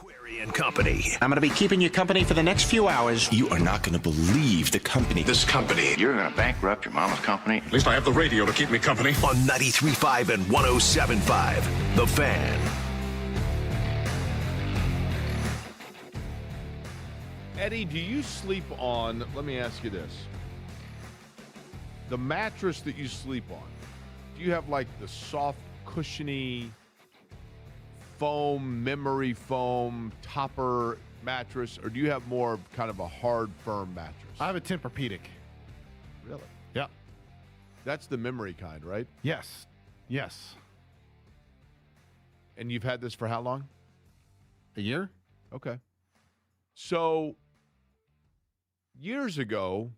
Query and Company. I'm going to be keeping you company for the next few hours. You are not going to believe the company. This company. You're going to bankrupt your mama's company? At least I have the radio to keep me company. On 93.5 and 107.5. The Fan. Eddie, do you sleep on, let me ask you this, the mattress that you sleep on, do you have like the soft, cushiony foam, memory foam, topper mattress, or do you have more of kind of a hard, firm mattress? I have a Tempur-Pedic. Really? Yeah. That's the memory kind, right? Yes. Yes. And you've had this for how long? A year? Okay. So, years ago,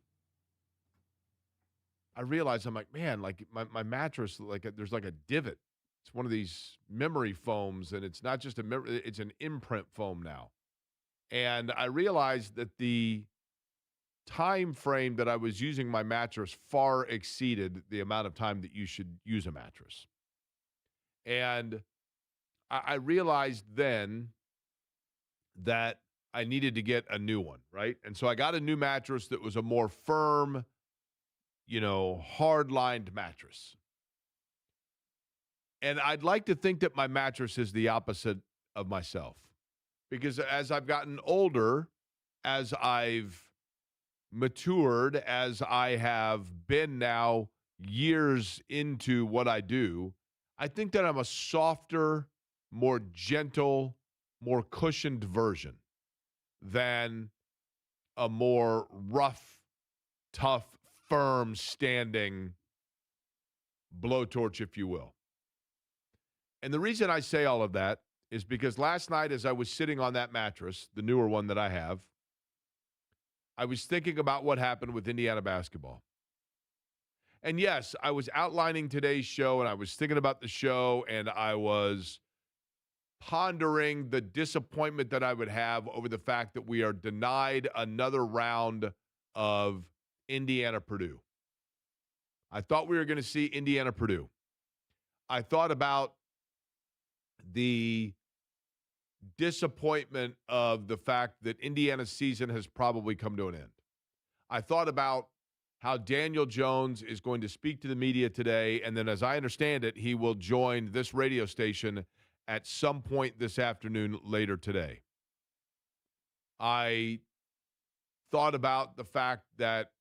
I realized, I'm like, man, like my mattress, there's like a divot. It's one of these memory foams, and it's not just it's an imprint foam now. And I realized that the time frame that I was using my mattress far exceeded the amount of time that you should use a mattress. And I realized then that I needed to get a new one, right? And so I got a new mattress that was a more firm, hard-lined mattress. And I'd like to think that my mattress is the opposite of myself. Because as I've gotten older, as I've matured, as I have been now years into what I do, I think that I'm a softer, more gentle, more cushioned version than a more rough, tough, firm standing blowtorch, if you will. And the reason I say all of that is because last night as I was sitting on that mattress, the newer one that I have, I was thinking about what happened with Indiana basketball. And yes, I was outlining today's show, and I was thinking about the show, and I was pondering the disappointment that I would have over the fact that we are denied another round of Indiana-Purdue. I thought we were going to see Indiana-Purdue. I thought about the disappointment of the fact that Indiana's season has probably come to an end. I thought about how Daniel Jones is going to speak to the media today, and then as I understand it, he will join this radio station at some point this afternoon later today. I thought about the fact that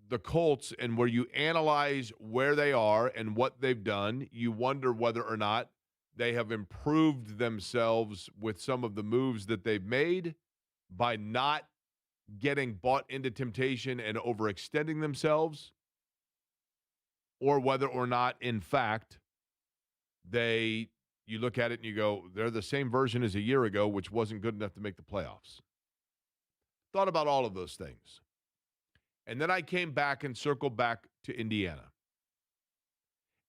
the Colts, and where you analyze where they are and what they've done, you wonder whether or not they have improved themselves with some of the moves that they've made by not getting bought into temptation and overextending themselves, or whether or not, in fact, you look at it and you go, they're the same version as a year ago, which wasn't good enough to make the playoffs. Thought about all of those things. And then I came back and circled back to Indiana.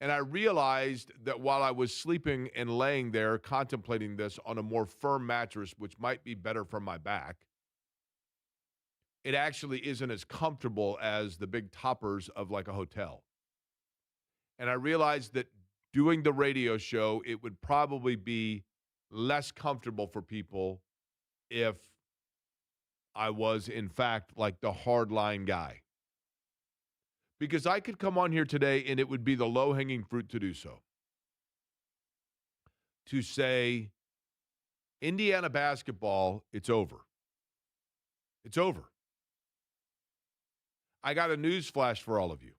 And I realized that while I was sleeping and laying there contemplating this on a more firm mattress, which might be better for my back, it actually isn't as comfortable as the big toppers of like a hotel. And I realized that doing the radio show, it would probably be less comfortable for people if I was, in fact, like the hardline guy. Because I could come on here today and it would be the low-hanging fruit to do so. To say, Indiana basketball, it's over. It's over. I got a news flash for all of you.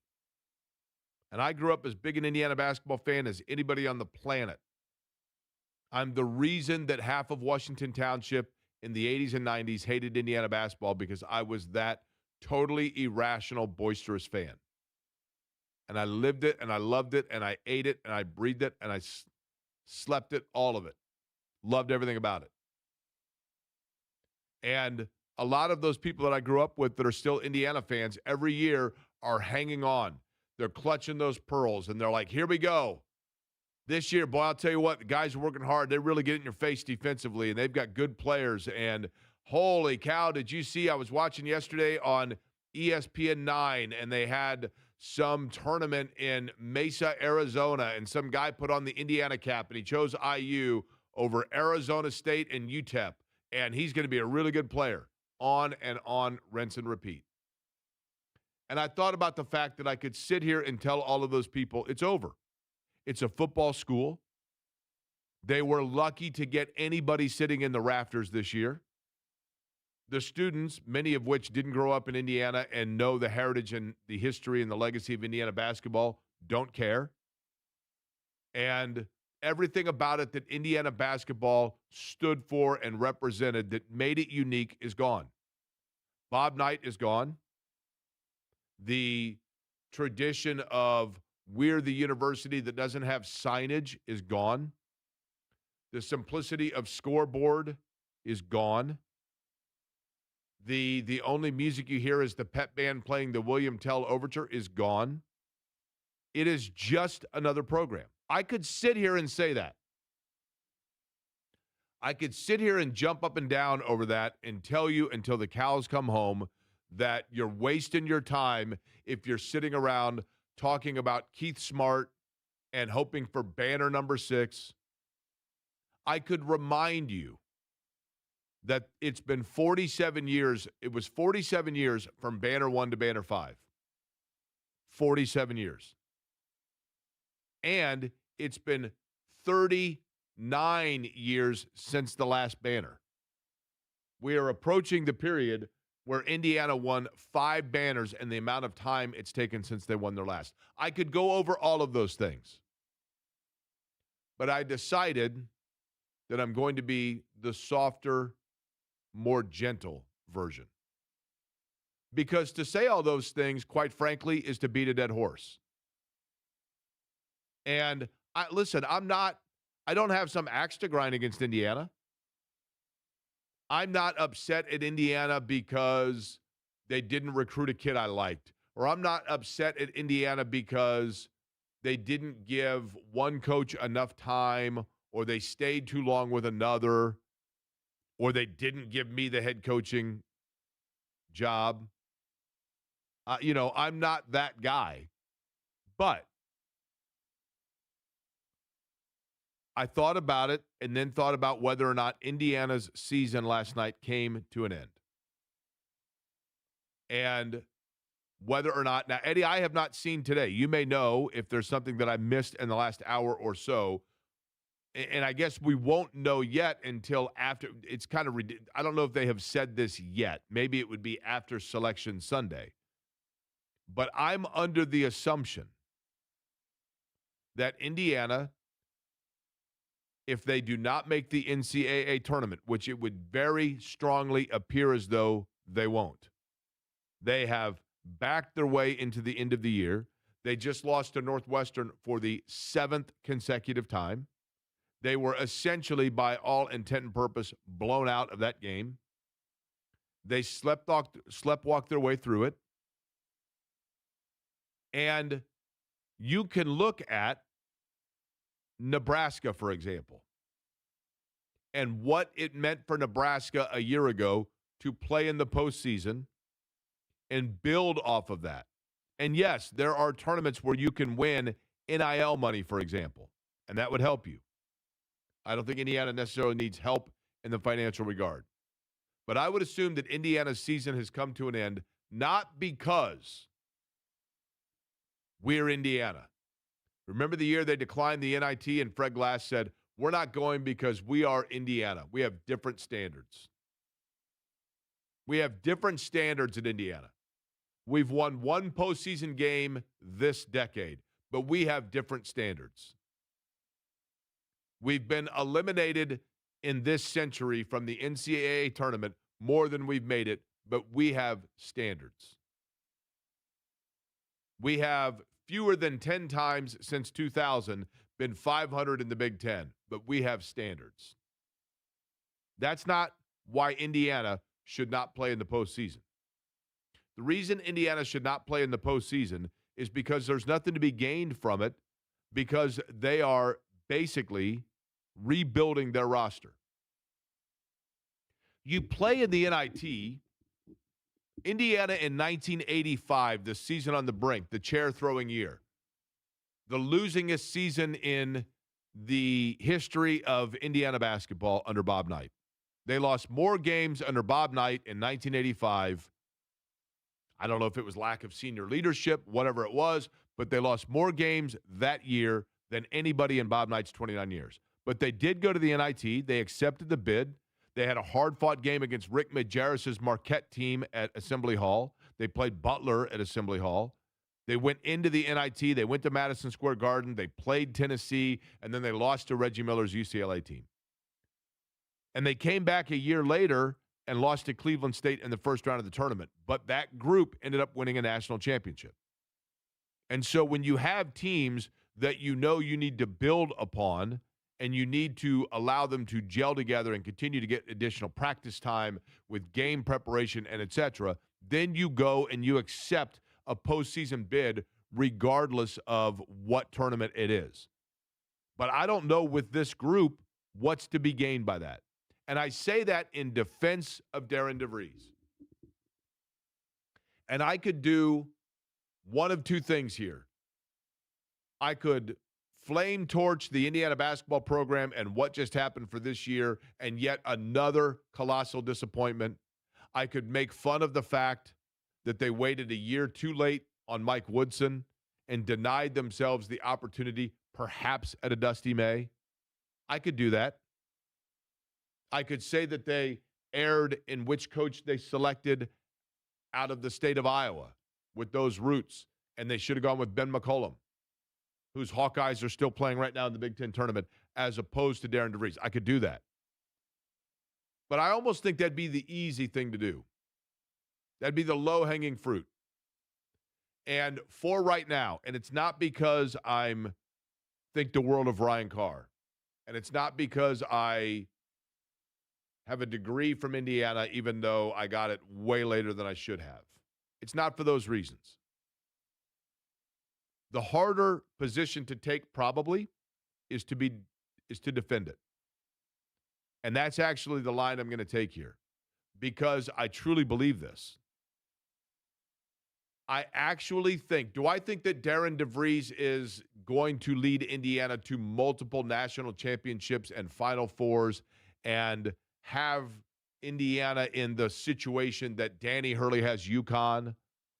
And I grew up as big an Indiana basketball fan as anybody on the planet. I'm the reason that half of Washington Township in the 80s and 90s hated Indiana basketball, because I was that totally irrational, boisterous fan. And I lived it, and I loved it, and I ate it, and I breathed it, and I slept it, all of it. Loved everything about it. And a lot of those people that I grew up with that are still Indiana fans every year are hanging on. They're clutching those pearls, and they're like, here we go. This year, boy, I'll tell you what, the guys are working hard. They really get in your face defensively, and they've got good players. And holy cow, did you see? I was watching yesterday on ESPN 9, and they had some tournament in Mesa, Arizona, and some guy put on the Indiana cap, and he chose IU over Arizona State and UTEP, and he's going to be a really good player. On and on, rinse and repeat. And I thought about the fact that I could sit here and tell all of those people it's over. It's a football school. They were lucky to get anybody sitting in the rafters this year. The students, many of which didn't grow up in Indiana and know the heritage and the history and the legacy of Indiana basketball, don't care. And everything about it that Indiana basketball stood for and represented that made it unique is gone. Bob Knight is gone. The tradition of we're the university that doesn't have signage is gone. The simplicity of scoreboard is gone. The only music you hear is the pep band playing the William Tell Overture is gone. It is just another program. I could sit here and say that. I could sit here and jump up and down over that and tell you until the cows come home that you're wasting your time if you're sitting around talking about Keith Smart and hoping for banner number 6. I could remind you that it's been 47 years. It was 47 years from banner 1 to banner 5. 47 years. And it's been 39 years since the last banner. We are approaching the period where Indiana won 5 banners and the amount of time it's taken since they won their last. I could go over all of those things. But I decided that I'm going to be the softer, more gentle version. Because to say all those things, quite frankly, is to beat a dead horse. And I don't have some axe to grind against Indiana. I'm not upset at Indiana because they didn't recruit a kid I liked. Or I'm not upset at Indiana because they didn't give one coach enough time, or they stayed too long with another, or they didn't give me the head coaching job. I'm not that guy. But I thought about it and then thought about whether or not Indiana's season last night came to an end. And whether or not, now, Eddie, I have not seen today. You may know if there's something that I missed in the last hour or so. And I guess we won't know yet until after. It's kind of, I don't know if they have said this yet. Maybe it would be after Selection Sunday. But I'm under the assumption that Indiana, if they do not make the NCAA tournament, which it would very strongly appear as though they won't, they have backed their way into the end of the year. They just lost to Northwestern for the 7th consecutive time. They were essentially, by all intent and purpose, blown out of that game. They sleptwalked their way through it. And you can look at Nebraska, for example, and what it meant for Nebraska a year ago to play in the postseason and build off of that. And yes, there are tournaments where you can win NIL money, for example, and that would help you. I don't think Indiana necessarily needs help in the financial regard. But I would assume that Indiana's season has come to an end, not because we're Indiana. Remember the year they declined the NIT and Fred Glass said, we're not going because we are Indiana. We have different standards. We have different standards in Indiana. We've won one postseason game this decade, but we have different standards. We've been eliminated in this century from the NCAA tournament more than we've made it, but we have standards. We have fewer than 10 times since 2000 been 500 in the Big Ten, but we have standards. That's not why Indiana should not play in the postseason. The reason Indiana should not play in the postseason is because there's nothing to be gained from it, because they are basically rebuilding their roster. You play in the NIT. Indiana in 1985, the season on the brink, the chair-throwing year. The losingest season in the history of Indiana basketball under Bob Knight. They lost more games under Bob Knight in 1985. I don't know if it was lack of senior leadership, whatever it was, but they lost more games that year than anybody in Bob Knight's 29 years. But they did go to the NIT. They accepted the bid. They had a hard-fought game against Rick Majerus's Marquette team at Assembly Hall. They played Butler at Assembly Hall. They went into the NIT. They went to Madison Square Garden. They played Tennessee, and then they lost to Reggie Miller's UCLA team. And they came back a year later and lost to Cleveland State in the first round of the tournament. But that group ended up winning a national championship. And so when you have teams that you know you need to build upon and you need to allow them to gel together and continue to get additional practice time with game preparation and et cetera, then you go and you accept a postseason bid regardless of what tournament it is. But I don't know with this group what's to be gained by that. And I say that in defense of Darren DeVries. And I could do one of two things here. I could flame torch the Indiana basketball program and what just happened for this year and yet another colossal disappointment. I could make fun of the fact that they waited a year too late on Mike Woodson and denied themselves the opportunity perhaps at a Dusty May. I could do that. I could say that they erred in which coach they selected out of the state of Iowa with those roots, and they should have gone with Ben McCollum, whose Hawkeyes are still playing right now in the Big Ten tournament, as opposed to Darren DeVries. I could do that. But I almost think that'd be the easy thing to do. That'd be the low-hanging fruit. And for right now, and it's not because I'm think the world of Ryan Carr, and it's not because I have a degree from Indiana, even though I got it way later than I should have. It's not for those reasons. The harder position to take probably is to defend it. And that's actually the line I'm going to take here, because I truly believe this. I actually think, do I think that Darren DeVries is going to lead Indiana to multiple national championships and Final Fours and have Indiana in the situation that Danny Hurley has UConn,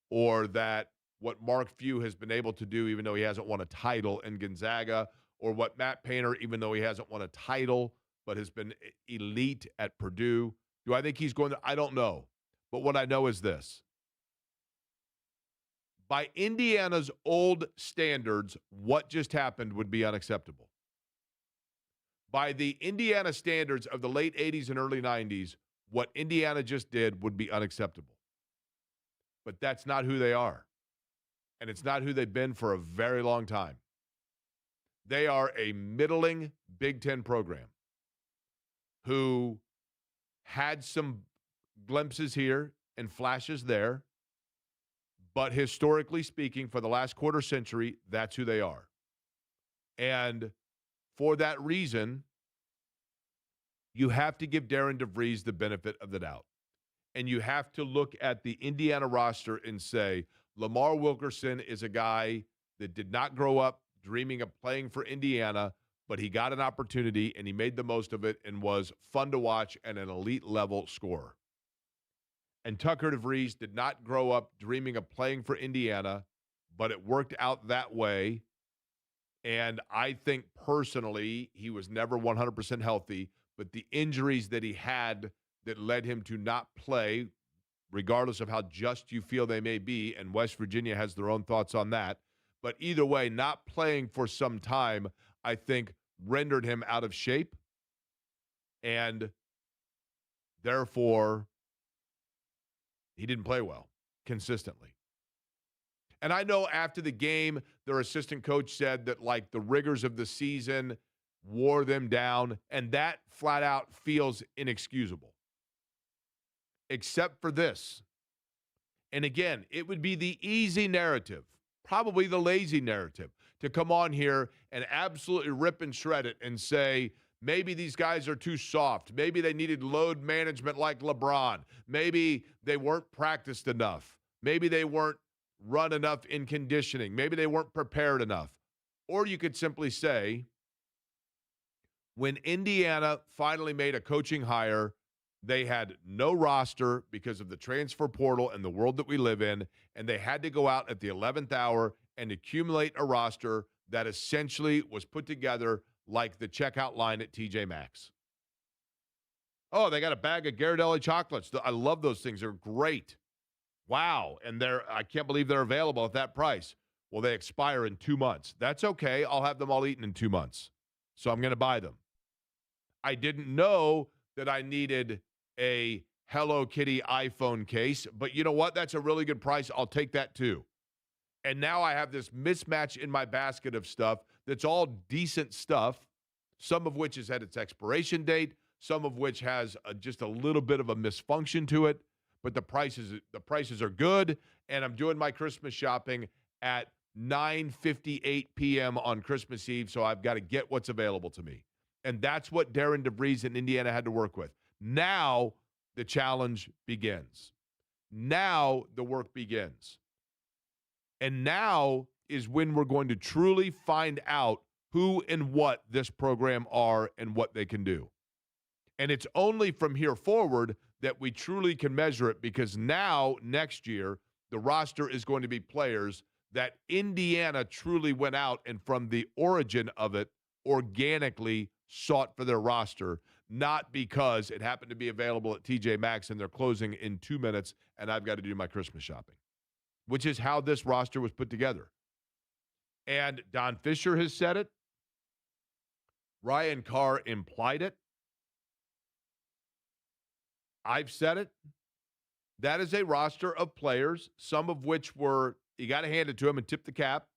or that what Mark Few has been able to do, even though he hasn't won a title in Gonzaga, or what Matt Painter, even though he hasn't won a title, but has been elite at Purdue? Do I think he's going to? I don't know. But what I know is this. By Indiana's old standards, what just happened would be unacceptable. By the Indiana standards of the late 80s and early 90s, what Indiana just did would be unacceptable. But that's not who they are. And it's not who they've been for a very long time. They are a middling Big Ten program who had some glimpses here and flashes there. But historically speaking, for the last quarter century, that's who they are. And for that reason, you have to give Darren DeVries the benefit of the doubt. And you have to look at the Indiana roster and say, Lamar Wilkerson is a guy that did not grow up dreaming of playing for Indiana, but he got an opportunity and he made the most of it and was fun to watch and an elite level scorer. And Tucker DeVries did not grow up dreaming of playing for Indiana, but it worked out that way. And I think personally, he was never 100% healthy, but the injuries that he had that led him to not play, regardless of how just you feel they may be, and West Virginia has their own thoughts on that, but either way, not playing for some time, I think, rendered him out of shape, and therefore, he didn't play well consistently. And I know after the game, their assistant coach said that, like, the rigors of the season wore them down, and that flat out feels inexcusable. Except for this. And again, it would be the easy narrative, probably the lazy narrative, to come on here and absolutely rip and shred it and say, maybe these guys are too soft. Maybe they needed load management like LeBron. Maybe they weren't practiced enough. Maybe they weren't run enough in conditioning. Maybe they weren't prepared enough. Or you could simply say, When Indiana finally made a coaching hire, they had no roster because of the transfer portal and the world that we live in, and they had to go out at the 11th hour and accumulate a roster that essentially was put together like the checkout line at TJ Maxx. Oh, they got a bag of Ghirardelli chocolates. I love those things. They're great. Wow. And I can't believe they're available at that price. Well, they expire in 2 months. That's okay. I'll have them all eaten in 2 months. So I'm going to buy them. I didn't know that I needed a Hello Kitty iPhone case, but you know what? That's a really good price. I'll take that too. And now I have this mismatch in my basket of stuff that's all decent stuff, some of which is at its expiration date, some of which has just a little bit of a misfunction to it, but the prices are good, and I'm doing my Christmas shopping at 9:58 p.m. on Christmas Eve, so I've got to get what's available to me. And that's what Darren DeVries in Indiana had to work with. Now the challenge begins. Now the work begins. And now is when we're going to truly find out who and what this program are and what they can do. And it's only from here forward that we truly can measure it, because now, next year, the roster is going to be players that Indiana truly went out and from the origin of it organically sought for their roster, not because it happened to be available at TJ Maxx and they're closing in 2 minutes and I've got to do my Christmas shopping, which is how this roster was put together. And Don Fisher has said it. Ryan Carr implied it. I've said it. That is a roster of players, some of which were, you got to hand it to them and tip the cap,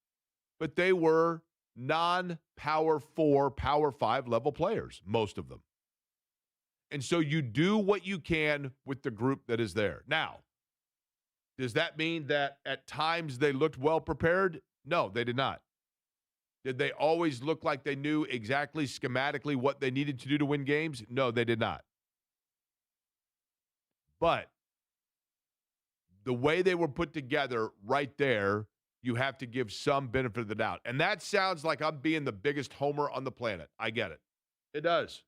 but they were non-Power 4, Power 5 level players, most of them. And so you do what you can with the group that is there. Now, does that mean that at times they looked well prepared? No, they did not. Did they always look like they knew exactly schematically what they needed to do to win games? No, they did not. But the way they were put together right there, you have to give some benefit of the doubt. And that sounds like I'm being the biggest homer on the planet. I get it. It does.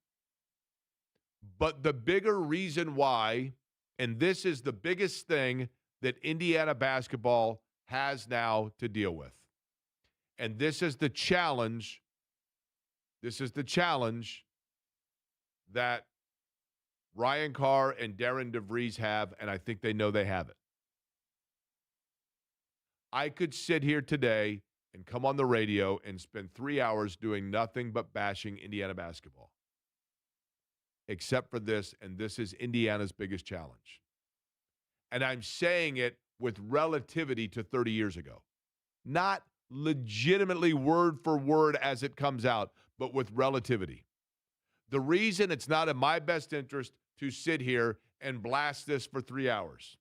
But the bigger reason why, and this is the biggest thing that Indiana basketball has now to deal with, and this is the challenge. This is the challenge that Ryan Carr and Darren DeVries have, and I think they know they have it. I could sit here today and come on the radio and spend 3 hours doing nothing but bashing Indiana basketball. Except for this, and this is Indiana's biggest challenge. And I'm saying it with relativity to 30 years ago. Not legitimately word for word as it comes out, but with relativity. The reason it's not in my best interest to sit here and blast this for 3 hours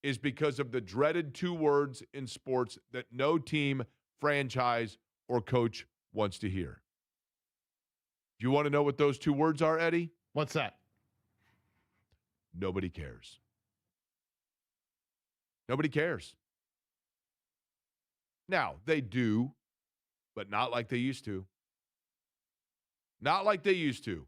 is because of the dreaded 2 words in sports that no team, franchise, or coach wants to hear. Do you want to know what those 2 words are, Eddie? What's that? Nobody cares. Nobody cares. Now, they do, but not like they used to. Not like they used to.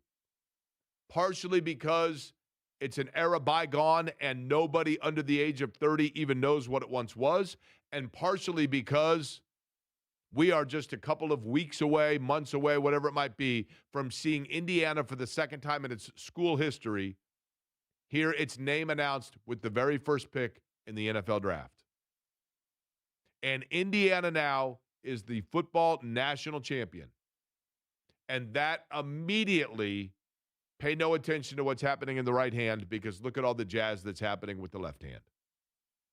Partially because it's an era bygone and nobody under the age of 30 even knows what it once was, and partially because we are just a couple of weeks away, months away, whatever it might be, from seeing Indiana for the second time in its school history hear its name announced with the very first pick in the NFL draft. And Indiana now is the football national champion. And that immediately, pay no attention to what's happening in the right hand, because look at all the jazz that's happening with the left hand.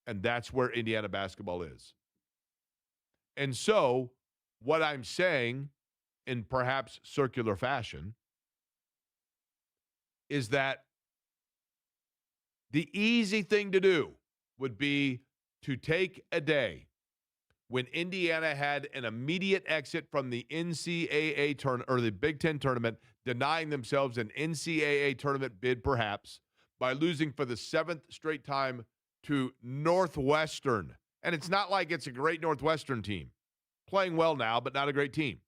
And that's where Indiana basketball is. And so what I'm saying, in perhaps circular fashion, is that the easy thing to do would be to take a day when Indiana had an immediate exit from the NCAA tournament, or the Big Ten tournament, denying themselves an NCAA tournament bid perhaps, by losing for the 7th straight time to Northwestern. And it's not like it's a great Northwestern team. Playing well now, but not a great team.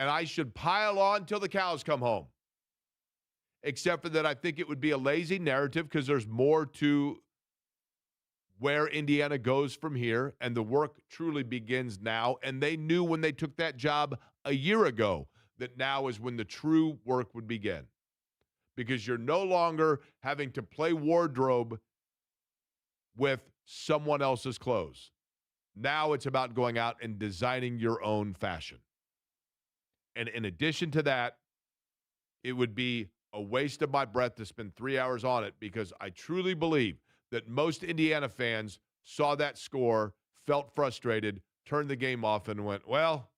and I should pile on till the cows come home. Except for that, I think it would be a lazy narrative because there's more to where Indiana goes from here, and the work truly begins now. And they knew when they took that job a year ago that now is when the true work would begin. Because you're no longer having to play wardrobe with someone else's clothes. Now it's about going out and designing your own fashion. And in addition to that, it would be a waste of my breath to spend 3 hours on it because I truly believe that most Indiana fans saw that score, felt frustrated, turned the game off, and went, well,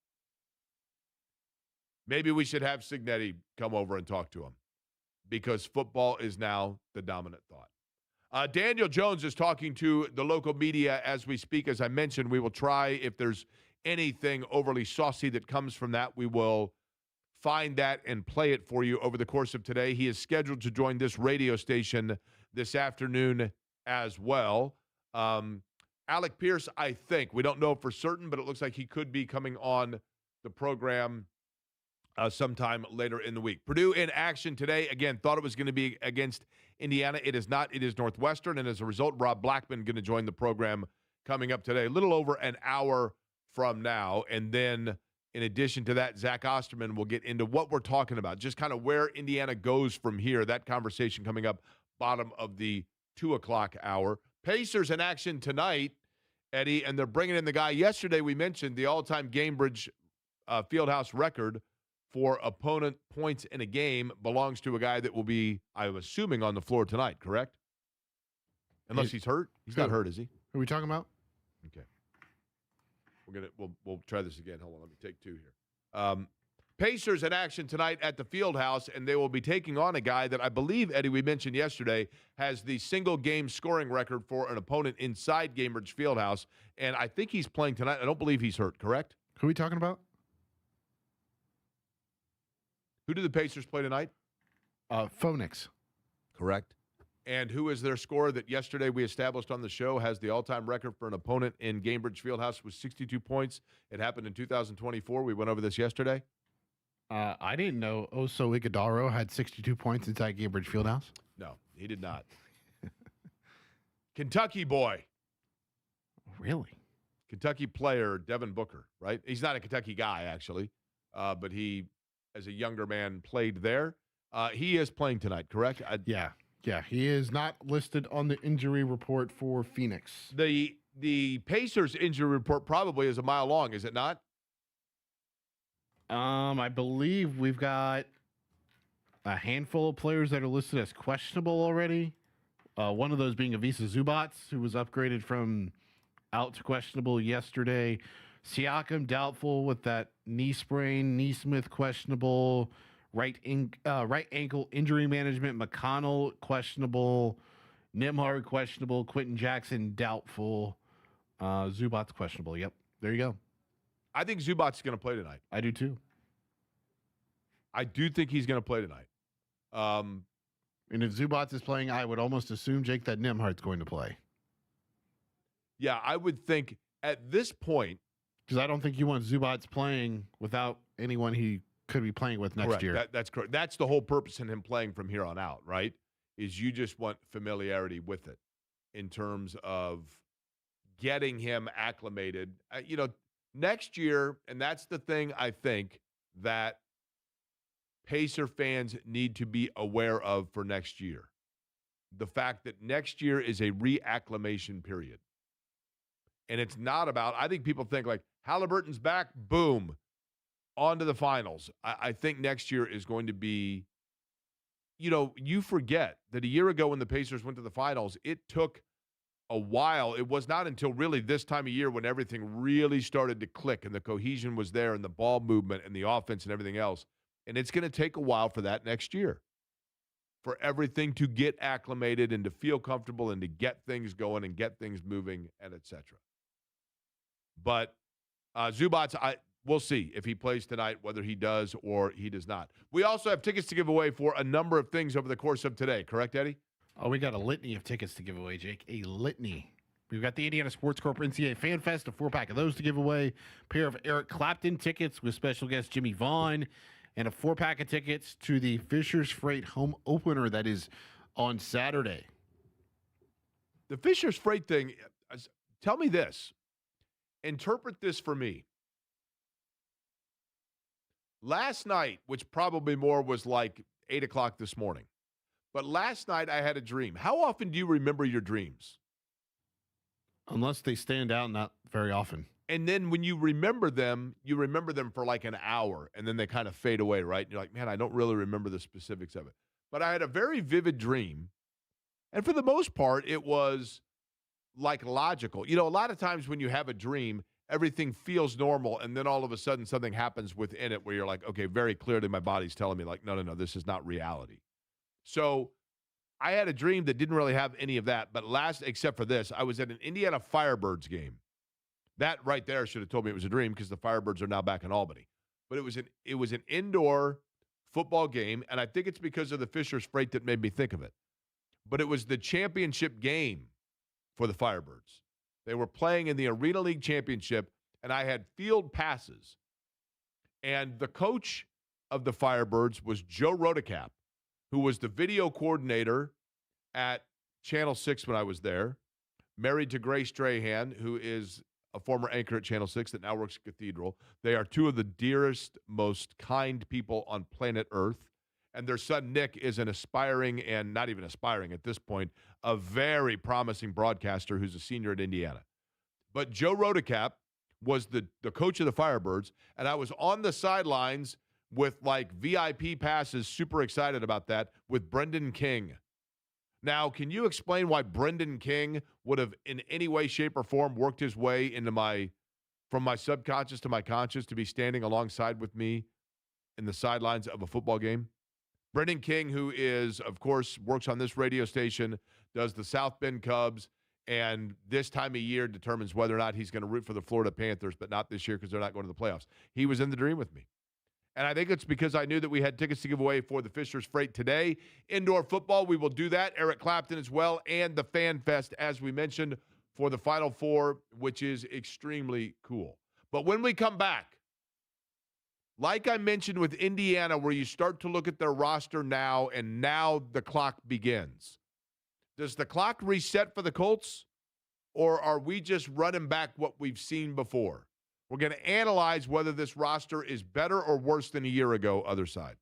maybe we should have Cignetti come over and talk to him because football is now the dominant thought. Daniel Jones is talking to the local media as we speak. As I mentioned, we will try, if there's anything overly saucy that comes from that, we will find that and play it for you over the course of today. He is scheduled to join this radio station this afternoon as well. Alec Pierce, I think, we don't know for certain, but it looks like he could be coming on the program sometime later in the week. Purdue in action today. Again, thought it was going to be against Indiana. It is not. It is Northwestern, and as a result, Rob Blackman going to join the program coming up today, a little over an hour from now. And then in addition to that, Zach Austerman will get into what we're talking about, just kind of where Indiana goes from here. That conversation coming up bottom of the 2 o'clock hour. Pacers in action tonight, Eddie, and they're bringing in the guy yesterday we mentioned, the all-time Cambridge Fieldhouse record for opponent points in a game belongs to a guy that will be, I'm assuming, on the floor tonight, correct? Unless he's hurt. He's not hurt, is he? Who are we talking about? Okay. We'll try this again. Hold on, let me take two here. Pacers in action tonight at the Fieldhouse, and they will be taking on a guy that I believe, Eddie, we mentioned yesterday, has the single game scoring record for an opponent inside Cambridge Fieldhouse, and I think he's playing tonight. I don't believe he's hurt, correct? Who are we talking about? Who do the Pacers play tonight? Phoenix. Correct. And who is their scorer that yesterday we established on the show has the all-time record for an opponent in Cambridge Fieldhouse with 62 points? It happened in 2024. We went over this yesterday. I didn't know Oso Iguodaro had 62 points inside Cambridge Fieldhouse. No, he did not. Kentucky boy. Really? Kentucky player, Devin Booker, right? He's not a Kentucky guy, actually, but he, as a younger man, played there. He is playing tonight, correct? Yeah, he is not listed on the injury report for Phoenix. The Pacers injury report probably is a mile long, is it not? I believe we've got a handful of players that are listed as questionable already. One of those being Avisa Zubats, who was upgraded from out to questionable yesterday. Siakam doubtful with that knee sprain. Neesmith questionable. Right ankle injury management. McConnell questionable. Nembhard questionable. Quentin Jackson doubtful. Zubats questionable. Yep, there you go. I think Zubats is going to play tonight. I do too. I do think he's going to play tonight. And if Zubats is playing, I would almost assume, Jake, that Nembhard's going to play. Yeah, I would think at this point. Because I don't think you want Zubats playing without anyone he could be playing with next year. That's correct. That's the whole purpose in him playing from here on out, right? Is you just want familiarity with it in terms of getting him acclimated. Next year, and that's the thing I think that Pacer fans need to be aware of for next year. The fact that next year is a reacclimation period. And it's not about, I think people think like Halliburton's back, boom, on to the finals. I think next year is going to be, you forget that a year ago when the Pacers went to the finals, it took a while. It was not until really this time of year when everything really started to click and the cohesion was there and the ball movement and the offense and everything else. And it's going to take a while for that next year, for everything to get acclimated and to feel comfortable and to get things going and get things moving and et cetera. But Zubats, we'll see if he plays tonight, whether he does or he does not. We also have tickets to give away for a number of things over the course of today. Correct, Eddie? Oh, we got a litany of tickets to give away, Jake. A litany. We've got the Indiana Sports Corp NCAA Fan Fest, a 4-pack of those to give away, a pair of Eric Clapton tickets with special guest Jimmy Vaughn, and a 4-pack of tickets to the Fisher's Freight home opener that is on Saturday. The Fisher's Freight thing, tell me this. Interpret this for me. Last night, which probably more was like 8 o'clock this morning, but last night I had a dream. How often do you remember your dreams? Unless they stand out, not very often. And then when you remember them for like an hour, and then they kind of fade away, right? And you're like, man, I don't really remember the specifics of it. But I had a very vivid dream, and for the most part, it was like logical. You know, a lot of times when you have a dream, everything feels normal, and then all of a sudden something happens within it where you're like, okay, very clearly my body's telling me like, no, this is not reality. So I had a dream that didn't really have any of that, but except for this, I was at an Indiana Firebirds game. That right there should have told me it was a dream because the Firebirds are now back in Albany. But it was an indoor football game, and I think it's because of the Fisher's Freight that made me think of it. But it was the championship game for the Firebirds. They were playing in the Arena League Championship, and I had field passes. And the coach of the Firebirds was Joe Rodecap, who was the video coordinator at Channel 6 when I was there, married to Grace Strahan, who is a former anchor at Channel 6 that now works at Cathedral. They are two of the dearest, most kind people on planet Earth. And their son, Nick, is an aspiring, and not even aspiring at this point, a very promising broadcaster who's a senior at Indiana. But Joe Rodecap was the coach of the Firebirds, and I was on the sidelines with like VIP passes, super excited about that, with Brendan King. Now, can you explain why Brendan King would have in any way, shape, or form worked his way into from my subconscious to my conscious to be standing alongside with me in the sidelines of a football game? Brendan King, who is, of course, works on this radio station, does the South Bend Cubs, and this time of year determines whether or not he's going to root for the Florida Panthers, but not this year because they're not going to the playoffs. He was in the dream with me. And I think it's because I knew that we had tickets to give away for the Fisher's Freight today. Indoor football, we will do that. Eric Clapton as well, and the Fan Fest, as we mentioned, for the Final Four, which is extremely cool. But when we come back, like I mentioned with Indiana, where you start to look at their roster now, and now the clock begins. Does the clock reset for the Colts, or are we just running back what we've seen before? We're going to analyze whether this roster is better or worse than a year ago, other side.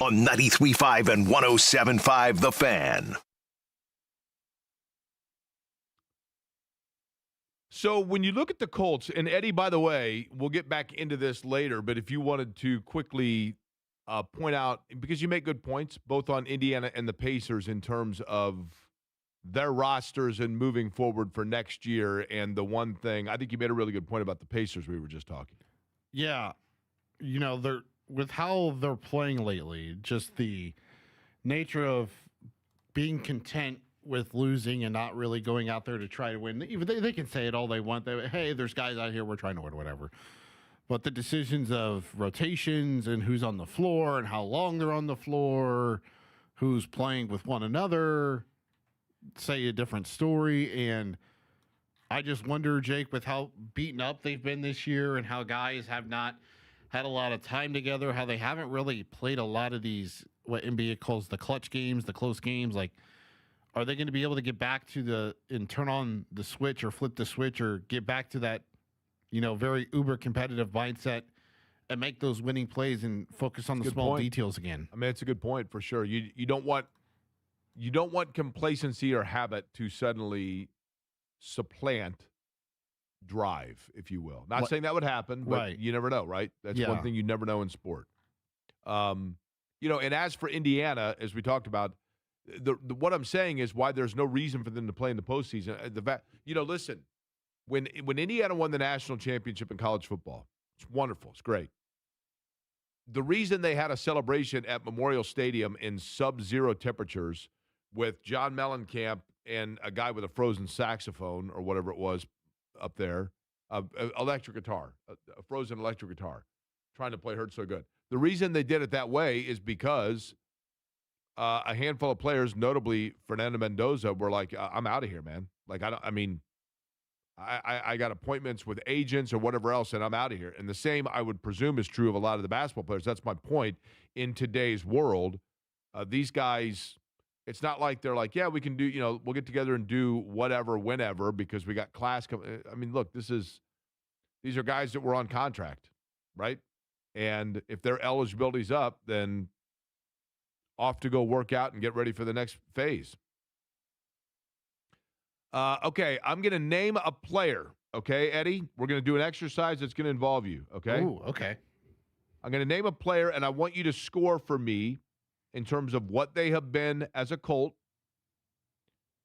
on 93.5 and 107.5 The Fan. So when you look at the Colts, and Eddie, by the way, we'll get back into this later, but if you wanted to quickly point out, because you make good points, both on Indiana and the Pacers in terms of their rosters and moving forward for next year. And the one thing, I think you made a really good point about the Pacers we were just talking. Yeah. They're with how they're playing lately, just the nature of being content with losing and not really going out there to try to win. Even they can say it all they want. Hey, there's guys out here, we're trying to win, whatever. But the decisions of rotations and who's on the floor and how long they're on the floor, who's playing with one another, say a different story. And I just wonder, Jake, with how beaten up they've been this year and how guys have not had a lot of time together, how they haven't really played a lot of these, what NBA calls the clutch games, the close games. Like, are they going to be able to get back to and turn on the switch or flip the switch or get back to that, very uber competitive mindset and make those winning plays and focus on the small details again? I mean, it's a good point for sure. You don't want complacency or habit to suddenly supplant drive, if you will. Not saying that would happen, but right. You never know, right? That's one thing you never know in sport. And as for Indiana, as we talked about, what I'm saying is why there's no reason for them to play in the postseason. Listen, when Indiana won the national championship in college football, it's wonderful. It's great. The reason they had a celebration at Memorial Stadium in sub-zero temperatures with John Mellencamp and a guy with a frozen saxophone or whatever it was up there, electric guitar, a frozen electric guitar, trying to play Hurt So Good. The reason they did it that way is because a handful of players, notably Fernando Mendoza, were like, I'm out of here, man. Like, I got appointments with agents or whatever else, and I'm out of here. And the same, I would presume, is true of a lot of the basketball players. That's my point. In today's world, these guys, it's not like they're like, yeah, we can do, we'll get together and do whatever, whenever, because we got class coming. I mean, look, these are guys that were on contract, right? And if their eligibility's up, then off to go work out and get ready for the next phase. Okay, I'm going to name a player, okay, Eddie? We're going to do an exercise that's going to involve you, okay? Ooh, okay. I'm going to name a player, and I want you to score for me in terms of what they have been as a Colt.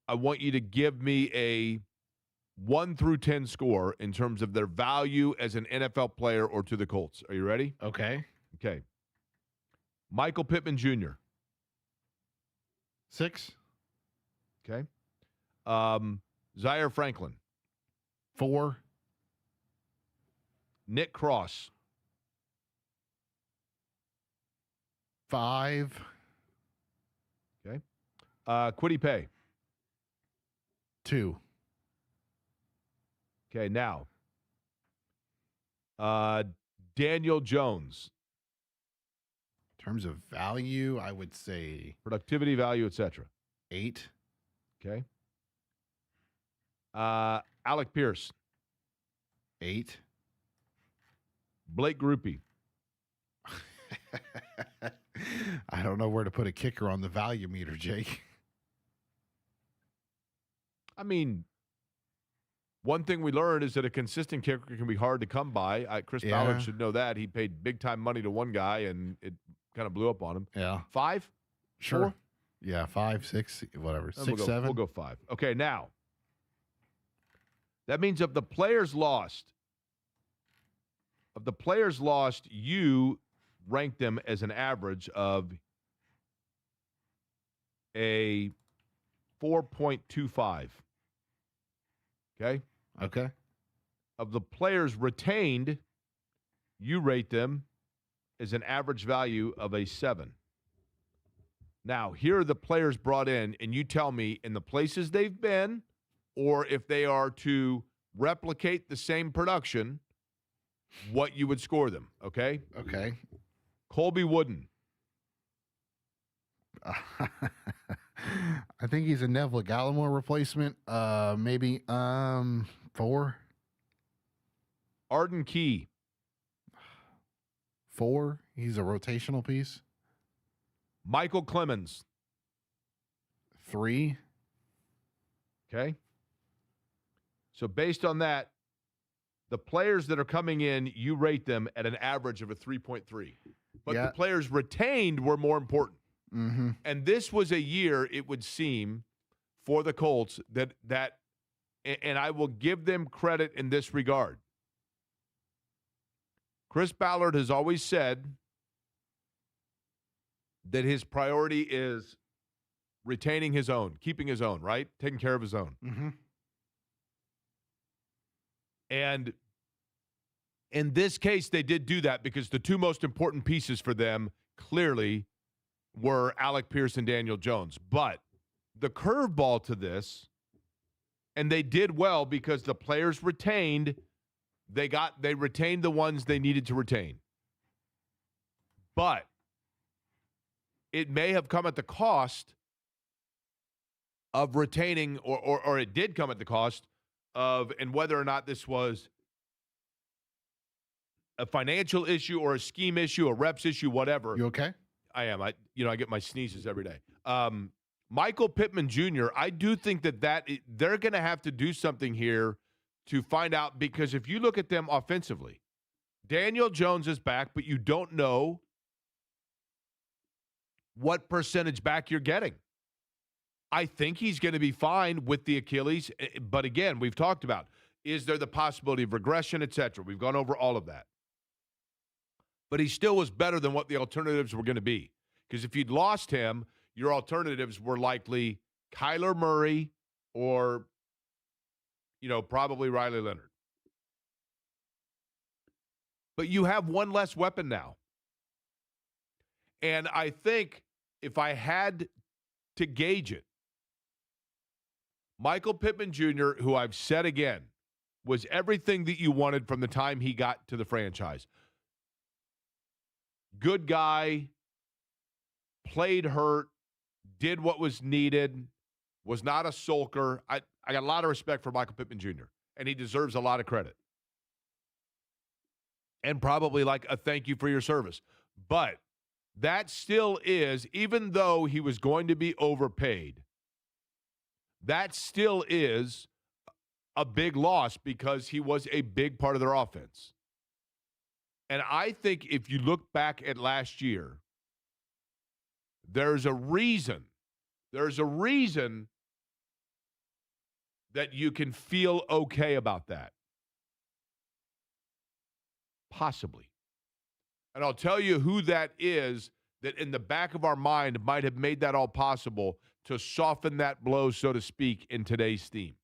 I want you to give me a 1 through 10 score in terms of their value as an NFL player or to the Colts. Are you ready? Okay. Okay. Michael Pittman Jr. 6. Okay. Zaire Franklin. 4. Nick Cross. 5. Okay. Kwity Paye. 2. Okay, now. Daniel Jones. In terms of value, I would say Productivity, value, etc. 8. Okay. Alec Pierce. 8. Blake Grupe. I don't know where to put a kicker on the value meter, Jake. I mean, one thing we learned is that a consistent kicker can be hard to come by. Chris Ballard should know that. He paid big-time money to one guy, and it kind of blew up on him. Yeah. 5? Sure. 4? Yeah, 5, 6, whatever. 6, 7. We'll go 5. Okay, now, that means of the players lost, you ranked them as an average of a 4.25. Okay? Okay. Of the players retained, you rate them as an average value of a 7. Now, here are the players brought in, and you tell me in the places they've been or if they are to replicate the same production, what you would score them, okay? Okay. Colby Wooden. I think he's a Neville Gallimore replacement. Maybe 4. Arden Key. 4. He's a rotational piece. Michael Clemens. 3. Okay. So based on that, the players that are coming in, you rate them at an average of a 3.3. But Yeah. the players retained were more important. Mm-hmm. And this was a year, it would seem, for the Colts that and I will give them credit in this regard. Chris Ballard has always said that his priority is retaining his own, keeping his own, right? Taking care of his own. Mm-hmm. And in this case, they did do that because the two most important pieces for them clearly were Alec Pierce and Daniel Jones. But the curveball to this, and they did well because the players retained, they retained the ones they needed to retain. But it may have come at the cost of retaining, or it did come at the cost of, and whether or not this was a financial issue or a scheme issue, a reps issue, whatever. You okay? I am. I get my sneezes every day. Michael Pittman Jr., I do think that they're going to have to do something here to find out, because if you look at them offensively, Daniel Jones is back, but you don't know what percentage back you're getting. I think he's going to be fine with the Achilles, but again, we've talked about, is there the possibility of regression, et cetera? We've gone over all of that. But he still was better than what the alternatives were going to be. Because if you'd lost him, your alternatives were likely Kyler Murray or, probably Riley Leonard. But you have one less weapon now. And I think if I had to gauge it, Michael Pittman Jr., who I've said again, was everything that you wanted from the time he got to the franchise. Good guy, played hurt, did what was needed, was not a sulker. I got a lot of respect for Michael Pittman Jr., and he deserves a lot of credit. And probably like a thank you for your service. But that still is, even though he was going to be overpaid, that still is a big loss because he was a big part of their offense. And I think if you look back at last year, there's a reason that you can feel okay about that. Possibly. And I'll tell you who that is that in the back of our mind might have made that all possible to soften that blow, so to speak, in today's theme.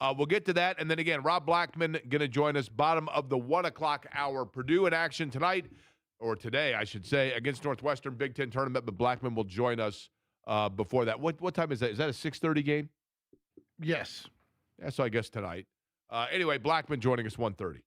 We'll get to that. And then again, Rob Blackman going to join us bottom of the 1 o'clock hour. Purdue in action tonight, or today, I should say, against Northwestern Big Ten tournament. But Blackman will join us before that. What time is that? Is that a 6:30 game? Yes. Yeah, so I guess tonight. Anyway, Blackman joining us 1:30.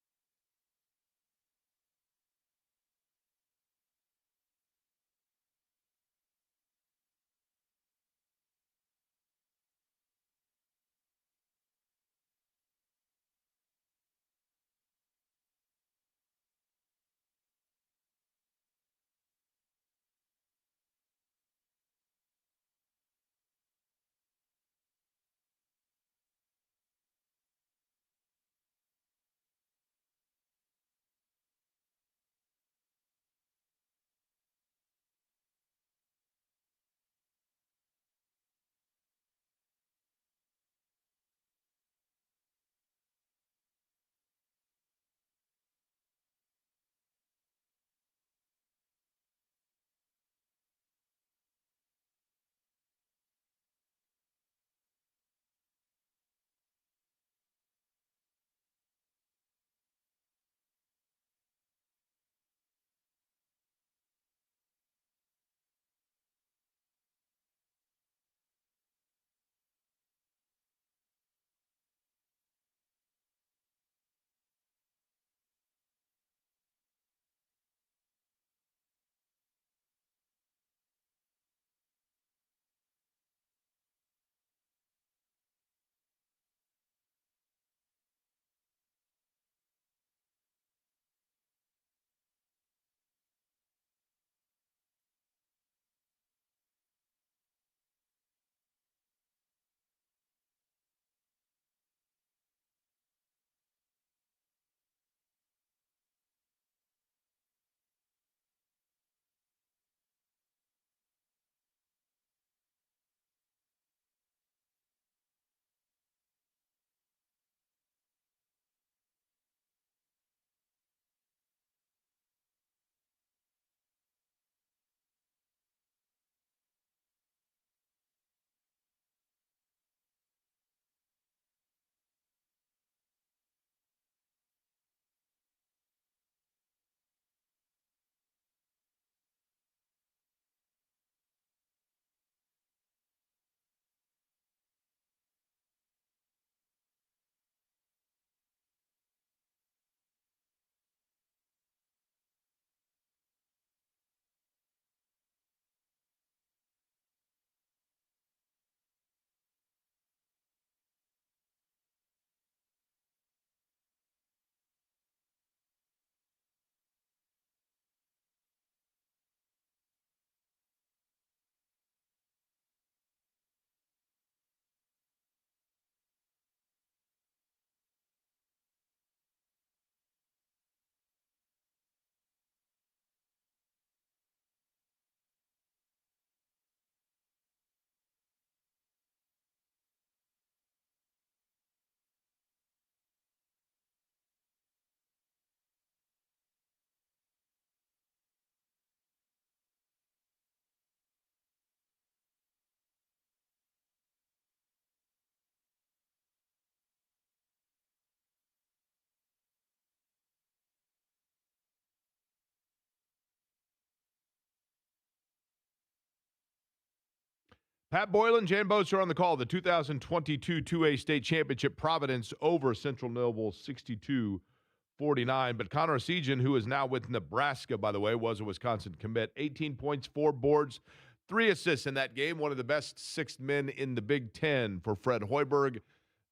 Pat Boylan, Jan Boser on the call. The 2022 2A state championship, Providence over Central Noble 62-49. But Connor Sejan, who is now with Nebraska, by the way, was a Wisconsin commit. 18 points, 4 boards, 3 assists in that game. One of the best sixth men in the Big Ten for Fred Hoiberg.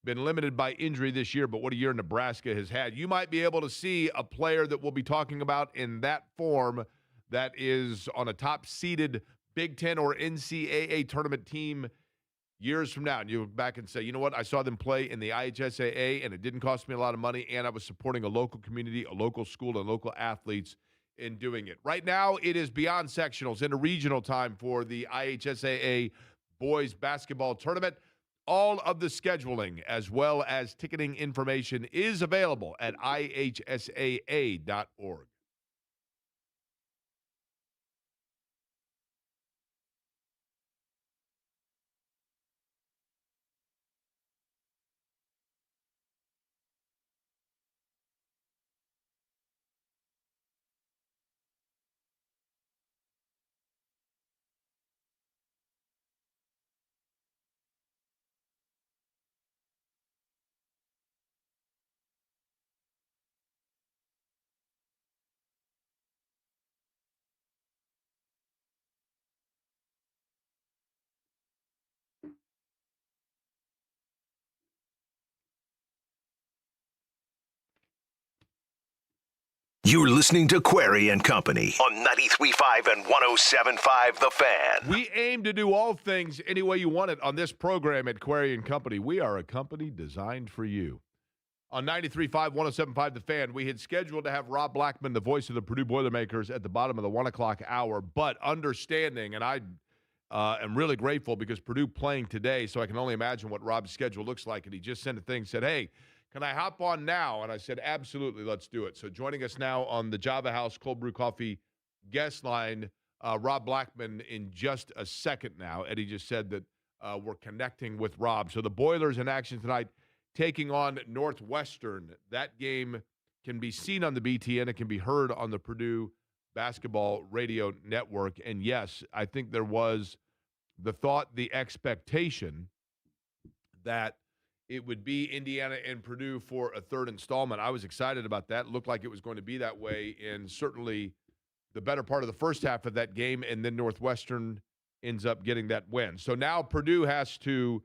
Been limited by injury this year, but what a year Nebraska has had. You might be able to see a player that we'll be talking about in that form that is on a top-seeded Big Ten or NCAA tournament team years from now. And you look back and say, you know what? I saw them play in the IHSAA, and it didn't cost me a lot of money, and I was supporting a local community, a local school, and local athletes in doing it. Right now, it is beyond sectionals into regional time for the IHSAA boys basketball tournament. All of the scheduling as well as ticketing information is available at ihsaa.org. You're listening to Query and Company on 93.5 and 107.5 The Fan. We aim to do all things any way you want it on this program at Query and Company. We are a company designed for you. On 93.5, 107.5 The Fan, we had scheduled to have Rob Blackman, the voice of the Purdue Boilermakers, at the bottom of the 1 o'clock hour, but understanding, and I am really grateful because Purdue playing today, so I can only imagine what Rob's schedule looks like, and he just sent a thing, said, hey, can I hop on now? And I said, absolutely, let's do it. So joining us now on the Java House Cold Brew Coffee guest line, Rob Blackman in just a second now. Eddie just said that we're connecting with Rob. So the Boilers in action tonight taking on Northwestern. That game can be seen on the BTN. It can be heard on the Purdue Basketball Radio Network. And yes, I think there was the thought, the expectation that it would be Indiana and Purdue for a third installment. I was excited about that. It looked like it was going to be that way in certainly the better part of the first half of that game, and then Northwestern ends up getting that win. So now Purdue has to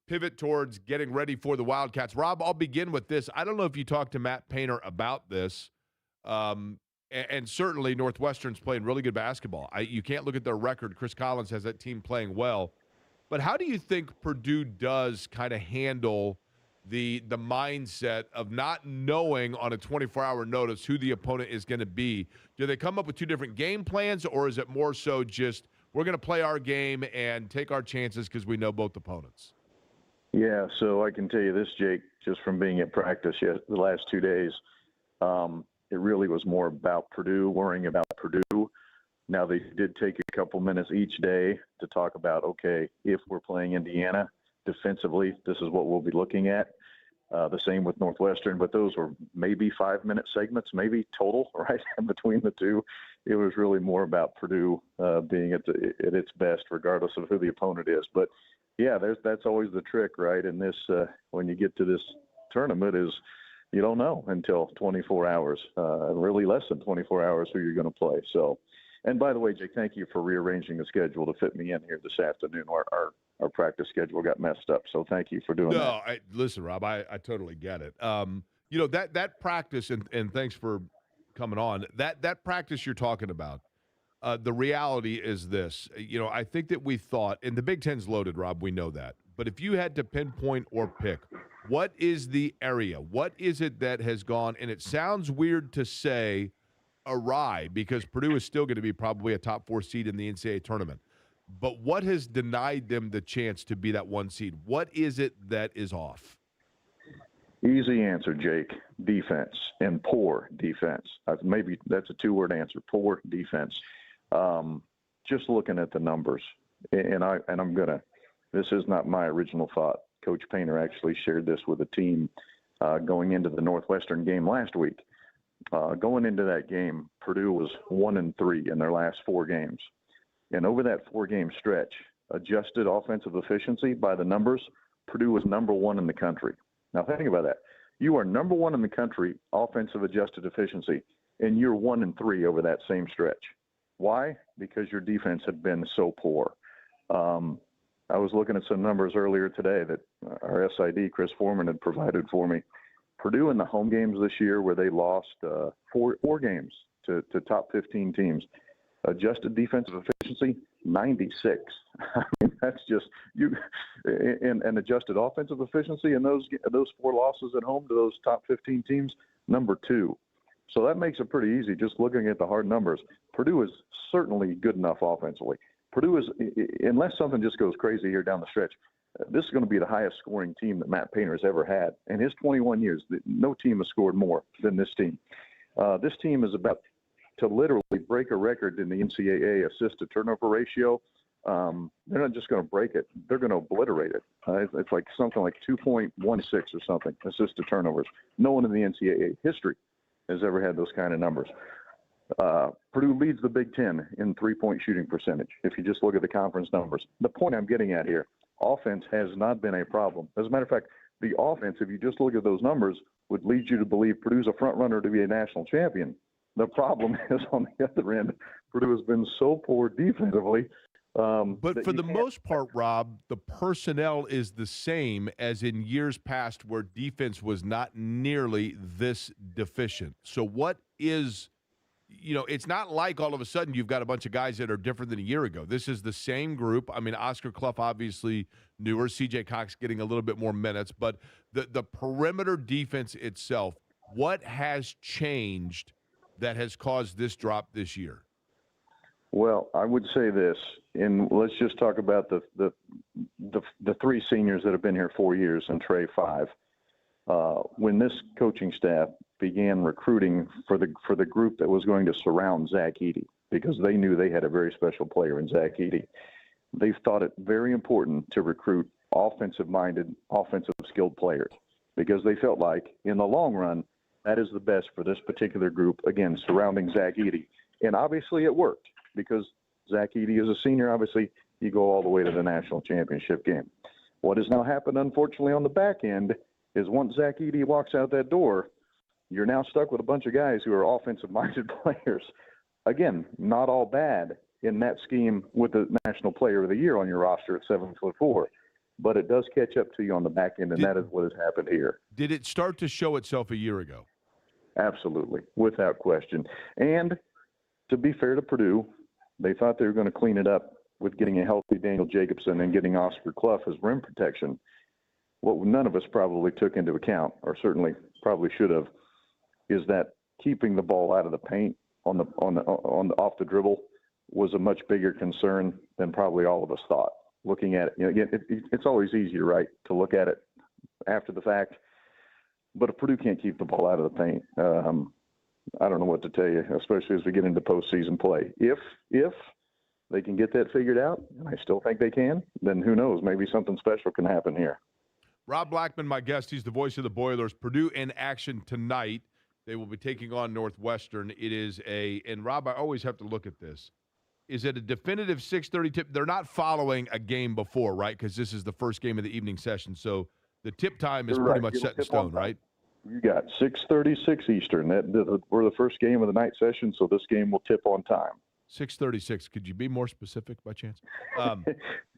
pivot towards getting ready for the Wildcats. Rob, I'll begin with this. I don't know if you talked to Matt Painter about this, and certainly Northwestern's playing really good basketball. You can't look at their record. Chris Collins has that team playing well. But how do you think Purdue does kind of handle the mindset of not knowing on a 24-hour notice who the opponent is going to be? Do they come up with two different game plans, or is it more so just we're going to play our game and take our chances because we know both opponents? Yeah, so I can tell you this, Jake, just from being at practice the last 2 days, it really was more about Purdue, worrying about Purdue. Now, they did take a couple minutes each day to talk about, okay, if we're playing Indiana defensively, this is what we'll be looking at. The same with Northwestern, but those were maybe 5-minute segments, maybe total, right? Between the two, it was really more about Purdue being at its best, regardless of who the opponent is. But, yeah, that's always the trick, right? And this, when you get to this tournament, is you don't know until 24 hours, really less than 24 hours who you're going to play. So. And by the way, Jake, thank you for rearranging the schedule to fit me in here this afternoon. Our practice schedule got messed up, so thank you for doing that. No, listen, Rob, I totally get it. You know, that practice, and thanks for coming on, that practice you're talking about, the reality is this. You know, I think that we thought, and the Big Ten's loaded, Rob, we know that. But if you had to pinpoint or pick, what is the area? What is it that has gone, and it sounds weird to say, awry, because Purdue is still going to be probably a top 4 seed in the NCAA tournament. But what has denied them the chance to be that 1 seed? What is it that is off? Easy answer, Jake. Defense, and poor defense. Maybe that's a 2-word answer, poor defense. Just looking at the numbers, and I'm going to, this is not my original thought. Coach Painter actually shared this with the team going into the Northwestern game last week. Going into that game, Purdue was 1-3 in their last 4 games. And over that 4-game stretch, adjusted offensive efficiency by the numbers, Purdue was number one in the country. Now think about that. You are number one in the country offensive adjusted efficiency, and you're 1-3 over that same stretch. Why? Because your defense had been so poor. I was looking at some numbers earlier today that our SID, Chris Foreman, had provided for me. Purdue in the home games this year where they lost four games to top 15 teams, adjusted defensive efficiency, 96. I mean, that's just you. And adjusted offensive efficiency in those 4 losses at home to those top 15 teams, number 2. So that makes it pretty easy just looking at the hard numbers. Purdue is certainly good enough offensively. Purdue is, unless something just goes crazy here down the stretch, this is going to be the highest scoring team that Matt Painter has ever had. In his 21 years, no team has scored more than this team. This team is about to literally break a record in the NCAA assist-to-turnover ratio. They're not just going to break it. They're going to obliterate it. It's like something like 2.16 or something, assist-to-turnovers. No one in the NCAA history has ever had those kind of numbers. Purdue leads the Big Ten in three-point shooting percentage, if you just look at the conference numbers. The point I'm getting at here, offense has not been a problem. As a matter of fact, the offense, if you just look at those numbers, would lead you to believe Purdue's a front runner to be a national champion. The problem is on the other end, Purdue has been so poor defensively. But for the most part, Rob, the personnel is the same as in years past where defense was not nearly this deficient. So what is, it's not like all of a sudden you've got a bunch of guys that are different than a year ago. This is the same group. I mean, Oscar Clough obviously newer, C.J. Cox getting a little bit more minutes, but the perimeter defense itself, what has changed that has caused this drop this year? Well, I would say this, and let's just talk about the 3 seniors that have been here 4 years and Trey 5. When this coaching staff began recruiting for the group that was going to surround Zach Edey, because they knew they had a very special player in Zach Edey, they thought it very important to recruit offensive-minded, offensive-skilled players, because they felt like in the long run that is the best for this particular group, again, surrounding Zach Edey. And obviously it worked, because Zach Edey is a senior. Obviously, you go all the way to the national championship game. What has now happened, unfortunately, on the back end is once Zach Edey walks out that door, you're now stuck with a bunch of guys who are offensive-minded players. Again, not all bad in that scheme with the National Player of the Year on your roster at 7'4", but it does catch up to you on the back end, and that is what has happened here. Did it start to show itself a year ago? Absolutely, without question. And to be fair to Purdue, they thought they were going to clean it up with getting a healthy Daniel Jacobson and getting Oscar Clough as rim protection. What none of us probably took into account, or certainly probably should have, is that keeping the ball out of the paint on the off the dribble was a much bigger concern than probably all of us thought. Looking at it, again, it's always easier, right, to look at it after the fact. But if Purdue can't keep the ball out of the paint, I don't know what to tell you, especially as we get into postseason play. If they can get that figured out, and I still think they can, then who knows, maybe something special can happen here. Rob Blackman, my guest. He's the voice of the Boilers. Purdue in action tonight. They will be taking on Northwestern. It is and Rob, I always have to look at this. Is it a definitive 6:30 tip? They're not following a game before, right? Because this is the first game of the evening session. So the tip time is pretty much set in stone, right? You got 6:36 Eastern. We're the first game of the night session, so this game will tip on time. 6:36. Could you be more specific by chance?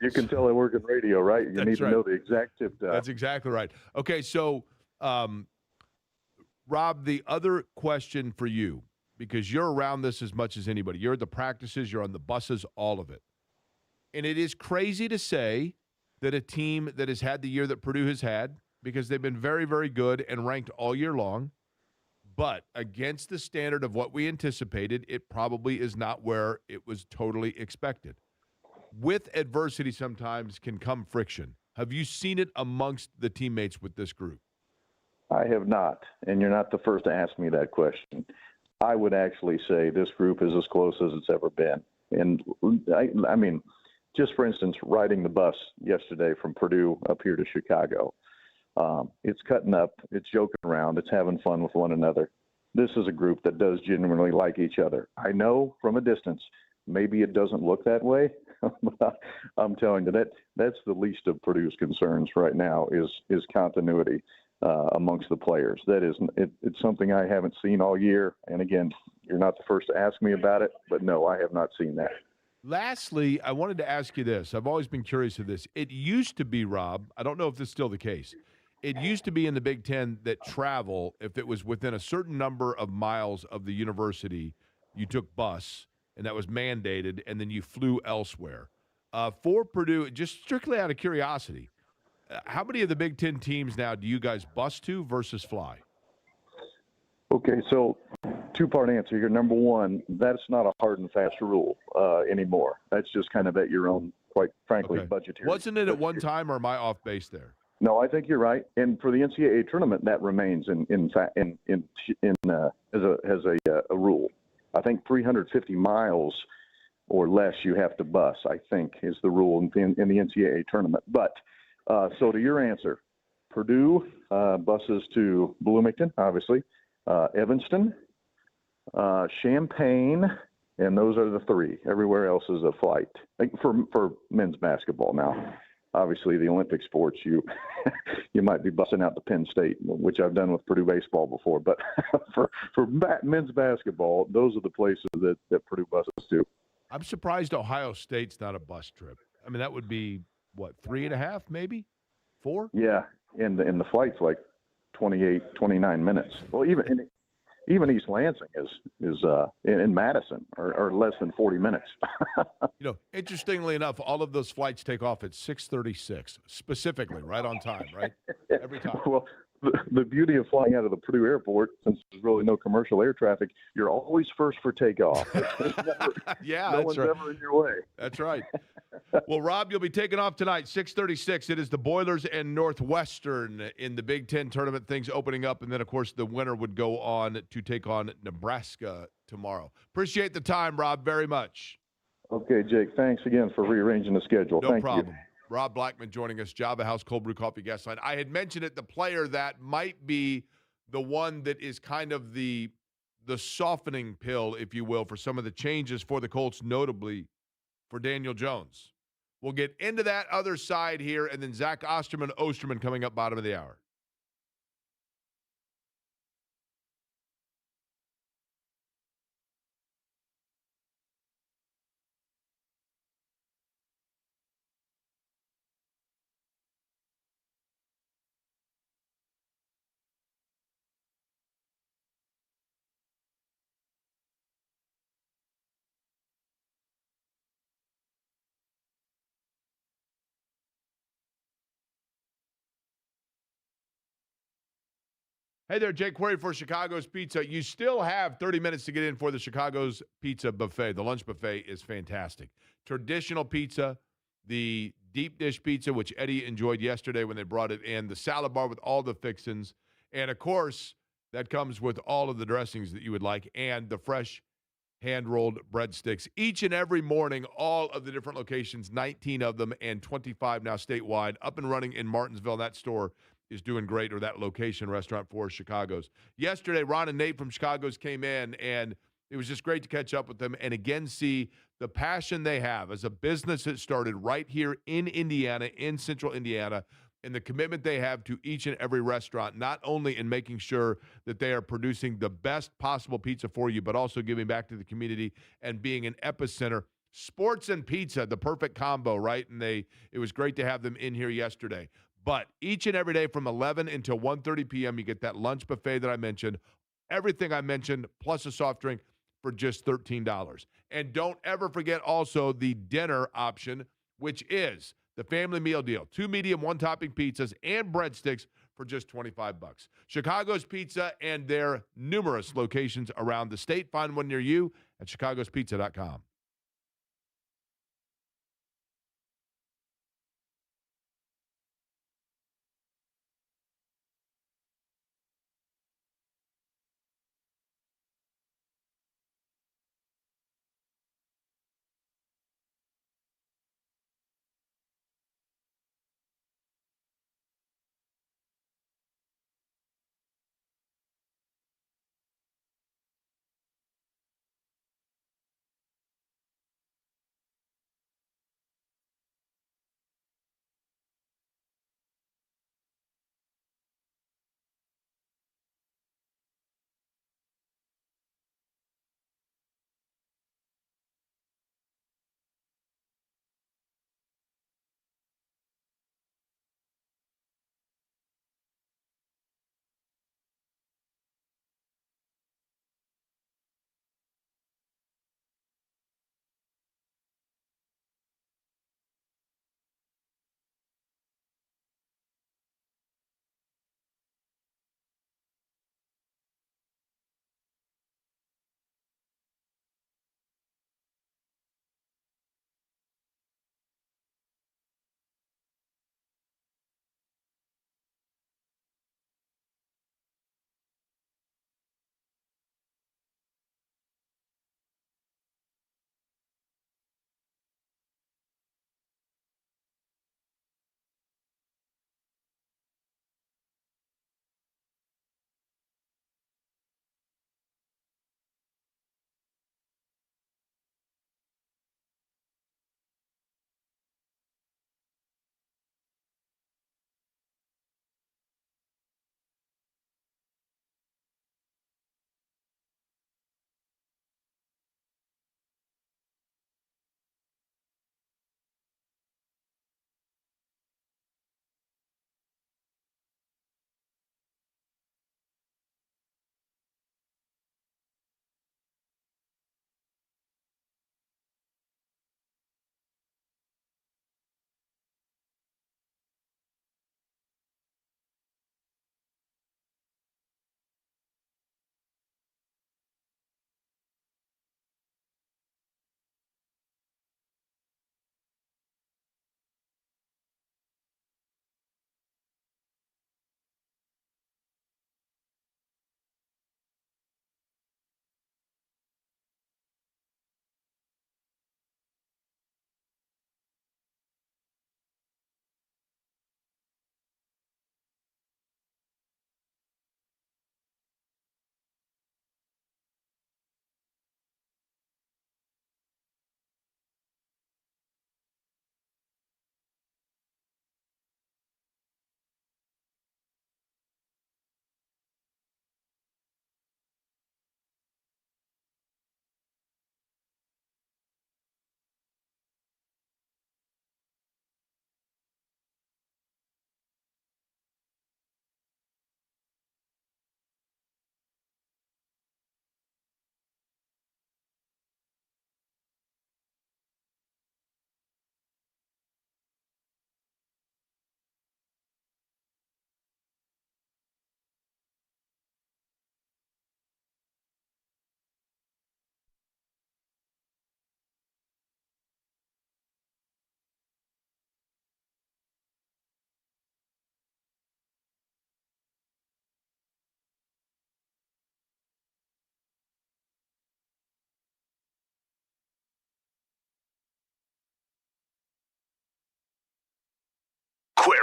You can tell I work in radio, right? You need to know the exact tip time. That's exactly right. Okay, so, Rob, the other question for you, because you're around this as much as anybody. You're at the practices, you're on the buses, all of it. And it is crazy to say that a team that has had the year that Purdue has had, because they've been very, very good and ranked all year long, but against the standard of what we anticipated, it probably is not where it was totally expected. With adversity sometimes can come friction. Have you seen it amongst the teammates with this group? I have not, and you're not the first to ask me that question. I would actually say this group is as close as it's ever been. And I mean, just for instance, riding the bus yesterday from Purdue up here to Chicago, it's cutting up, it's joking around, it's having fun with one another. This is a group that does genuinely like each other. I know from a distance, maybe it doesn't look that way, But I'm telling you that's the least of Purdue's concerns right now is continuity amongst the players. That is, it's something I haven't seen all year. And again, you're not the first to ask me about it, but no, I have not seen that. Lastly, I wanted to ask you this. I've always been curious of this. It used to be, Rob, I don't know if this is still the case. It used to be in the Big Ten that travel, if it was within a certain number of miles of the university, you took bus, and that was mandated, and then you flew elsewhere. For Purdue, just strictly out of curiosity, how many of the Big Ten teams now do you guys bus to versus fly? Okay, so two-part answer here. Number one, that's not a hard and fast rule anymore. That's just kind of at your own, quite frankly, budgetary. Wasn't it at one time, or am I off base there? No, I think you're right. And for the NCAA tournament, that remains as a rule. I think 350 miles or less you have to bus, I think, is the rule in the NCAA tournament. But so to your answer, Purdue buses to Bloomington, obviously, Evanston, Champaign, and those are the three. Everywhere else is a flight. Like for men's basketball now. Obviously, the Olympic sports, you might be busting out to Penn State, which I've done with Purdue baseball before. But for men's basketball, those are the places that Purdue buses to. I'm surprised Ohio State's not a bus trip. I mean, that would be, what, 3.5, maybe? 4? Yeah, and the flight's like 28, 29 minutes. Well, even East Lansing is in Madison or less than 40 minutes. Interestingly enough, all of those flights take off at 6:36, specifically, right on time, right? Every time. Well, the beauty of flying out of the Purdue airport, since there's really no commercial air traffic, you're always first for takeoff. Yeah, no that's one's right. ever in your way. That's right. Well, Rob, you'll be taking off tonight, 6:36. It is the Boilers and Northwestern in the Big Ten tournament, things opening up. And then, of course, the winner would go on to take on Nebraska tomorrow. Appreciate the time, Rob, very much. Okay, Jake, thanks again for rearranging the schedule. No Thank problem. you. Rob Blackman joining us, Java House Cold Brew Coffee Guest Line. I had mentioned it, the player that might be the one that is kind of the softening pill, if you will, for some of the changes for the Colts, notably for Daniel Jones. We'll get into that other side here, and then Zach Austerman coming up bottom of the hour. Hey there, Jake Query for Chicago's Pizza. You still have 30 minutes to get in for the Chicago's Pizza Buffet. The lunch buffet is fantastic. Traditional pizza, the deep dish pizza, which Eddie enjoyed yesterday when they brought it in, the salad bar with all the fixins, and, of course, that comes with all of the dressings that you would like, and the fresh hand-rolled breadsticks. Each and every morning, all of the different locations, 19 of them, and 25 now statewide, up and running in Martinsville. That store is doing great, or that location restaurant for Chicago's. Yesterday, Ron and Nate from Chicago's came in, and it was just great to catch up with them and again see the passion they have as a business that started right here in Indiana, in central Indiana, and the commitment they have to each and every restaurant, not only in making sure that they are producing the best possible pizza for you, but also giving back to the community and being an epicenter. Sports and pizza, the perfect combo, right? And it was great to have them in here yesterday. But each and every day from 11 until 1:30 p.m., you get that lunch buffet that I mentioned, everything I mentioned, plus a soft drink for just $13. And don't ever forget also the dinner option, which is the family meal deal. 2 medium, 1 topping pizzas and breadsticks for just $25. Chicago's Pizza and their numerous locations around the state. Find one near you at chicagospizza.com.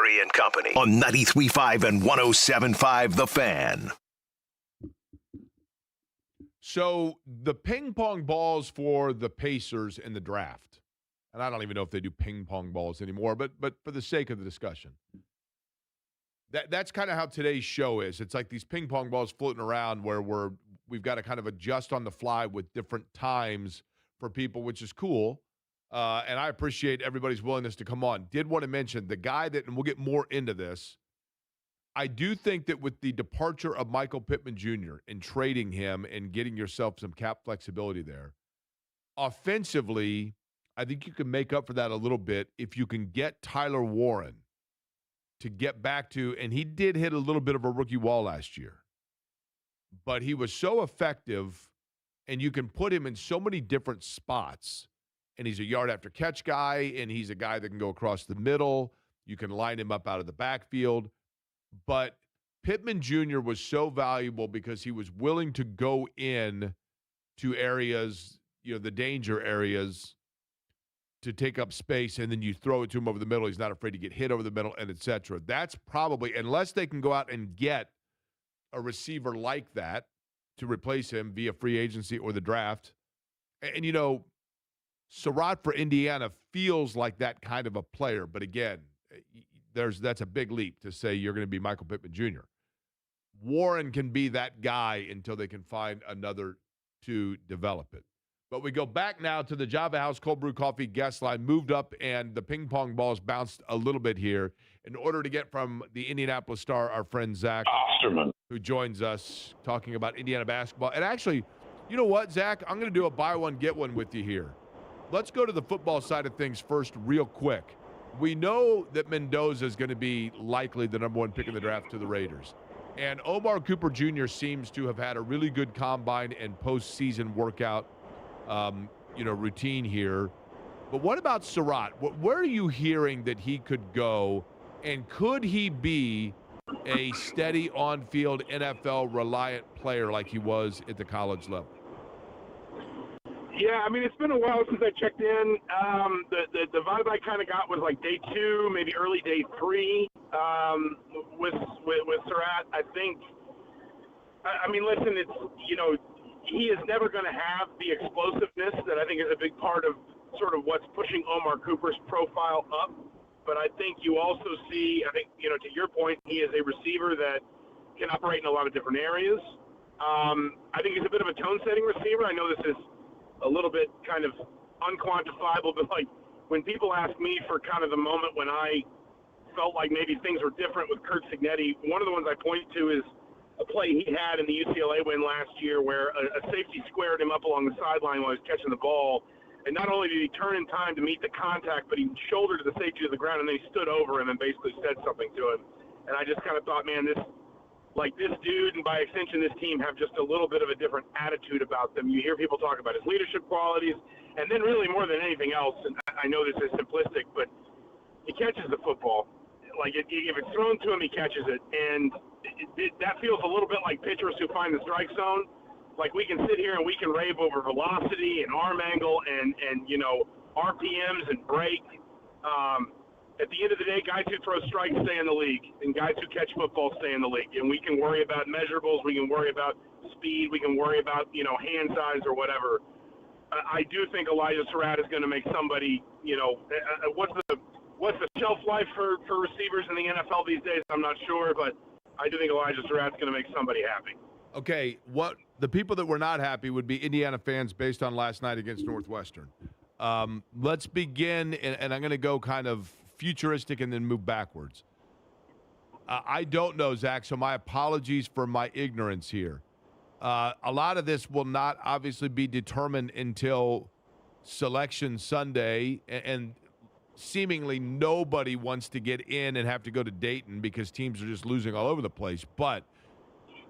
Query and Company on 93.5 and 107.5 The Fan. So the ping pong balls for the Pacers in the draft, and I don't even know if they do ping pong balls anymore, but for the sake of the discussion, that's kind of how today's show is. It's like these ping pong balls floating around where we've got to kind of adjust on the fly with different times for people, which is cool. And I appreciate everybody's willingness to come on. Did want to mention the guy that, and we'll get more into this, I do think that with the departure of Michael Pittman Jr. and trading him and getting yourself some cap flexibility there, offensively, I think you can make up for that a little bit if you can get Tyler Warren to get back to, and he did hit a little bit of a rookie wall last year, but he was so effective, and you can put him in so many different spots, and he's a yard after catch guy, and he's a guy that can go across the middle. You can line him up out of the backfield. But Pittman Jr. was so valuable because he was willing to go in to areas, the danger areas, to take up space, and then you throw it to him over the middle. He's not afraid to get hit over the middle, and et cetera. That's probably, unless they can go out and get a receiver like that to replace him via free agency or the draft. And, Surratt for Indiana feels like that kind of a player. But again, that's a big leap to say you're going to be Michael Pittman Jr. Warren can be that guy until they can find another to develop it. But we go back now to the Java House Cold Brew Coffee guest line, moved up, and the ping pong balls bounced a little bit here in order to get from the Indianapolis Star, our friend Zach Austerman, who joins us talking about Indiana basketball. And actually, you know what, Zach? I'm going to do a buy one, get one with you here. Let's go to the football side of things first real quick. We know that Mendoza is going to be likely the number one pick in the draft to the Raiders. And Omar Cooper Jr. seems to have had a really good combine and postseason workout routine here. But what about Surratt? Where are you hearing that he could go? And could he be a steady on-field NFL reliant player like he was at the college level? Yeah, I mean, it's been a while since I checked in. The vibe I kind of got was like day 2, maybe early day 3 with Surratt. I think, I mean, listen, it's, he is never going to have the explosiveness that I think is a big part of sort of what's pushing Omar Cooper's profile up. But I think you also see, to your point, he is a receiver that can operate in a lot of different areas. I think he's a bit of a tone-setting receiver. I know this is a little bit kind of unquantifiable, but like when people ask me for kind of the moment when I felt like maybe things were different with Curt Cignetti, one of the ones I point to is a play he had in the UCLA win last year where a safety squared him up along the sideline while he was catching the ball. And not only did he turn in time to meet the contact, but he shouldered the safety to the ground, and then he stood over him and basically said something to him. And I just kind of thought, man, this dude, and by extension this team, have just a little bit of a different attitude about them. You hear people talk about his leadership qualities, and then really more than anything else, and I know this is simplistic, but he catches the football. Like, if it's thrown to him, he catches it. And that feels a little bit like pitchers who find the strike zone. Like, we can sit here and we can rave over velocity and arm angle and RPMs and break. At the end of the day, guys who throw strikes stay in the league, and guys who catch football stay in the league. And we can worry about measurables, we can worry about speed, we can worry about, hand size or whatever. I do think Elijah Surratt is going to make somebody, what's the shelf life for receivers in the NFL these days? I'm not sure, but I do think Elijah Surratt's going to make somebody happy. Okay, what the people that were not happy would be Indiana fans based on last night against Northwestern. Let's begin, and I'm going to go kind of futuristic and then move backwards. I don't know, Zach, so my apologies for my ignorance here. A lot of this will not obviously be determined until Selection Sunday, and seemingly nobody wants to get in and have to go to Dayton because teams are just losing all over the place. But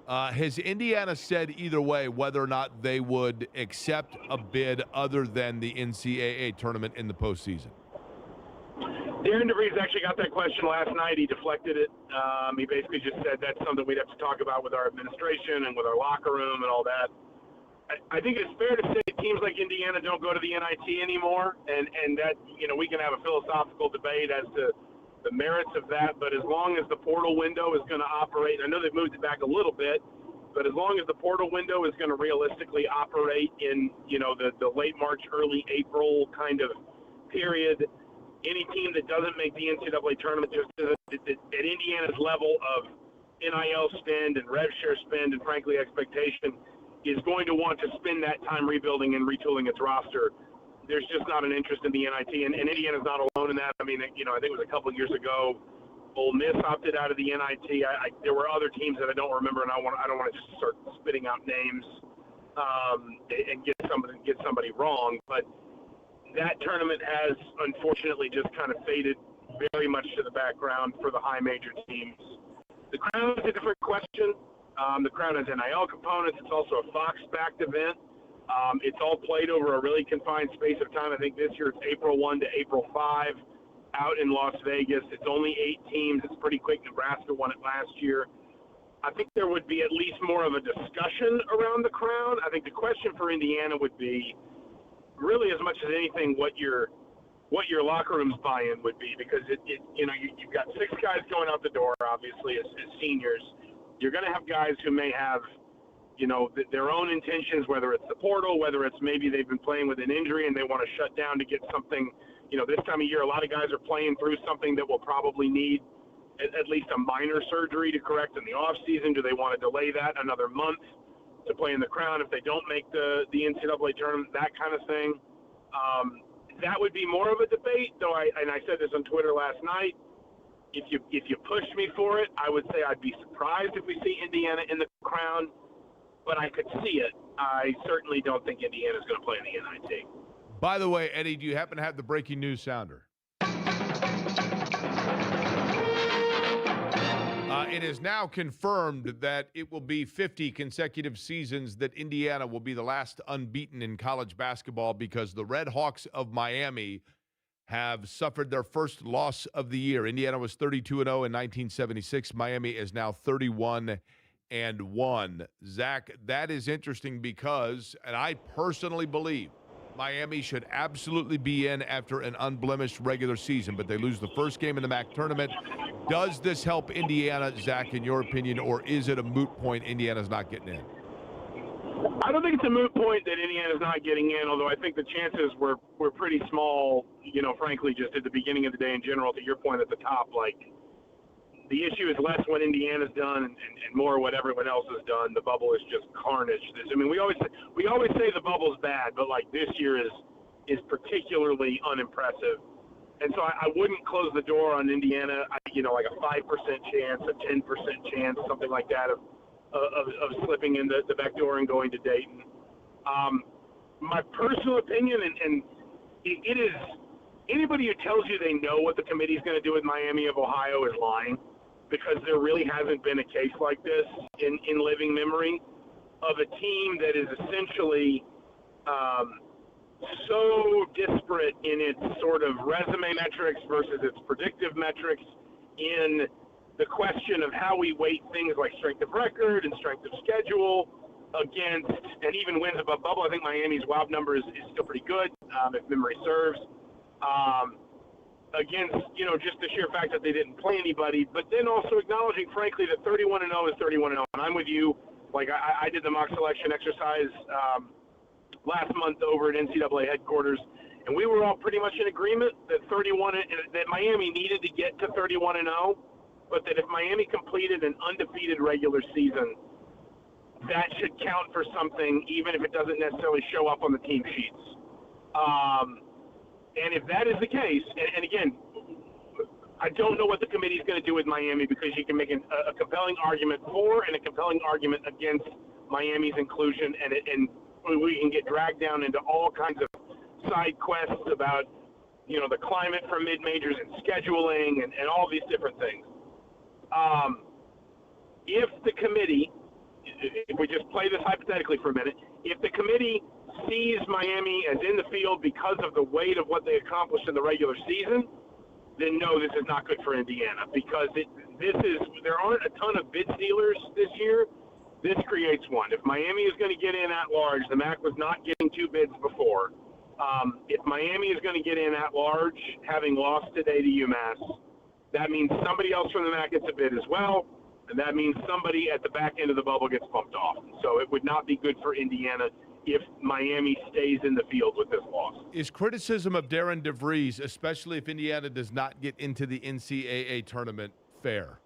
has Indiana said either way whether or not they would accept a bid other than the NCAA tournament in the postseason? Darren DeVries actually got that question last night. He deflected it. He basically just said that's something we'd have to talk about with our administration and with our locker room and all that. I think it's fair to say teams like Indiana don't go to the NIT anymore, and that we can have a philosophical debate as to the merits of that, but as long as the portal window is going to operate, I know they've moved it back a little bit, but as long as the portal window is going to realistically operate in, the late March, early April kind of period, any team that doesn't make the NCAA tournament just at Indiana's level of NIL spend and rev share spend and, frankly, expectation is going to want to spend that time rebuilding and retooling its roster. There's just not an interest in the NIT, and Indiana's not alone in that. I mean, I think it was a couple of years ago, Ole Miss opted out of the NIT. There were other teams that I don't remember, and I don't want to just start spitting out names and get somebody wrong. But that tournament has unfortunately just kind of faded very much to the background for the high major teams. The Crown is a different question. The Crown has NIL components. It's also a Fox-backed event. It's all played over a really confined space of time. I think this year it's April 1 to April 5 out in Las Vegas. It's only 8 teams. It's pretty quick. Nebraska won it last year. I think there would be at least more of a discussion around the Crown. I think the question for Indiana would be, really as much as anything, what your locker room's buy-in would be, because you've got 6 guys going out the door, obviously, as seniors. You're going to have guys who may have, their own intentions, whether it's the portal, whether it's maybe they've been playing with an injury and they want to shut down to get something. This time of year, a lot of guys are playing through something that will probably need at least a minor surgery to correct in the off season. Do they want to delay that another month to play in the Crown if they don't make the NCAA tournament, that kind of thing? That would be more of a debate, though. I said this on Twitter last night. If you pushed me for it, I would say I'd be surprised if we see Indiana in the Crown, but I could see it. I certainly don't think Indiana's going to play in the NIT. By the way, Eddie, do you happen to have the breaking news sounder? It is now confirmed that it will be 50 consecutive seasons that Indiana will be the last unbeaten in college basketball, because the Red Hawks of Miami have suffered their first loss of the year. Indiana was 32-0 in 1976. Miami is now 31-1. Zach, that is interesting because, and I personally believe, Miami should absolutely be in after an unblemished regular season, but they lose the first game in the MAC tournament. Does this help Indiana, Zach, in your opinion, or is it a moot point? Indiana's not getting in. I don't think it's a moot point that Indiana's not getting in, although I think the chances were pretty small, frankly, just at the beginning of the day in general, to your point at the top. Like, the issue is less what Indiana's done and more what everyone else has done. The bubble is just carnage. We always say the bubble's bad, but like this year is particularly unimpressive. And so I wouldn't close the door on Indiana. Like a 5% chance, a 10% chance, something like that of slipping in the back door and going to Dayton. My personal opinion, and it is, anybody who tells you they know what the committee's going to do with Miami of Ohio is lying, because there really hasn't been a case like this in living memory of a team that is essentially so disparate in its sort of resume metrics versus its predictive metrics, in the question of how we weight things like strength of record and strength of schedule against, and even wins above bubble. I think Miami's WOB number is still pretty good, if memory serves. Against, just the sheer fact that they didn't play anybody, but then also acknowledging, frankly, that 31-0 is 31-0. And I'm with you. Like, I did the mock selection exercise last month over at NCAA headquarters, and we were all pretty much in agreement that that Miami needed to get to 31-0, but that if Miami completed an undefeated regular season, that should count for something, even if it doesn't necessarily show up on the team sheets. And if that is the case, and again, I don't know what the committee is going to do with Miami, because you can make a compelling argument for and a compelling argument against Miami's inclusion, and we can get dragged down into all kinds of side quests about, the climate for mid-majors and scheduling and all these different things. If the committee, if we just play this hypothetically for a minute, if the committee sees Miami as in the field because of the weight of what they accomplished in the regular season, then no, this is not good for Indiana, because there aren't a ton of bid stealers this year. This creates one. If Miami is going to get in at large, the MAC was not getting 2 bids before. If Miami is going to get in at large, having lost today to UMass, that means somebody else from the MAC gets a bid as well, and that means somebody at the back end of the bubble gets bumped off. So it would not be good for Indiana if Miami stays in the field with this loss. Is criticism of Darren DeVries, especially if Indiana does not get into the NCAA tournament, fair?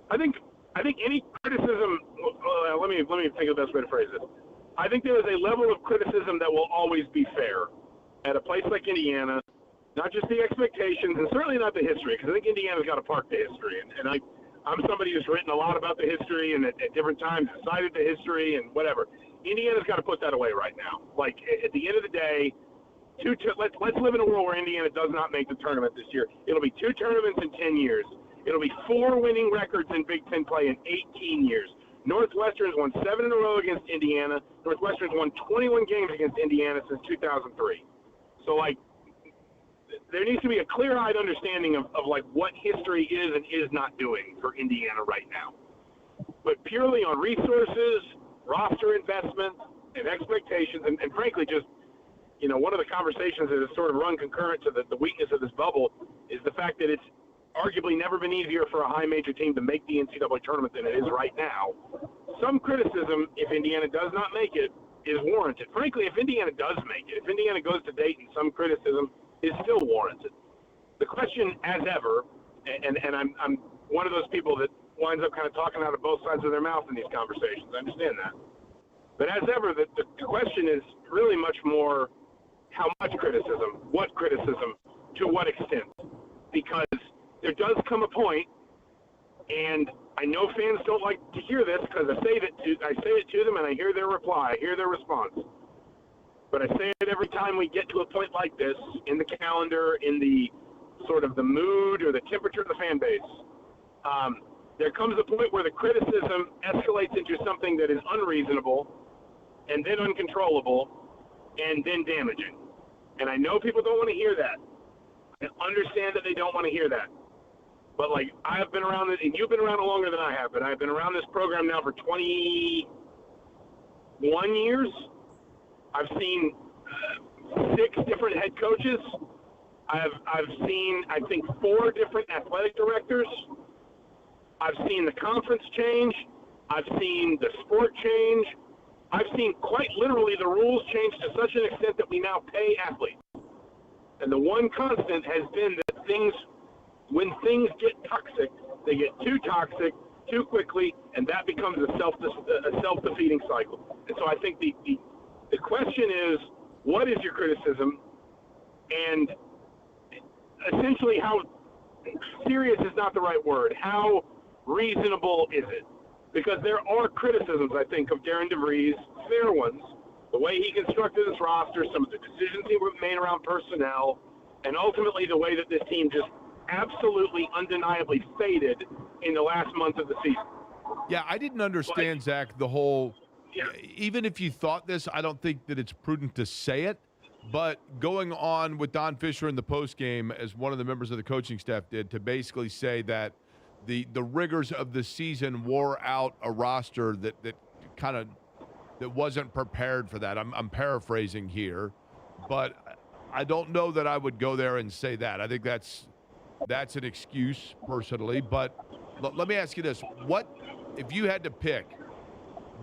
I think any criticism. Let me think of the best way to phrase it. I think there is a level of criticism that will always be fair at a place like Indiana. Not just the expectations, and certainly not the history, because I think Indiana's got to park the history. And I'm somebody who's written a lot about the history and at different times cited the history and whatever. Indiana's got to put that away right now. Like, at the end of the day, let's live in a world where Indiana does not make the tournament this year. It'll be 2 tournaments in 10 years. It'll be 4 winning records in Big Ten play in 18 years. Northwestern's won 7 in a row against Indiana. Northwestern's won 21 games against Indiana since 2003. So, like, there needs to be a clear-eyed understanding of like what history is and is not doing for Indiana right now. But purely on resources, roster investment, and expectations, and frankly, just, you know, one of the conversations that has sort of run concurrent to the weakness of this bubble is the fact that it's arguably never been easier for a high major team to make the NCAA tournament than it is right now. Some criticism, if Indiana does not make it, is warranted. Frankly, if Indiana does make it, if Indiana goes to Dayton, some criticism is still warranted. The question, as ever, and I'm one of those people that winds up kind of talking out of both sides of their mouth in these conversations. I understand that. But as ever, the question is really much more how much criticism, what criticism, to what extent. Because there does come a point, and I know fans don't like to hear this because I say it to them and I hear their reply, I hear their response. But I say it every time we get to a point like this in the calendar, in the sort of the mood or the temperature of the fan base. There comes a point where the criticism escalates into something that is unreasonable and then uncontrollable and then damaging. And I know people don't want to hear that. I understand that they don't want to hear that. But, like, I have been around this, and you've been around it longer than I have, but I've been around this program now for 21 years. I've seen 6 different head coaches. I've seen, I think, 4 different athletic directors. I've seen the conference change. I've seen the sport change. I've seen quite literally the rules change to such an extent that we now pay athletes. And the one constant has been that when things get toxic, they get too toxic too quickly, and that becomes a self-defeating cycle. And so I think the question is, what is your criticism? And essentially, how serious is not the right word. How reasonable is it? Because there are criticisms, I think, of Darren DeVries, fair ones, the way he constructed this roster, some of the decisions he made around personnel, and ultimately the way that this team just absolutely, undeniably faded in the last month of the season. Yeah, I didn't understand, Zach, the whole even if you thought this, I don't think that it's prudent to say it. But going on with Don Fisher in the postgame, as one of the members of the coaching staff did, to basically say that the rigors of the season wore out a roster that wasn't prepared for that. I'm paraphrasing here, but I don't know that I would go there and say that. I think that's an excuse personally. But let me ask you this: what if you had to pick?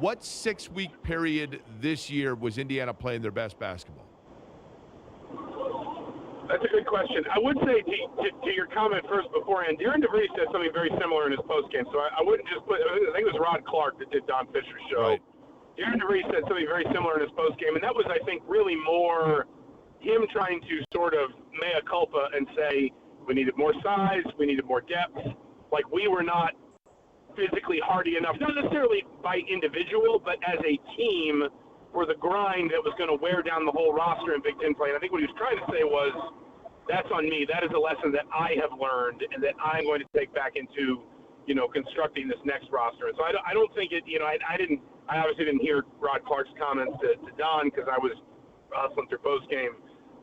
What 6-week period this year was Indiana playing their best basketball? That's a good question. I would say to your comment first beforehand, Darren DeVries said something very similar in his postgame. So I wouldn't just put – I think it was Rod Clark that did Don Fisher's show. Right. Darren DeVries said something very similar in his postgame, and that was, I think, really more him trying to sort of mea culpa and say we needed more size, we needed more depth. Like, we were not physically hardy enough, not necessarily by individual, but as a team for the grind that was going to wear down the whole roster in Big Ten play. And I think what he was trying to say was, that's on me. That is a lesson that I have learned and that I'm going to take back into, constructing this next roster. And so I don't think it, I obviously didn't hear Rod Clark's comments to Don because I was hustling through post game,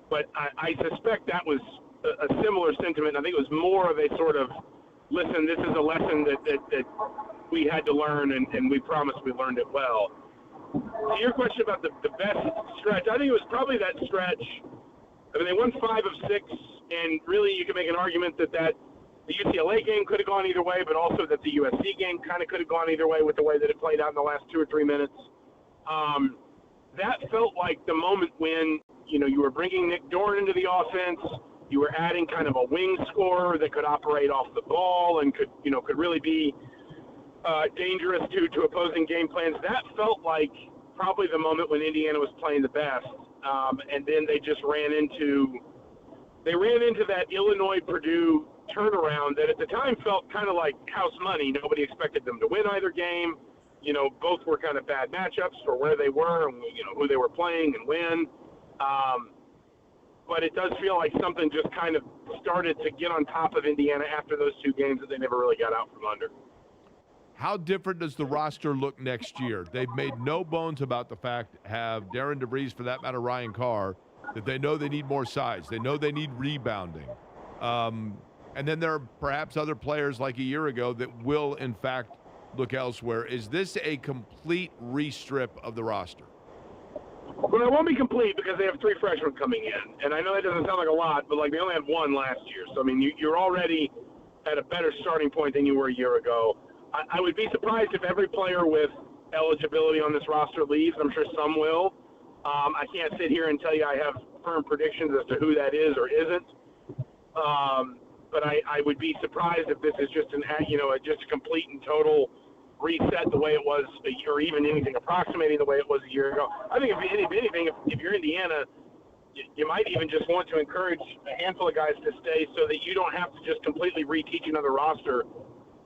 but I suspect that was a similar sentiment. I think it was more of a sort of, listen, this is a lesson that we had to learn, and we promised we learned it well. To your question about the best stretch, I think it was probably that stretch. I mean, they won 5 of 6 And really, you can make an argument that the UCLA game could have gone either way, but also that the USC game kind of could have gone either way with the way that it played out in the last 2 or 3 minutes. That felt like the moment when, you were bringing Nick Dorn into the offense. You were adding kind of a wing scorer that could operate off the ball and could really be dangerous to opposing game plans. That felt like probably the moment when Indiana was playing the best. And then they just ran into that Illinois-Purdue turnaround that at the time felt kind of like house money. Nobody expected them to win either game. Both were kind of bad matchups for where they were and, who they were playing and when. But it does feel like something just kind of started to get on top of Indiana after those 2 games that they never really got out from under. How different does the roster look next year? They've made no bones about the fact, have Darren DeVries, for that matter, Ryan Carr, that they know they need more size. They know they need rebounding. And then there are perhaps other players like a year ago that will, in fact, look elsewhere. Is this a complete restrip of the roster? Well, it won't be complete because they have 3 freshmen coming in. And I know that doesn't sound like a lot, but they only had 1 last year. So, you're already at a better starting point than you were a year ago. I would be surprised if every player with eligibility on this roster leaves. I'm sure some will. I can't sit here and tell you I have firm predictions as to who that is or isn't. But I would be surprised if this is just just a complete and total reset the way it was, or even anything approximating the way it was a year ago. I think if anything, if you're Indiana, you might even just want to encourage a handful of guys to stay so that you don't have to just completely reteach another roster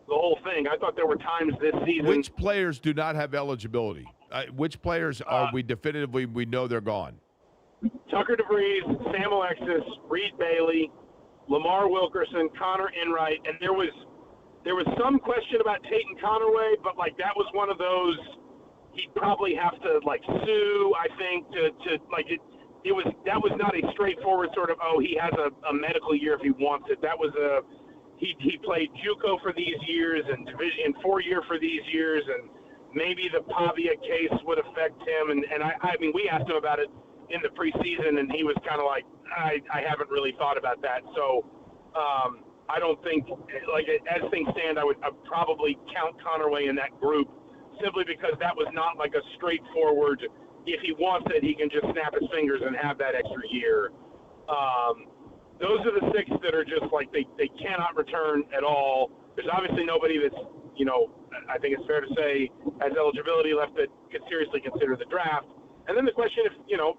the whole thing. I thought there were times this season. Which players do not have eligibility? Which players are we know they're gone? Tucker DeVries, Sam Alexis, Reed Bailey, Lamar Wilkerson, Connor Enright, and there was some question about Tatum Conaway, but that was one of those he'd probably have to sue, I think, that was not a straightforward sort of he has a medical year if he wants it. That was he played JUCO for these years and Division 4 year for these years, and maybe the Pavia case would affect him. And we asked him about it in the preseason, and he was kind of I haven't really thought about that. So I don't think, as things stand, I'd probably count Conaway in that group simply because that was not a straightforward, if he wants it, he can just snap his fingers and have that extra year. Those are the 6 that are just they cannot return at all. There's obviously nobody that's, I think it's fair to say, has eligibility left that could seriously consider the draft. And then the question is,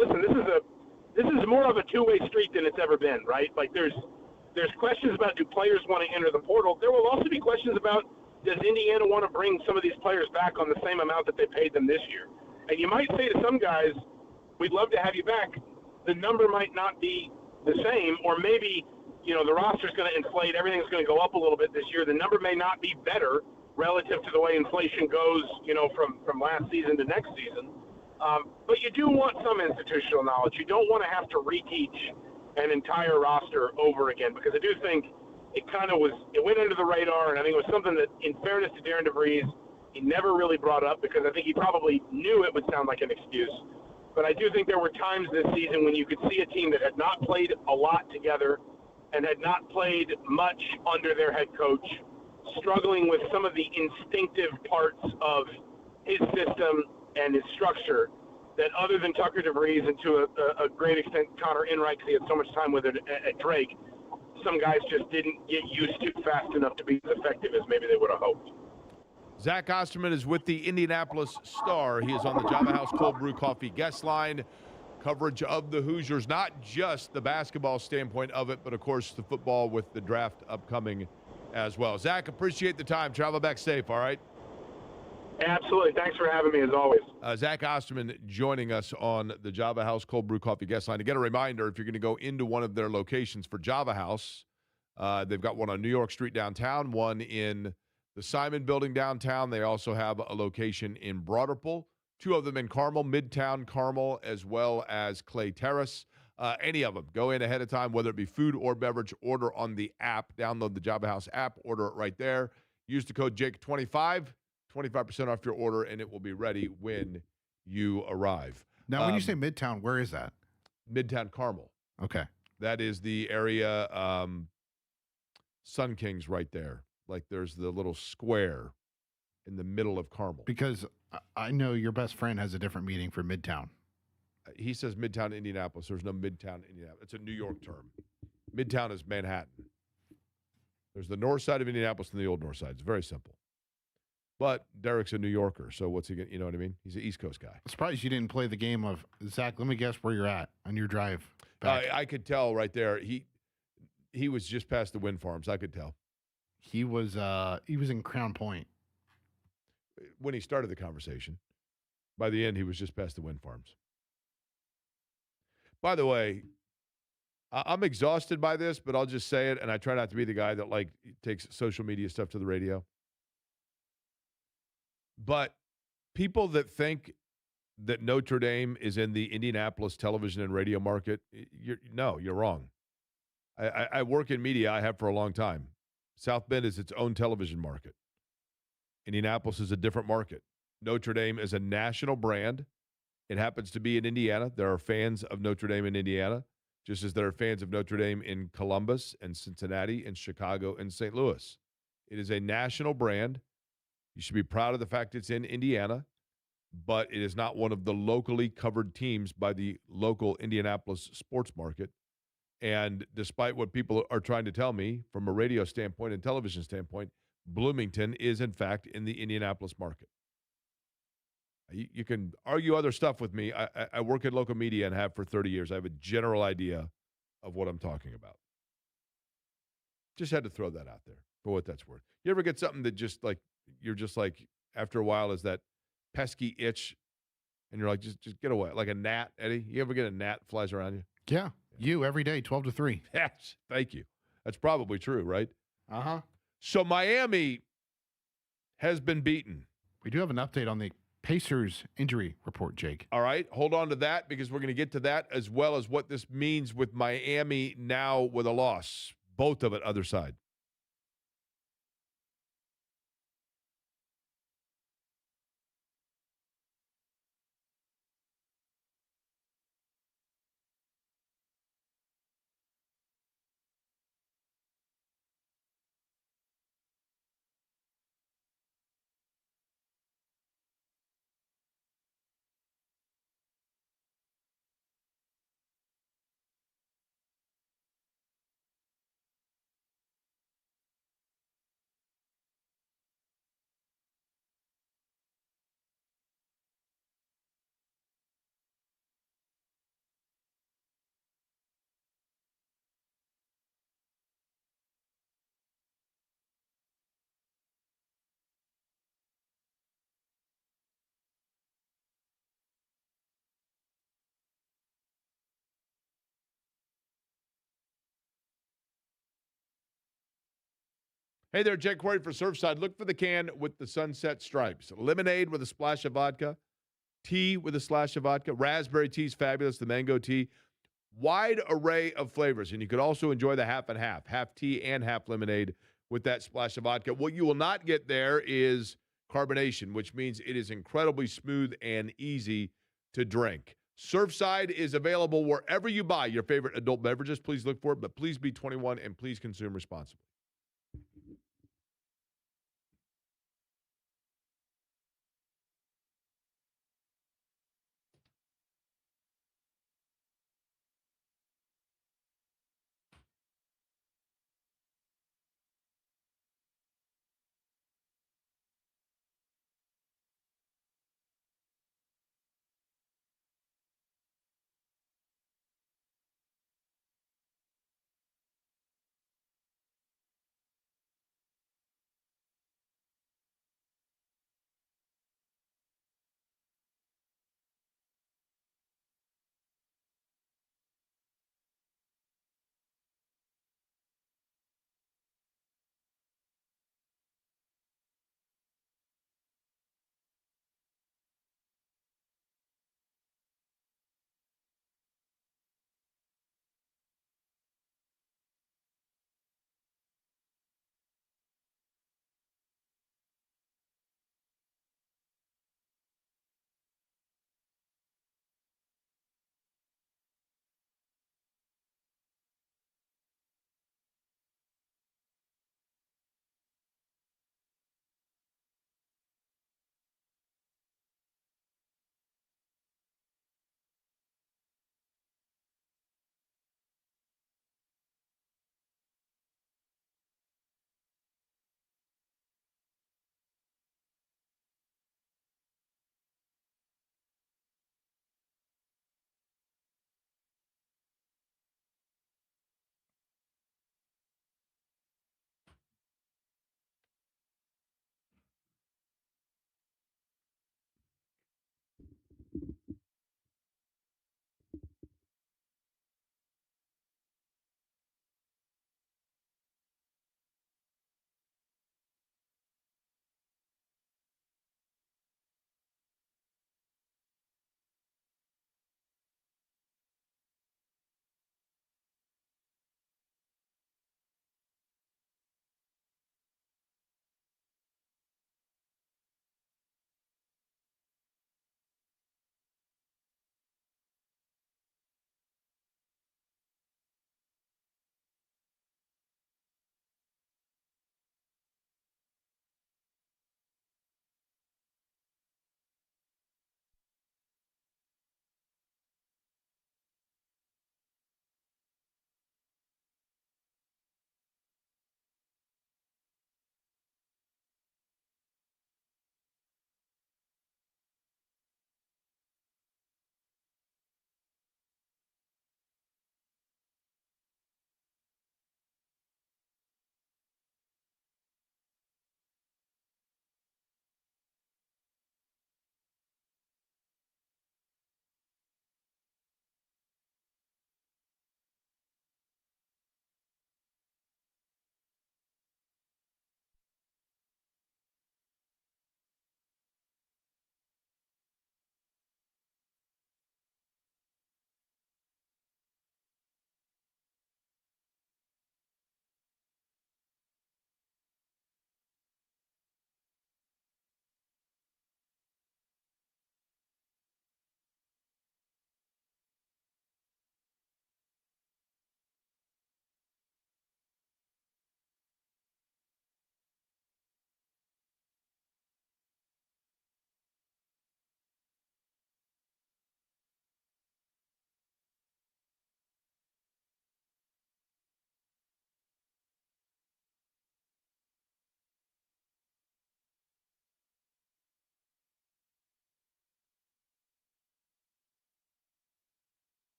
listen, this is more of a two-way street than it's ever been, right? There's questions about, do players want to enter the portal? There will also be questions about, does Indiana want to bring some of these players back on the same amount that they paid them this year? And you might say to some guys, we'd love to have you back. The number might not be the same, or maybe, the roster's going to inflate. Everything's going to go up a little bit this year. The number may not be better relative to the way inflation goes, from last season to next season. But you do want some institutional knowledge. You don't want to have to reteach an entire roster over again, because I do think it went under the radar, and I think it was something that, in fairness to Darren DeVries, he never really brought up, because I think he probably knew it would sound like an excuse. But I do think there were times this season when you could see a team that had not played a lot together and had not played much under their head coach, struggling with some of the instinctive parts of his system and his structure that, other than Tucker DeVries and to a great extent Connor Enright, because he had so much time with it at Drake, some guys just didn't get used to fast enough to be as effective as maybe they would have hoped. Zach Austerman is with the Indianapolis Star. He is on the Java House Cold Brew Coffee guest line. Coverage of the Hoosiers, not just the basketball standpoint of it, but of course the football with the draft upcoming as well. Zach, appreciate the time. Travel back safe, all right? Absolutely. Thanks for having me, as always. Zach Austerman joining us on the Java House Cold Brew Coffee guest line. Again, a reminder, if you're going to go into one of their locations for Java House, they've got one on New York Street downtown, one in the Simon Building downtown. They also have a location in Broderpool, 2 of them in Carmel, Midtown Carmel, as well as Clay Terrace. Any of them. Go in ahead of time, whether it be food or beverage, order on the app. Download the Java House app, order it right there. Use the code Jake25, 25% off your order, and it will be ready when you arrive. Now, when you say Midtown, where is that? Midtown Carmel. Okay. That is the area, Sun King's right there. Like there's the little square in the middle of Carmel. Because I know your best friend has a different meaning for Midtown. He says Midtown Indianapolis. There's no Midtown Indianapolis. It's a New York term. Midtown is Manhattan. There's the north side of Indianapolis and the old north side. It's very simple. But Derek's a New Yorker, so what's he going to, you know what I mean? He's an East Coast guy. I'm surprised you didn't play the game of, Zach, let me guess where you're at on your drive back. I could tell right there. He was just past the wind farms. I could tell. He was in Crown Point. When he started the conversation. By the end, he was just past the wind farms. By the way, I'm exhausted by this, but I'll just say it, and I try not to be the guy that like takes social media stuff to the radio. But people that think that Notre Dame is in the Indianapolis television and radio market, you're wrong. I work in media. I have for a long time. South Bend is its own television market. Indianapolis is a different market. Notre Dame is a national brand. It happens to be in Indiana. There are fans of Notre Dame in Indiana, just as there are fans of Notre Dame in Columbus and Cincinnati and Chicago and St. Louis. It is a national brand. You should be proud of the fact it's in Indiana, but it is not one of the locally covered teams by the local Indianapolis sports market. And despite what people are trying to tell me from a radio standpoint and television standpoint, Bloomington is, in fact, in the Indianapolis market. You can argue other stuff with me. I work in local media and have for 30 years. I have a general idea of what I'm talking about. Just had to throw that out there for what that's worth. You ever get something that just like, you're just like, after a while, is that pesky itch, and you're like, just get away. Like a gnat, Eddie. You ever get a gnat flies around you? Yeah. You every day, 12 to 3. Yes. Thank you. That's probably true, right? Uh-huh. So Miami has been beaten. We do have an update on the Pacers injury report, Jake. All right. Hold on to that because we're going to get to that as well as what this means with Miami now with a loss. Both of it, other side. Hey there, Jake Quarry for Surfside. Look for the can with the sunset stripes. Lemonade with a splash of vodka. Tea with a splash of vodka. Raspberry tea is fabulous. The mango tea. Wide array of flavors. And you could also enjoy the half and half. Half tea and half lemonade with that splash of vodka. What you will not get there is carbonation, which means it is incredibly smooth and easy to drink. Surfside is available wherever you buy your favorite adult beverages. Please look for it, but please be 21 and please consume responsibly.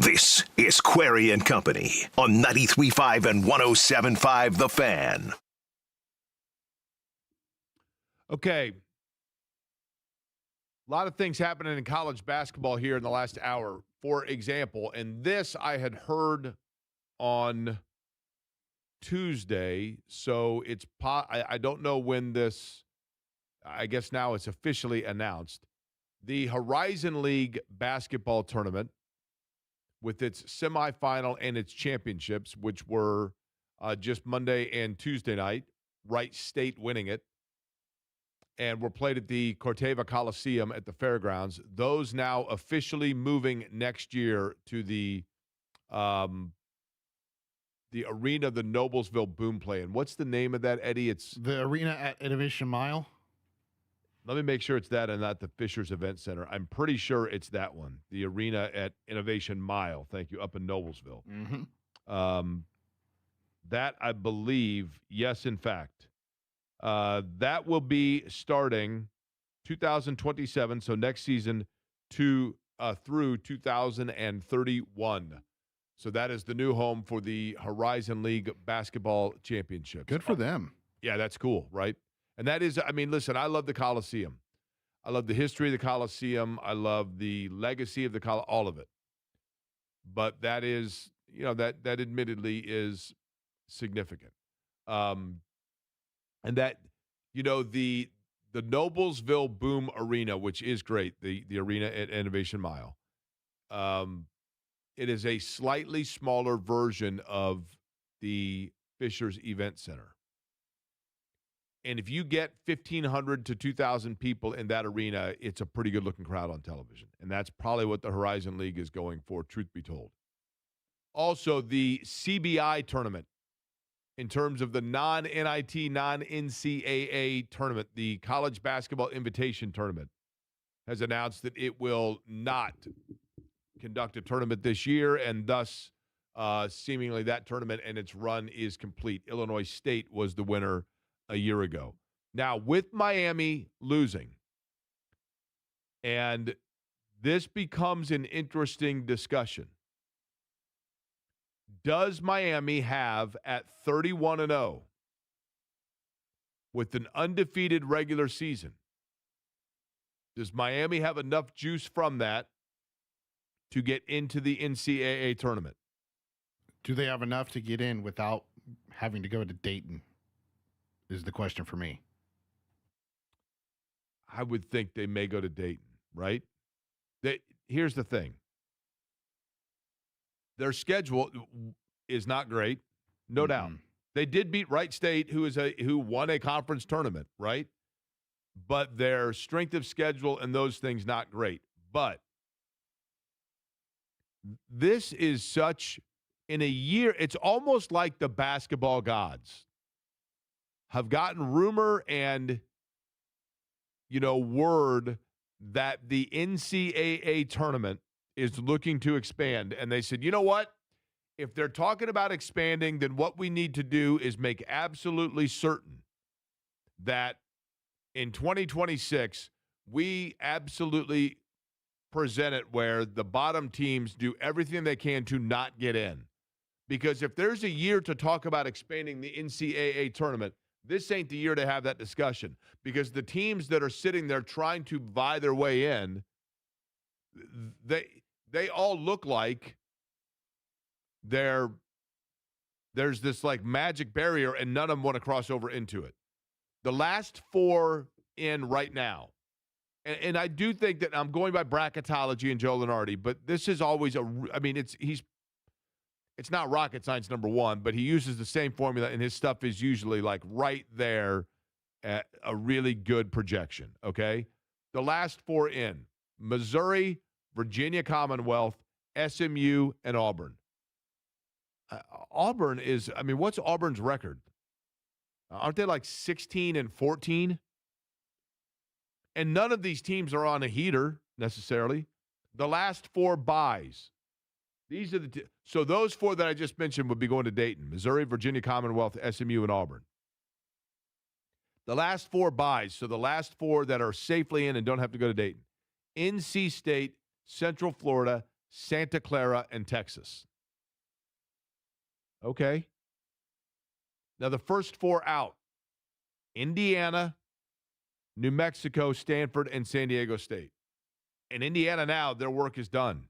This is Query and Company on 93.5 and 107.5 The Fan. Okay. A lot of things happening in college basketball here in the last hour. For example, and this I had heard on Tuesday, so I don't know when this, I guess now it's officially announced. The Horizon League basketball tournament with its semifinal and its championships, which were just Monday and Tuesday night, Wright State winning it, and were played at the Corteva Coliseum at the Fairgrounds. Those now officially moving next year to the arena, the Noblesville Boom Play. And what's the name of that, Eddie? It's the arena at Innovation Mile. Let me make sure it's that and not the Fishers Event Center. I'm pretty sure it's that one, the arena at Innovation Mile. Thank you, up in Noblesville. Mm-hmm. That, I believe, yes, in fact. That will be starting 2027, so next season through 2031. So that is the new home for the Horizon League Basketball Championships. Good for them. Yeah, that's cool, right? And that is, I mean, listen, I love the Coliseum. I love the history of the Coliseum. I love the legacy of the Coliseum, all of it. But that is, that admittedly is significant. And that, the Noblesville Boom Arena, which is great, the arena at Innovation Mile, it is a slightly smaller version of the Fishers Event Center. And if you get 1,500 to 2,000 people in that arena, it's a pretty good-looking crowd on television. And that's probably what the Horizon League is going for, truth be told. Also, the CBI tournament, in terms of the non-NIT, non-NCAA tournament, the College Basketball Invitation Tournament, has announced that it will not conduct a tournament this year, and thus seemingly that tournament and its run is complete. Illinois State was the winner a year ago. Now, with Miami losing, and this becomes an interesting discussion. Does Miami have, at 31-0, with an undefeated regular season, does Miami have enough juice from that to get into the NCAA tournament? Do they have enough to get in without having to go to Dayton? Is the question for me. I would think they may go to Dayton, right? Here's the thing. Their schedule is not great, no doubt. They did beat Wright State, who won a conference tournament, right? But their strength of schedule and those things not great. But this is such, in a year, it's almost like the basketball gods have gotten rumor and, word that the NCAA tournament is looking to expand. And they said, you know what? If they're talking about expanding, then what we need to do is make absolutely certain that in 2026, we absolutely present it where the bottom teams do everything they can to not get in. Because if there's a year to talk about expanding the NCAA tournament, this ain't the year to have that discussion, because the teams that are sitting there trying to vie their way in, they all look like there's this like magic barrier, and none of them want to cross over into it. The last four in right now, and I do think that I'm going by bracketology and Joe Lenardi, but this is always it's not rocket science, number one, but he uses the same formula, and his stuff is usually like right there at a really good projection, okay? The last four in: Missouri, Virginia Commonwealth, SMU, and Auburn. Auburn is, what's Auburn's record? Aren't they like 16-14? And none of these teams are on a heater necessarily. The last four buys. These are so those four that I just mentioned would be going to Dayton: Missouri, Virginia Commonwealth, SMU, and Auburn. The last four buys, so the last four that are safely in and don't have to go to Dayton: NC State, Central Florida, Santa Clara, and Texas. Okay. Now, the first 4 out: Indiana, New Mexico, Stanford, and San Diego State. And Indiana now, their work is done.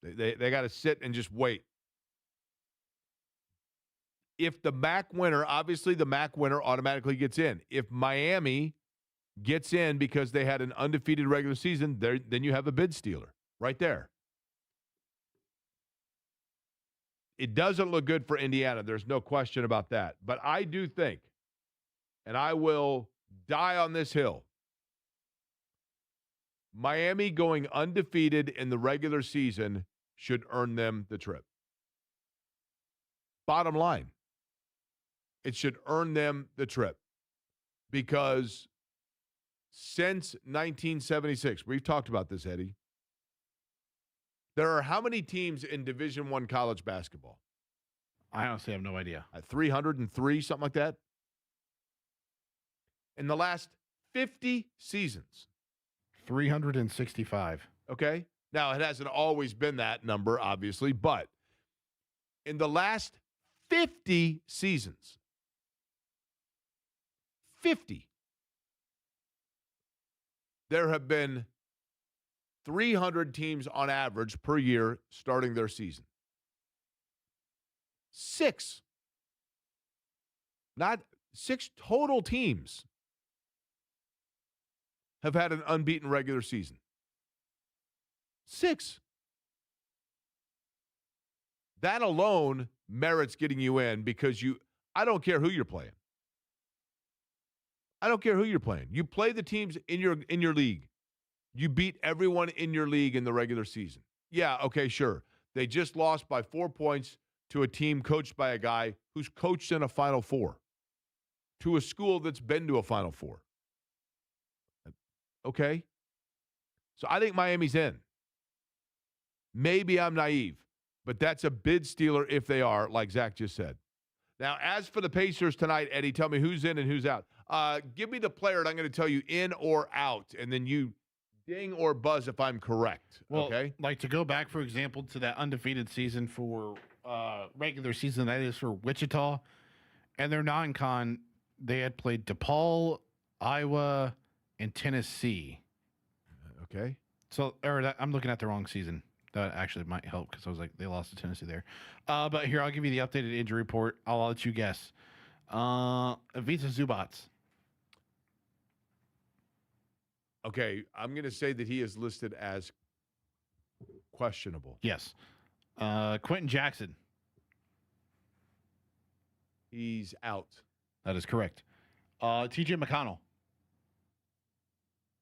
They got to sit and just wait. If the MAC winner, obviously the MAC winner automatically gets in. If Miami gets in because they had an undefeated regular season, then you have a bid stealer right there. It doesn't look good for Indiana. There's no question about that. But I do think, and I will die on this hill, Miami going undefeated in the regular season should earn them the trip. Bottom line, it should earn them the trip. Because since 1976, we've talked about this, Eddie, there are how many teams in Division I college basketball? I honestly have no idea. 303, something like that. In the last 50 seasons. 365. Okay? Now, it hasn't always been that number, obviously, but in the last 50 seasons, 50, there have been 300 teams on average per year starting their season. 6. Not 6 total teams have had an unbeaten regular season. 6. That alone merits getting you in because I don't care who you're playing. I don't care who you're playing. You play the teams in your league. You beat everyone in your league in the regular season. Yeah, okay, sure. They just lost by 4 points to a team coached by a guy who's coached in a Final Four, to a school that's been to a Final Four. Okay? So I think Miami's in. Maybe I'm naive, but that's a bid stealer if they are, like Zach just said. Now, as for the Pacers tonight, Eddie, tell me who's in and who's out. Give me the player, and I'm going to tell you in or out, and then you ding or buzz if I'm correct. Well, okay? like to go back, for example, to that undefeated season for regular season, that is for Wichita, and their non-con, they had played DePaul, Iowa, and Tennessee. Okay. So, I'm looking at the wrong season. That actually might help because I was like, they lost to Tennessee there. But here, I'll give you the updated injury report. I'll let you guess. Ivica Zubats. Okay, I'm going to say that he is listed as questionable. Yes. Quentin Jackson. He's out. That is correct. TJ McConnell.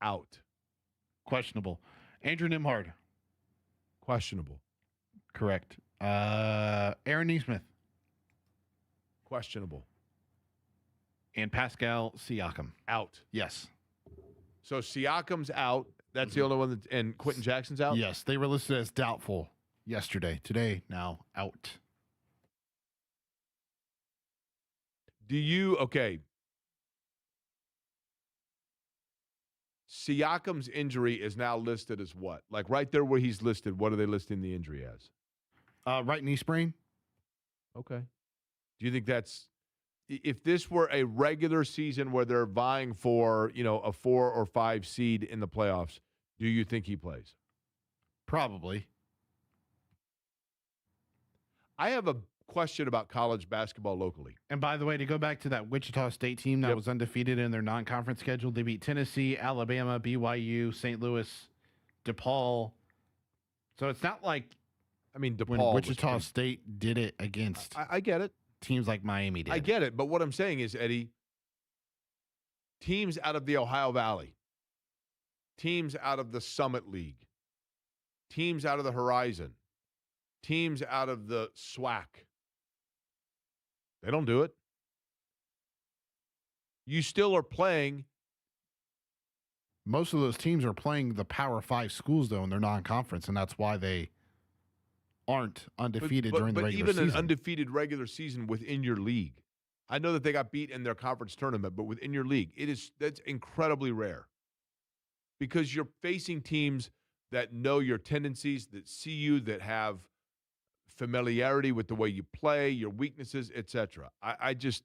Out. Questionable. Andrew Nimhard. Questionable. Correct. Aaron Neesmith. Questionable. And Pascal Siakam. Out. Yes. So Siakam's out. That's the only one and Quentin Jackson's out? Yes. They were listed as doubtful yesterday. Today, now out. Okay. Siakam's injury is now listed as what? Like right there where he's listed, what are they listing the injury as? Right knee sprain. Okay. Do you think that's if this were a regular season where they're vying for, a 4 or 5 seed in the playoffs, do you think he plays? Probably. I have a question about college basketball locally. And by the way, to go back to that Wichita State team that was undefeated in their non-conference schedule, they beat Tennessee, Alabama, BYU, St. Louis, DePaul. So it's not like DePaul when Wichita State did it against I get it. Teams like Miami did. I get it. But what I'm saying is, Eddie, teams out of the Ohio Valley, teams out of the Summit League, teams out of the Horizon, teams out of the SWAC, they don't do it. You still are playing. Most of those teams are playing the Power 5 schools, though, in their non-conference, and that's why they aren't undefeated during the regular season. But even an undefeated regular season within your league. I know that they got beat in their conference tournament, but within your league, that's incredibly rare. Because you're facing teams that know your tendencies, that see you, that have familiarity with the way you play, your weaknesses, etc. I just,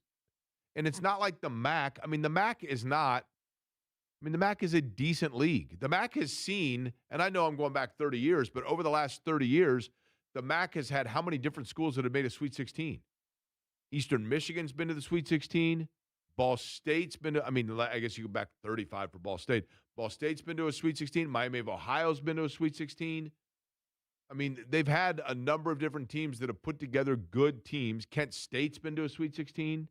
and it's not like the MAC. I mean, the MAC is not. I mean, the MAC is a decent league. The MAC has seen, and I know I'm going back 30 years, but over the last 30 years, the MAC has had how many different schools that have made a Sweet 16? Eastern Michigan's been to the Sweet 16. Ball State's been to, I mean, I guess you go back 35 for Ball State. Ball State's been to a Sweet 16. Miami of Ohio's been to a Sweet 16. I mean, they've had a number of different teams that have put together good teams. Kent State's been to a Sweet 16.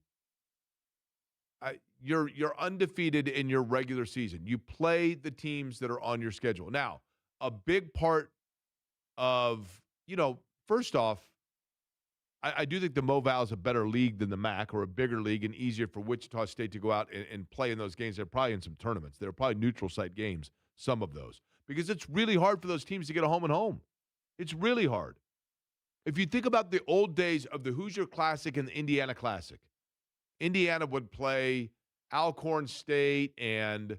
You're undefeated in your regular season. You play the teams that are on your schedule. Now, a big part of, first off, I do think the MoVal is a better league than the MAC, or a bigger league, and easier for Wichita State to go out and play in those games. They're probably in some tournaments. They're probably neutral site games, some of those, because it's really hard for those teams to get a home and home. It's really hard. If you think about the old days of the Hoosier Classic and the Indiana Classic, Indiana would play Alcorn State and,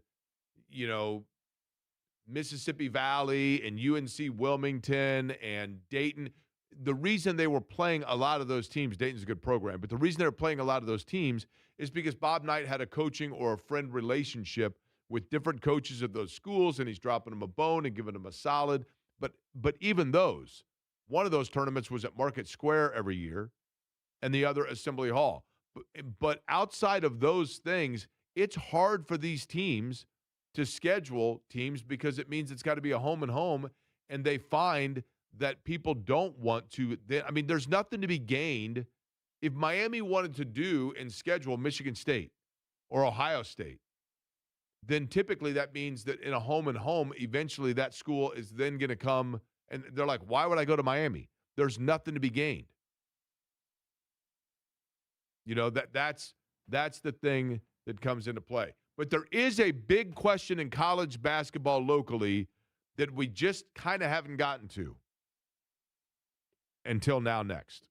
Mississippi Valley and UNC Wilmington and Dayton. The reason they were playing a lot of those teams, Dayton's a good program, but the reason they were playing a lot of those teams is because Bob Knight had a coaching or a friend relationship with different coaches of those schools, and he's dropping them a bone and giving them a solid. But even those, one of those tournaments was at Market Square every year, and the other Assembly Hall. But outside of those things, it's hard for these teams to schedule teams because it means it's got to be a home and home, and they find that people don't want to. There's nothing to be gained if Miami wanted to do and schedule Michigan State or Ohio State. Then typically that means that in a home and home, eventually that school is then going to come, and they're like, why would I go to Miami? There's nothing to be gained. That's the thing that comes into play. But there is a big question in college basketball locally that we just kind of haven't gotten to until now next.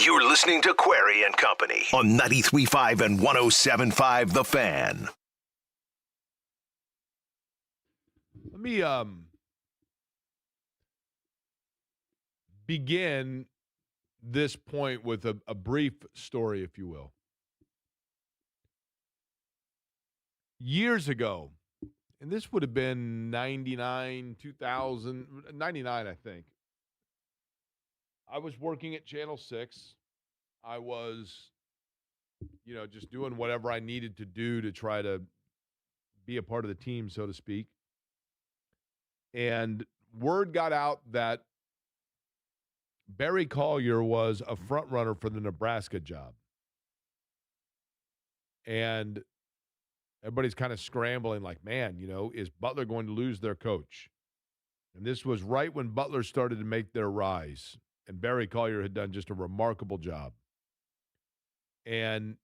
You're listening to Query and Company on 93.5 and 107.5 The Fan. Let me begin this point with a brief story, if you will. Years ago, and this would have been 99, 2000, 99, I think. I was working at Channel 6. I was, just doing whatever I needed to do to try to be a part of the team, so to speak. And word got out that Barry Collier was a front runner for the Nebraska job. And everybody's kind of scrambling like, man, is Butler going to lose their coach? And this was right when Butler started to make their rise. And Barry Collier had done just a remarkable job. And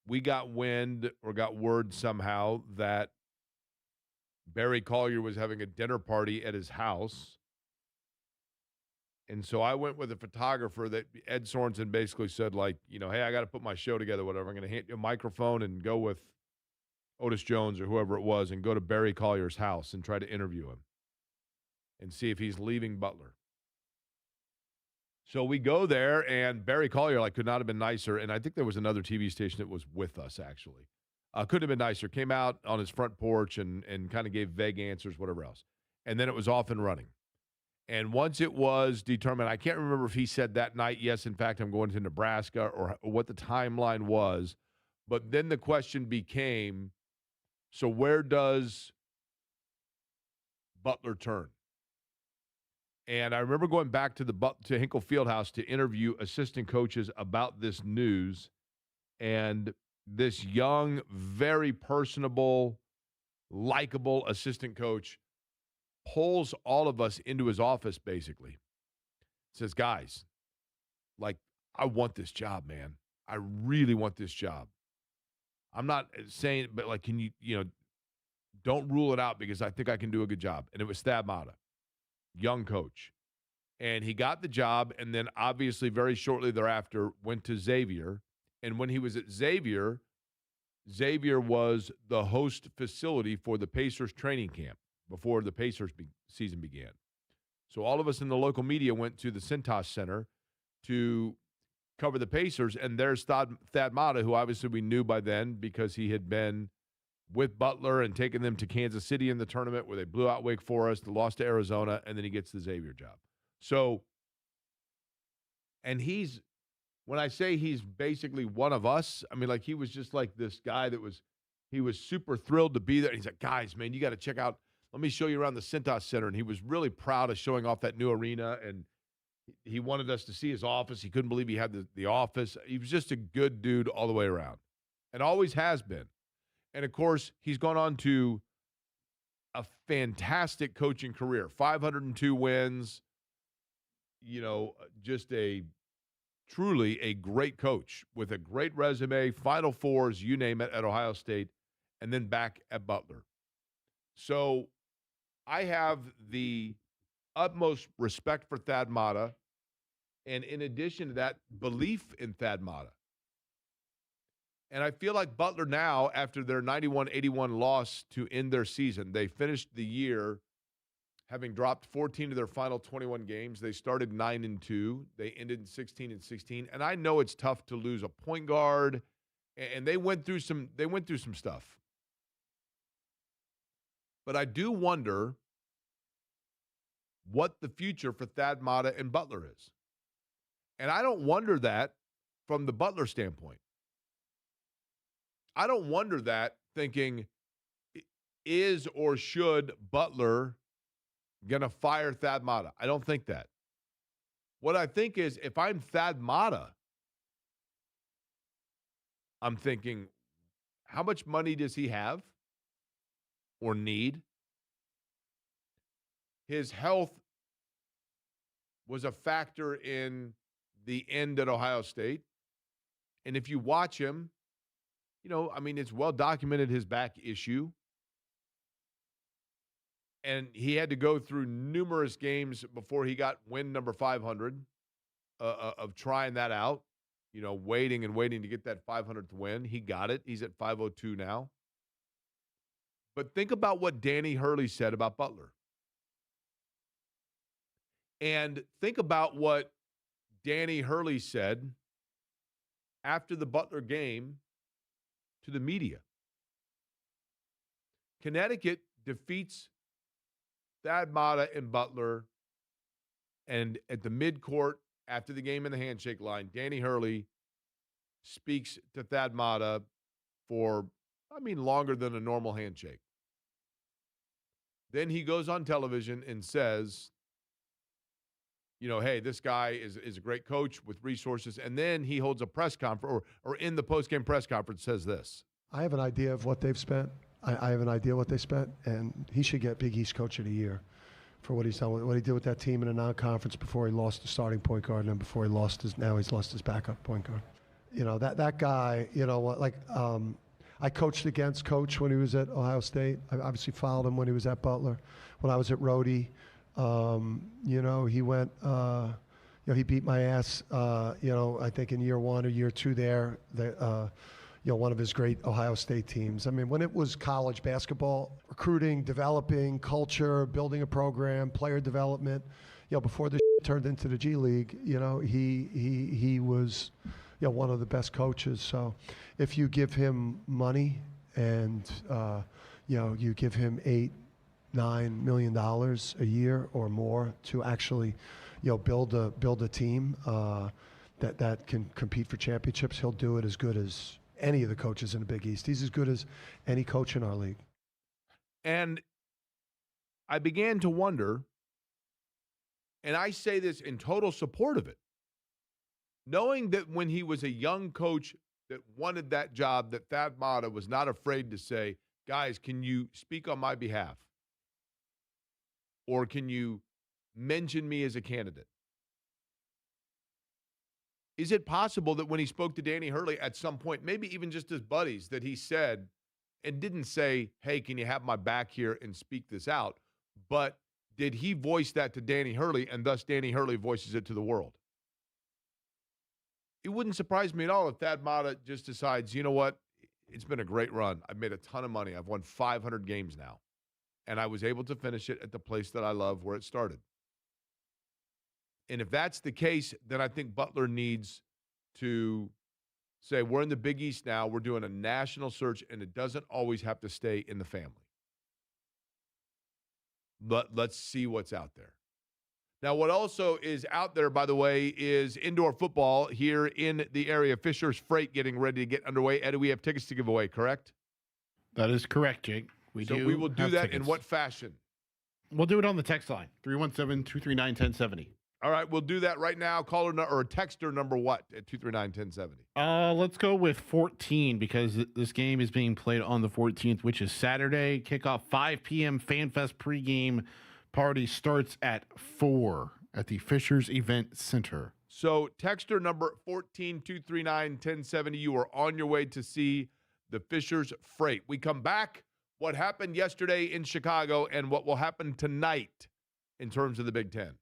we got word somehow that Barry Collier was having a dinner party at his house. And so I went with a photographer that Ed Sorensen basically said, like, hey, I got to put my show together, whatever. I'm going to hand you a microphone and go with Otis Jones or whoever it was and go to Barry Collier's house and try to interview him and see if he's leaving Butler. So we go there, and Barry Collier, could not have been nicer. And I think there was another TV station that was with us, actually. Couldn't have been nicer. Came out on his front porch and kind of gave vague answers, whatever else. And then it was off and running. And once it was determined, I can't remember if he said that night, yes, in fact, I'm going to Nebraska, or what the timeline was. But then the question became, so where does Butler turn? And I remember going back to Hinkle Fieldhouse to interview assistant coaches about this news. And this young, very personable, likable assistant coach pulls all of us into his office, basically. Says, guys, I want this job, man. I really want this job. I'm not saying, but can you, don't rule it out because I think I can do a good job. And it was Thad Matta, young coach. And he got the job, and then obviously very shortly thereafter went to Xavier. And when he was at Xavier was the host facility for the Pacers training camp before the Pacers season began. So all of us in the local media went to the Cintas Center to cover the Pacers, and there's Thad Matta, who obviously we knew by then because he had been with Butler and taken them to Kansas City in the tournament where they blew out Wake Forest, lost to Arizona, and then he gets the Xavier job. So, and when I say he's basically one of us, I mean, he was just like this guy he was super thrilled to be there. And he's like, guys, man, you got to check out, let me show you around the Cintas Center. And he was really proud of showing off that new arena. And he wanted us to see his office. He couldn't believe he had the office. He was just a good dude all the way around and always has been. And, of course, he's gone on to a fantastic coaching career, 502 wins, just truly a great coach with a great resume, Final Fours, you name it, at Ohio State, and then back at Butler. So I have the utmost respect for Thad Matta, and in addition to that, belief in Thad Matta. And I feel like Butler now, after their 91-81 loss to end their season, they finished the year having dropped 14 of their final 21 games. They started 9-2. They ended 16-16. And I know it's tough to lose a point guard, and they went through some stuff. But I do wonder what the future for Thad Matta and Butler is. And I don't wonder that from the Butler standpoint. I don't wonder that thinking, is or should Butler going to fire Thad Matta? I don't think that. What I think is, if I'm Thad Matta, I'm thinking, how much money does he have or need? His health was a factor in the end at Ohio State. And if you watch him, it's well documented, his back issue. And he had to go through numerous games before he got win number 500. of trying that out, waiting and waiting to get that 500th win. He got it. He's at 502 now. But think about what Danny Hurley said about Butler. And think about what Danny Hurley said after the Butler game to the media. Connecticut defeats Thad Matta and Butler, and at the midcourt after the game in the handshake line, Danny Hurley speaks to Thad Matta for, longer than a normal handshake. Then he goes on television and says, hey, this guy is a great coach with resources. And then he holds a press conference, or in the postgame press conference says this. I have an idea of what they've spent. I have an idea what they spent, and he should get Big East Coach of the Year for what he's done, what he did with that team in a non-conference before he lost the starting point guard, and then before he's lost his backup point guard. That guy, I coached against Coach when he was at Ohio State. I obviously followed him when he was at Butler. When I was at Rhodey, he went, he beat my ass, I think in year one or year two there, one of his great Ohio State teams. When it was college basketball, recruiting, developing, culture, building a program, player development, before this turned into the G League, he was, one of the best coaches. So if you give him money and, you give him $8-9 million a year or more to actually, build a team that can compete for championships, he'll do it as good as any of the coaches in the Big East. He's as good as any coach in our league. And I began to wonder, and I say this in total support of it, knowing that when he was a young coach that wanted that job, that Thad Matta was not afraid to say, guys, can you speak on my behalf? Or can you mention me as a candidate? Is it possible that when he spoke to Danny Hurley at some point, maybe even just as buddies, that he said and didn't say, hey, can you have my back here and speak this out? But did he voice that to Danny Hurley, and thus Danny Hurley voices it to the world? It wouldn't surprise me at all if Thad Matta just decides, you know what, it's been a great run. I've made a ton of money. I've won 500 games now. And I was able to finish it at the place that I love where it started. And if that's the case, then I think Butler needs to say, we're in the Big East now. We're doing a national search, and it doesn't always have to stay in the family. But let's see what's out there. Now, what also is out there, by the way, is indoor football here in the area. Fisher's Freight getting ready to get underway. Eddie, we have tickets to give away, correct? That is correct, Jake. We will do that tickets. in what fashion? We'll do it on the text line, 317-239-1070. All right, we'll do that right now. Caller or texter number what at 239-1070? Let's go with 14 because this game is being played on the 14th, which is Saturday. Kickoff 5 p.m. FanFest pregame party starts at 4 at the Fishers Event Center. So texter number 14-239-1070. You are on your way to see the Fishers Freight. We come back. What happened yesterday in Chicago and what will happen tonight in terms of the Big Ten.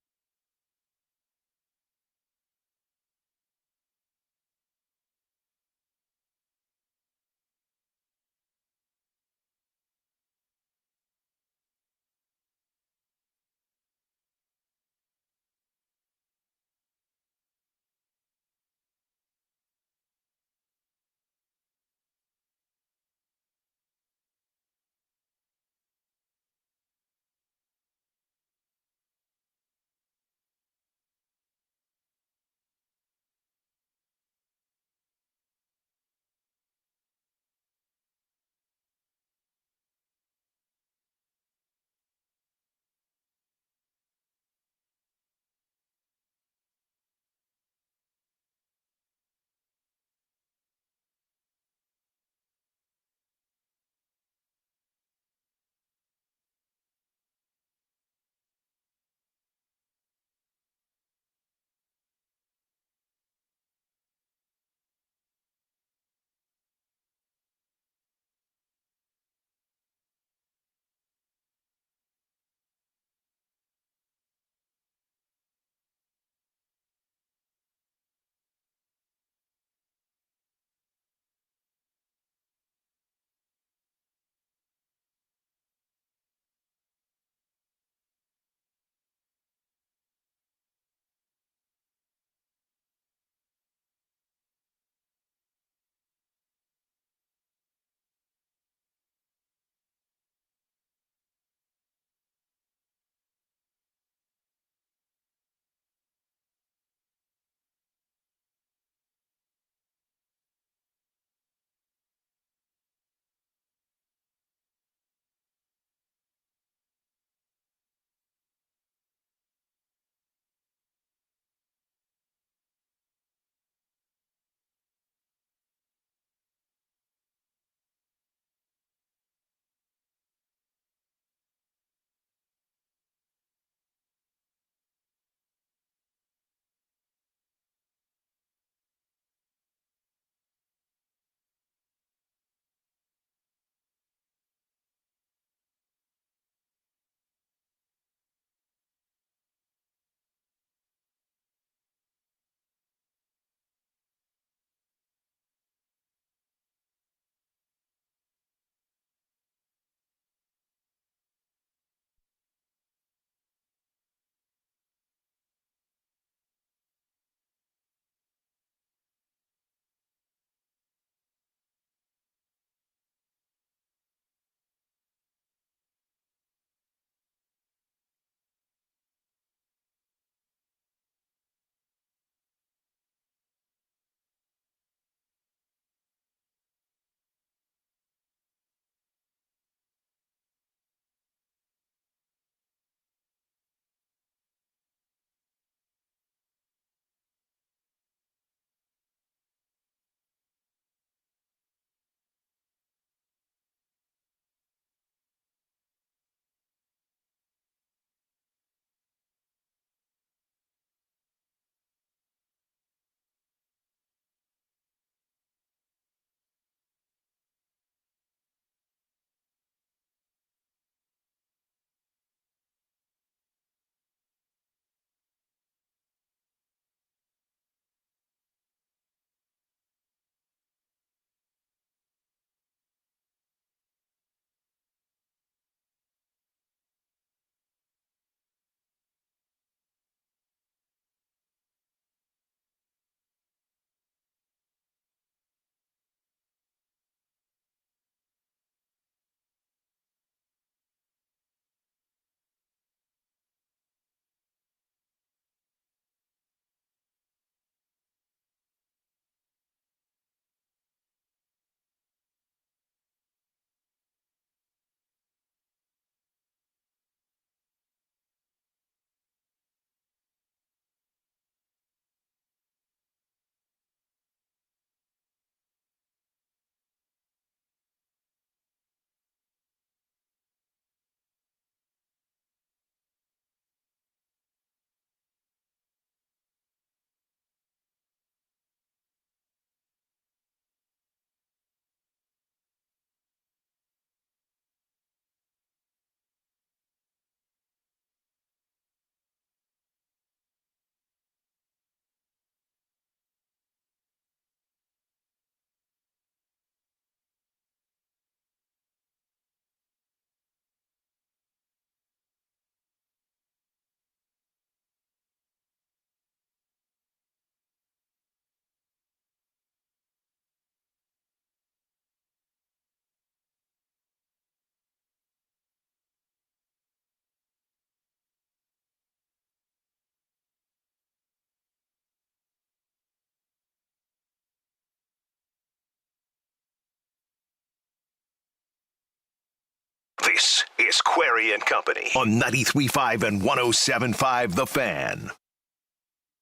This is Query and Company on 93.5 and 107.5 The Fan.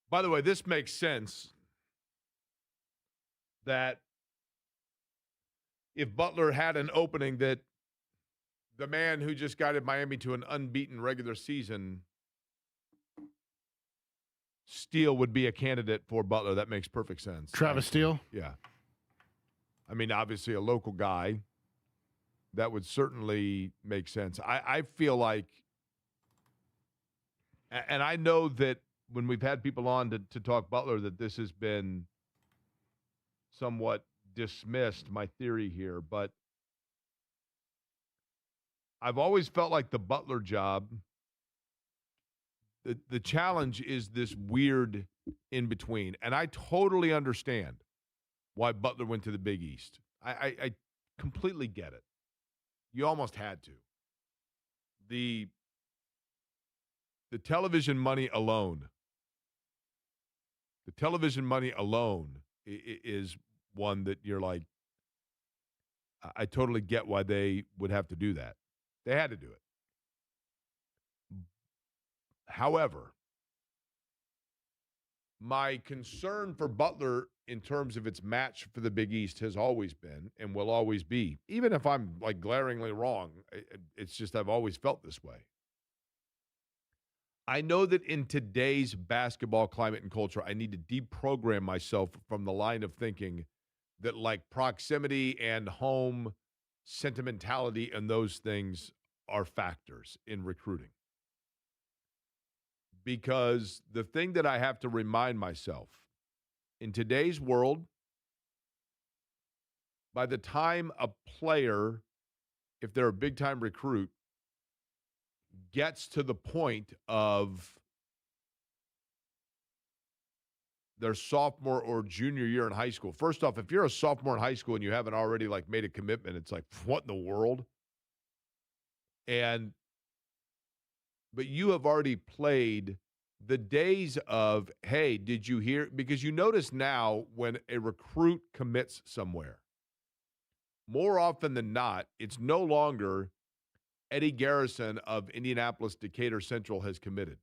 By the way, this makes sense that if Butler had an opening, that the man who just guided Miami to an unbeaten regular season, Steele, would be a candidate for Butler. That makes perfect sense. Travis Steele? Yeah. I mean, obviously a local guy. That would certainly make sense. I feel like, and I know that when we've had people on to talk Butler, that this has been somewhat dismissed, my theory here, but I've always felt like the Butler job, the challenge is this weird in between. And I totally understand why Butler went to the Big East. I completely get it. You almost had to. The television money alone is one that you're like, I totally get why they would have to do that. They had to do it. However, my concern for Butler in terms of its match for the Big East has always been and will always be, even if I'm like glaringly wrong, it's just I've always felt this way. I know that in today's basketball climate and culture, I need to deprogram myself from the line of thinking that like proximity and home sentimentality and those things are factors in recruiting. Because the thing that I have to remind myself, in today's world, by the time a player, if they're a big-time recruit, gets to the point of their sophomore or junior year in high school. First off, if you're a sophomore in high school and you haven't already like made a commitment, it's like, what in the world? But you have already played the days of, hey, did you hear? Because you notice now when a recruit commits somewhere, more often than not, it's no longer Eddie Garrison of Indianapolis Decatur Central has committed.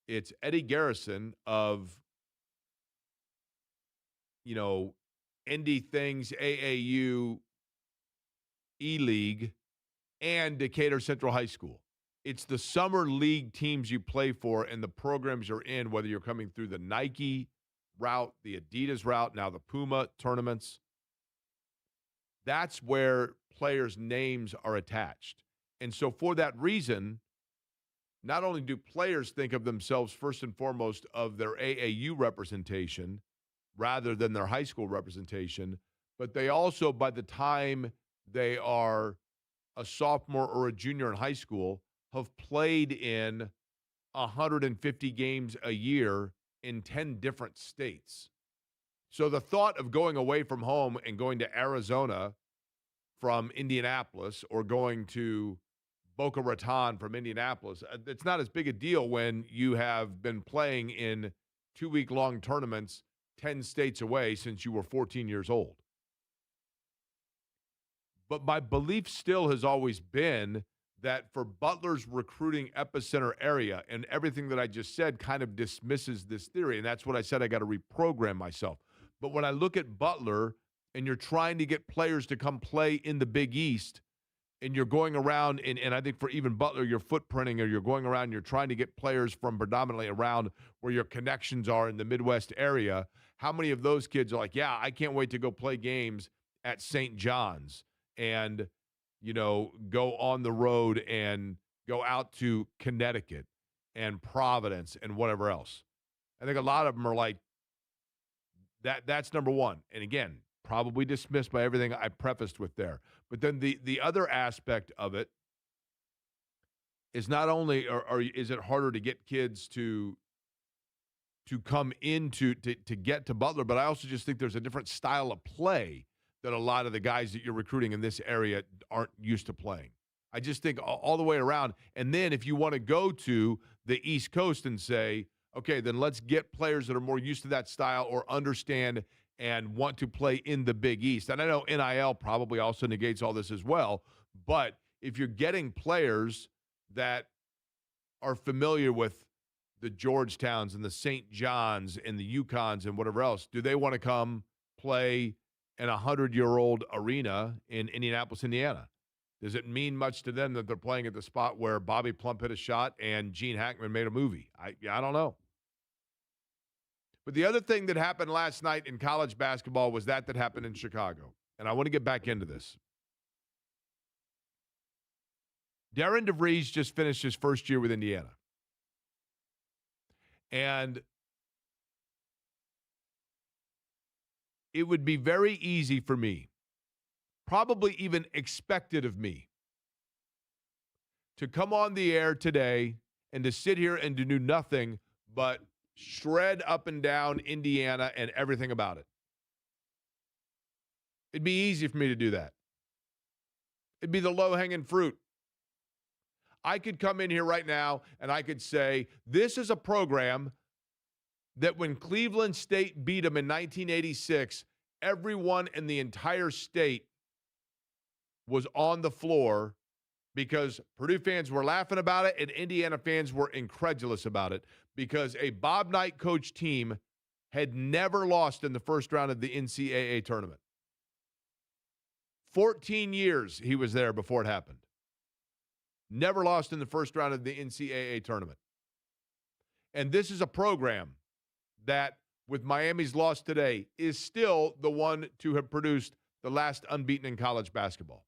It's Eddie Garrison of, Indy Things, AAU, E-League, and Decatur Central High School. It's the summer league teams you play for and the programs you're in, whether you're coming through the Nike route, the Adidas route, now the Puma tournaments. That's where players' names are attached. And so for that reason, not only do players think of themselves first and foremost of their AAU representation rather than their high school representation, but they also, by the time they are a sophomore or a junior in high school, have played in 150 games a year in 10 different states. So the thought of going away from home and going to Arizona from Indianapolis or going to Boca Raton from Indianapolis, it's not as big a deal when you have been playing in 2-week-long tournaments 10 states away since you were 14 years old. But my belief still has always been that for Butler's recruiting epicenter area, and everything that I just said kind of dismisses this theory, and that's what I said, I got to reprogram myself. But when I look at Butler and you're trying to get players to come play in the Big East, and you're going around, and I think for even Butler, you're footprinting, or you're going around and you're trying to get players from predominantly around where your connections are in the Midwest area, how many of those kids are like, yeah, I can't wait to go play games at St. John's and, go on the road and go out to Connecticut and Providence and whatever else. I think a lot of them are like, that's number one. And again, probably dismissed by everything I prefaced with there. But then the other aspect of it is not only is it harder to get kids to come into to get to Butler, but I also just think there's a different style of play that a lot of the guys that you're recruiting in this area aren't used to playing. I just think all the way around. And then if you want to go to the East Coast and say, okay, then let's get players that are more used to that style or understand and want to play in the Big East. And I know NIL probably also negates all this as well, but if you're getting players that are familiar with the Georgetowns and the St. John's and the UConns and whatever else, do they want to come play in a 100-year-old arena in Indianapolis, Indiana? Does it mean much to them that they're playing at the spot where Bobby Plump hit a shot and Gene Hackman made a movie? I don't know. But the other thing that happened last night in college basketball was that happened in Chicago. And I want to get back into this. Darren DeVries just finished his first year with Indiana. And it would be very easy for me, probably even expected of me, to come on the air today and to sit here and to do nothing but shred up and down Indiana and everything about it. It'd be easy for me to do that. It'd be the low-hanging fruit. I could come in here right now and I could say, this is a program that when Cleveland State beat them in 1986, everyone in the entire state was on the floor because Purdue fans were laughing about it and Indiana fans were incredulous about it because a Bob Knight coach team had never lost in the first round of the NCAA tournament. 14 years he was there before it happened. Never lost in the first round of the NCAA tournament. And this is a program that, with Miami's loss today, is still the one to have produced the last unbeaten in college basketball.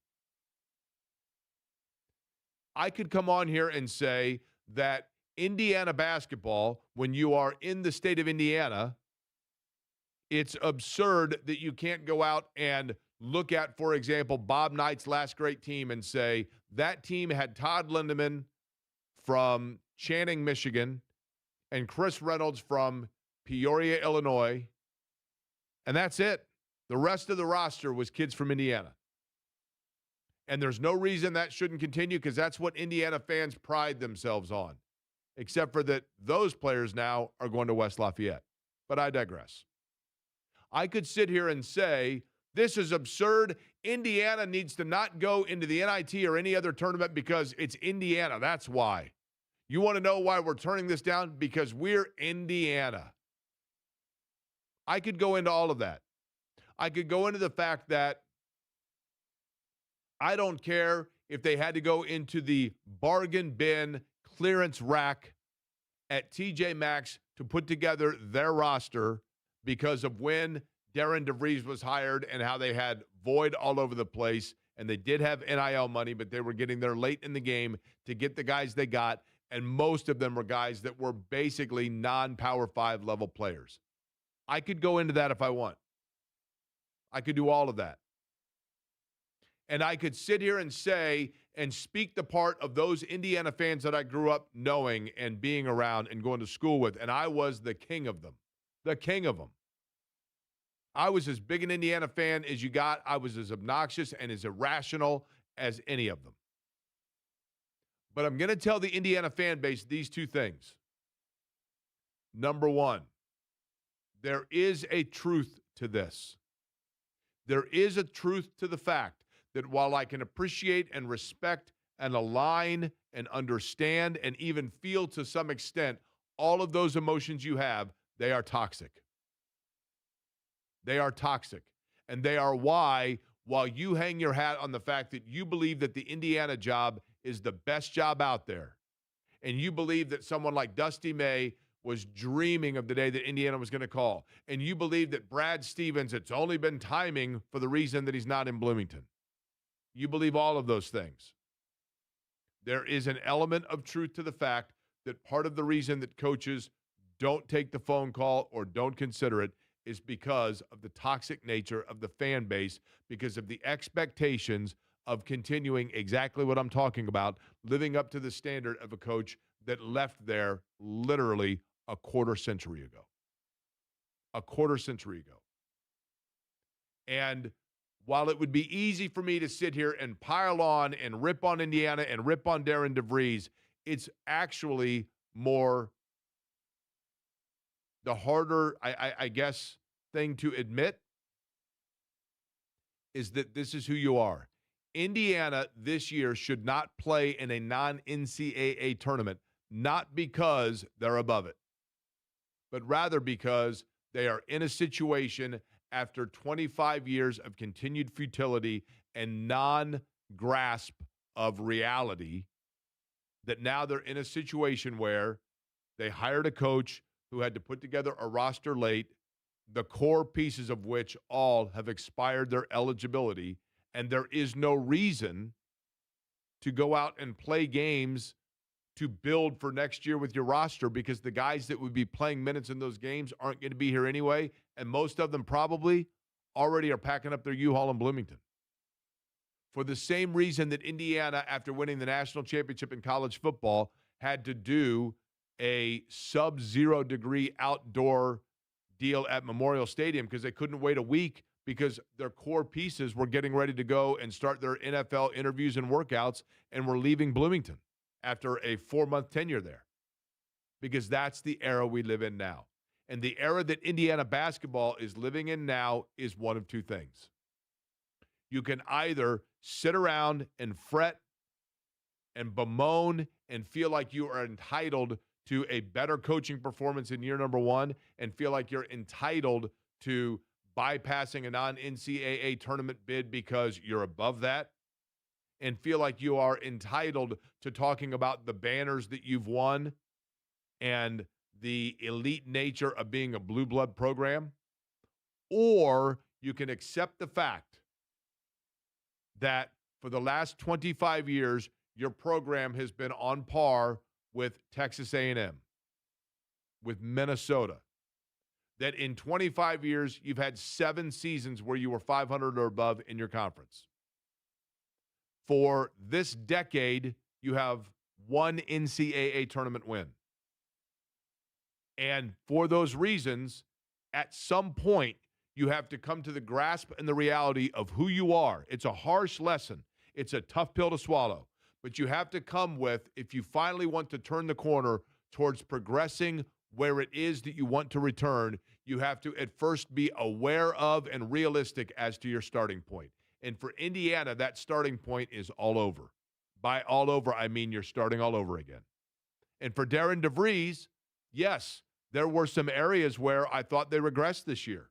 I could come on here and say that Indiana basketball, when you are in the state of Indiana, it's absurd that you can't go out and look at, for example, Bob Knight's last great team and say that team had Todd Lindemann from Channing, Michigan, and Chris Reynolds from Peoria, Illinois, and that's it. The rest of the roster was kids from Indiana. And there's no reason that shouldn't continue because that's what Indiana fans pride themselves on, except for that those players now are going to West Lafayette. But I digress. I could sit here and say, this is absurd. Indiana needs to not go into the NIT or any other tournament because it's Indiana. That's why. You want to know why we're turning this down? Because we're Indiana. I could go into all of that. I could go into the fact that I don't care if they had to go into the bargain bin clearance rack at TJ Maxx to put together their roster because of when Darren DeVries was hired and how they had void all over the place. And they did have NIL money, but they were getting there late in the game to get the guys they got. And most of them were guys that were basically non-Power 5 level players. I could go into that if I want. I could do all of that. And I could sit here and say and speak the part of those Indiana fans that I grew up knowing and being around and going to school with. And I was the king of them. The king of them. I was as big an Indiana fan as you got. I was as obnoxious and as irrational as any of them. But I'm going to tell the Indiana fan base these two things. Number one, there is a truth to this. There is a truth to the fact that while I can appreciate and respect and align and understand and even feel to some extent all of those emotions you have, they are toxic. They are toxic. And they are why, while you hang your hat on the fact that you believe that the Indiana job is the best job out there, and you believe that someone like Dusty May was dreaming of the day that Indiana was going to call, and you believe that Brad Stevens, it's only been timing for the reason that he's not in Bloomington. You believe all of those things. There is an element of truth to the fact that part of the reason that coaches don't take the phone call or don't consider it is because of the toxic nature of the fan base, because of the expectations of continuing exactly what I'm talking about, living up to the standard of a coach that left there literally a quarter century ago. A quarter century ago. And while it would be easy for me to sit here and pile on and rip on Indiana and rip on Darren DeVries, it's actually more the harder, I guess, thing to admit is that this is who you are. Indiana this year should not play in a non-NCAA tournament, not because they're above it, but rather because they are in a situation after 25 years of continued futility and non-grasp of reality that now they're in a situation where they hired a coach who had to put together a roster late, the core pieces of which all have expired their eligibility, and there is no reason to go out and play games to build for next year with your roster because the guys that would be playing minutes in those games aren't going to be here anyway, and most of them probably already are packing up their U-Haul in Bloomington. For the same reason that Indiana, after winning the national championship in college football, had to do a sub-0 degree outdoor deal at Memorial Stadium because they couldn't wait a week because their core pieces were getting ready to go and start their NFL interviews and workouts and were leaving Bloomington after a 4-month tenure there, because that's the era we live in now. And the era that Indiana basketball is living in now is one of two things. You can either sit around and fret and bemoan and feel like you are entitled to a better coaching performance in year number one and feel like you're entitled to bypassing a non-NCAA tournament bid because you're above that, and feel like you are entitled to talking about the banners that you've won and the elite nature of being a blue blood program, or you can accept the fact that for the last 25 years, your program has been on par with Texas A&M, with Minnesota, that in 25 years, you've had 7 seasons where you were 500 or above in your conference. For this decade, you have 1 NCAA tournament win. And for those reasons, at some point, you have to come to the grasp and the reality of who you are. It's a harsh lesson. It's a tough pill to swallow. But you have to come with, if you finally want to turn the corner towards progressing where it is that you want to return, you have to at first be aware of and realistic as to your starting point. And for Indiana, that starting point is all over. By all over, I mean you're starting all over again. And for Darren DeVries, yes, there were some areas where I thought they regressed this year.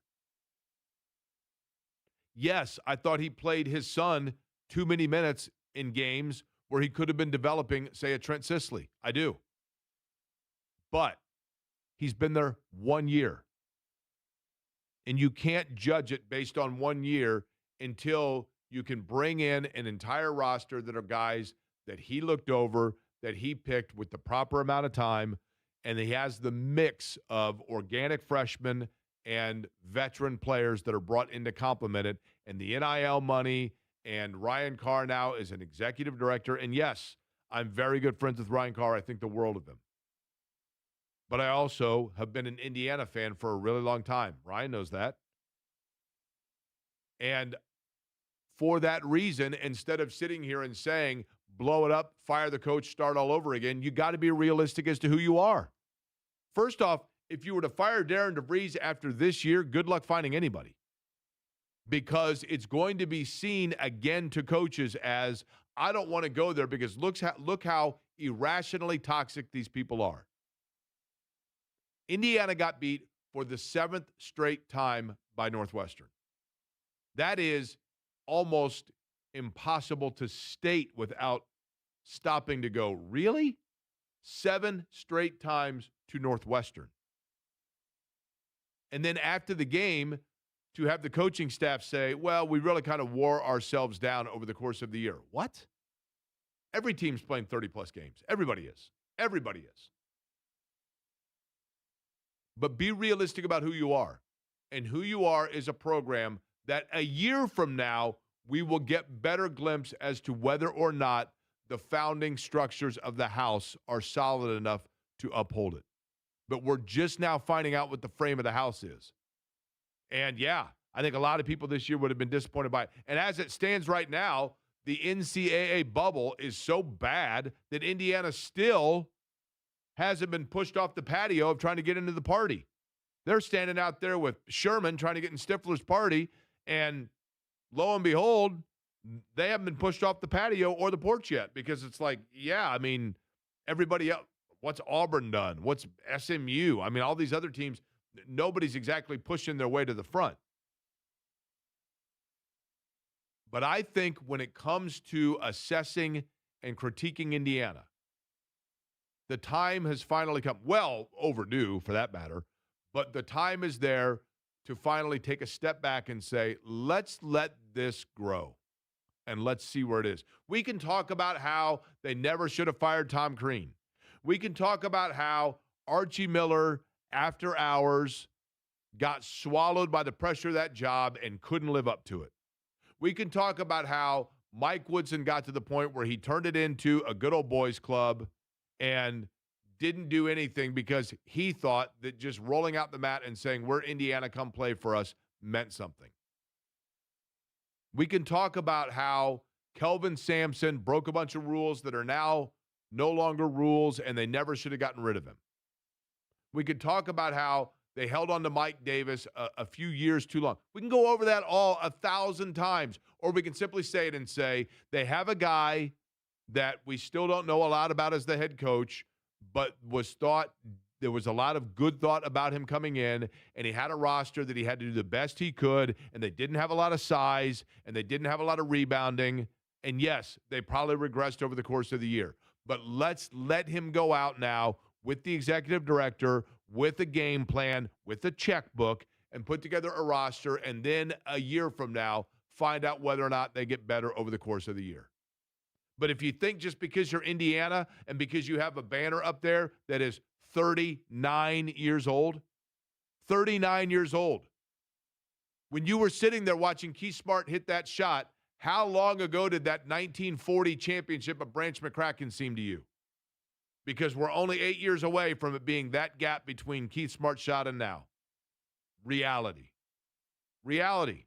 Yes, I thought he played his son too many minutes in games where he could have been developing, say, a Trent Sisley. I do. But he's been there 1 year. And you can't judge it based on 1 year until you can bring in an entire roster that are guys that he looked over, that he picked with the proper amount of time, and he has the mix of organic freshmen and veteran players that are brought in to complement it, and the NIL money, and Ryan Carr now is an executive director. And yes, I'm very good friends with Ryan Carr. I think the world of him. But I also have been an Indiana fan for a really long time. Ryan knows that. And for that reason, instead of sitting here and saying, blow it up, fire the coach, start all over again, you got to be realistic as to who you are. First off, if you were to fire Darren DeVries after this year, good luck finding anybody. Because it's going to be seen again to coaches as, I don't want to go there because look how irrationally toxic these people are. Indiana got beat for the 7th straight time by Northwestern. That is almost impossible to state without stopping to go, really? 7 straight times to Northwestern. And then after the game, to have the coaching staff say, well, we really kind of wore ourselves down over the course of the year. What? Every team's playing 30-plus games. Everybody is. Everybody is. But be realistic about who you are. And who you are is a program that a year from now, we will get better glimpse as to whether or not the founding structures of the house are solid enough to uphold it. But we're just now finding out what the frame of the house is. And yeah, I think a lot of people this year would have been disappointed by it. And as it stands right now, the NCAA bubble is so bad that Indiana still hasn't been pushed off the patio of trying to get into the party. They're standing out there with Sherman trying to get in Stifler's party, and lo and behold, they haven't been pushed off the patio or the porch yet because it's like, yeah, I mean, everybody else, what's Auburn done? What's SMU? I mean, all these other teams, nobody's exactly pushing their way to the front. But I think when it comes to assessing and critiquing Indiana, the time has finally come. Well, overdue for that matter, but the time is there to finally take a step back and say, let's let this grow and let's see where it is. We can talk about how they never should have fired Tom Crean. We can talk about how Archie Miller, after hours, got swallowed by the pressure of that job and couldn't live up to it. We can talk about how Mike Woodson got to the point where he turned it into a good old boys club and didn't do anything because he thought that just rolling out the mat and saying, we're Indiana, come play for us, meant something. We can talk about how Kelvin Sampson broke a bunch of rules that are now no longer rules and they never should have gotten rid of him. We could talk about how they held on to Mike Davis a few years too long. We can go over that all 1,000 times, or we can simply say it and say they have a guy that we still don't know a lot about as the head coach, but was thought there was a lot of good thought about him coming in, and he had a roster that he had to do the best he could, and they didn't have a lot of size, and they didn't have a lot of rebounding. And yes, they probably regressed over the course of the year. But let's let him go out now with the executive director, with a game plan, with a checkbook, and put together a roster, and then a year from now, find out whether or not they get better over the course of the year. But if you think just because you're Indiana and because you have a banner up there that is 39 years old, 39 years old, when you were sitting there watching Keith Smart hit that shot, how long ago did that 1940 championship of Branch McCracken seem to you? Because we're only 8 years away from it being that gap between Keith Smart's shot and now. Reality. Reality.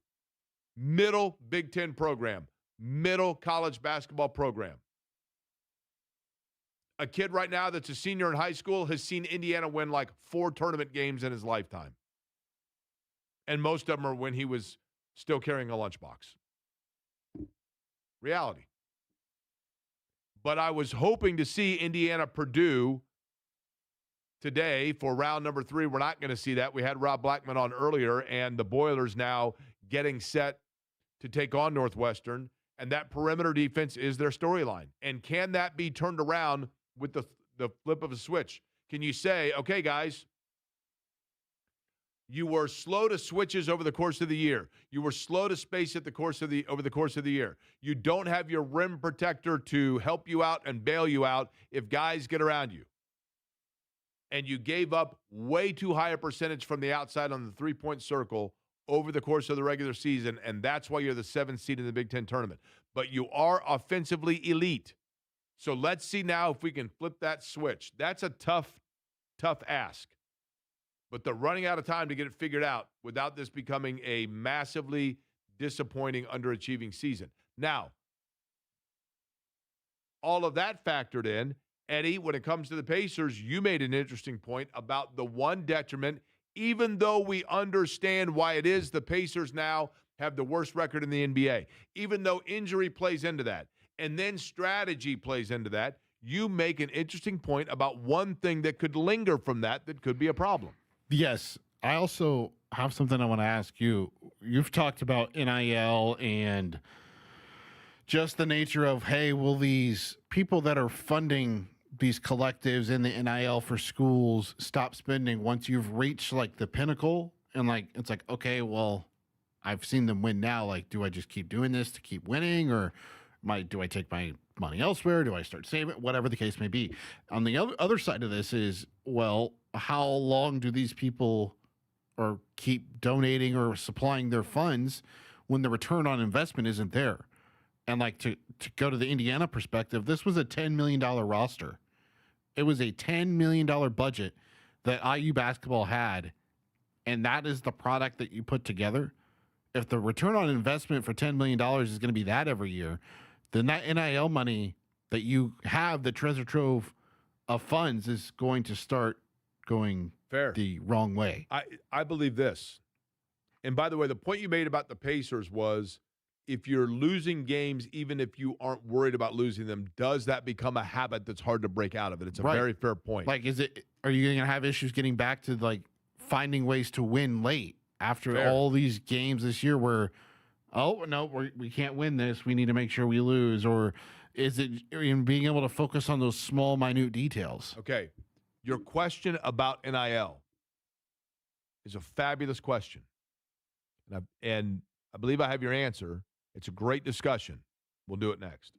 Middle Big Ten program. Middle college basketball program. A kid right now that's a senior in high school has seen Indiana win like 4 tournament games in his lifetime. And most of them are when he was still carrying a lunchbox. Reality. But I was hoping to see Indiana-Purdue today for round number 3. We're not going to see that. We had Rob Blackman on earlier, and the Boilers now getting set to take on Northwestern, and that perimeter defense is their storyline. And can that be turned around with the flip of a switch? Can you say, okay, guys, you were slow to switches over the course of the year. You were slow to space over the course of the year. You don't have your rim protector to help you out and bail you out if guys get around you. And you gave up way too high a percentage from the outside on the three-point circle over the course of the regular season, and that's why you're the 7th seed in the Big Ten tournament. But you are offensively elite. So let's see now if we can flip that switch. That's a tough ask. But they're running out of time to get it figured out without this becoming a massively disappointing, underachieving season. Now, all of that factored in, Eddie, when it comes to the Pacers, you made an interesting point about the one detriment, even though we understand why it is the Pacers now have the worst record in the NBA, even though injury plays into that, and then strategy plays into that, you make an interesting point about one thing that could linger from that could be a problem. Yes. I also have something I want to ask you. You've talked about NIL and just the nature of, hey, will these people that are funding these collectives in the NIL for schools stop spending once you've reached like the pinnacle? And like, it's like, okay, well, I've seen them win now. Like, do I just keep doing this to keep winning, or do I take my money elsewhere? Do I start saving? Whatever the case may be. On the other side of this is, well, how long do these people or keep donating or supplying their funds when the return on investment isn't there? And like to go to the Indiana perspective, this was a $10 million roster. It was a $10 million budget that IU basketball had, and that is the product that you put together. If the return on investment for $10 million is going to be that every year, then that NIL money that you have, the treasure trove of funds, is going to start going the wrong way. I believe this. And by the way, the point you made about the Pacers was if you're losing games, even if you aren't worried about losing them, does that become a habit that's hard to break out of it? It's a very fair point. Like, are you going to have issues getting back to like finding ways to win late after all these games this year where, oh, no, we can't win this. We need to make sure we lose. Or is it in being able to focus on those small, minute details? Okay. Your question about NIL is a fabulous question. And I believe I have your answer. It's a great discussion. We'll do it next.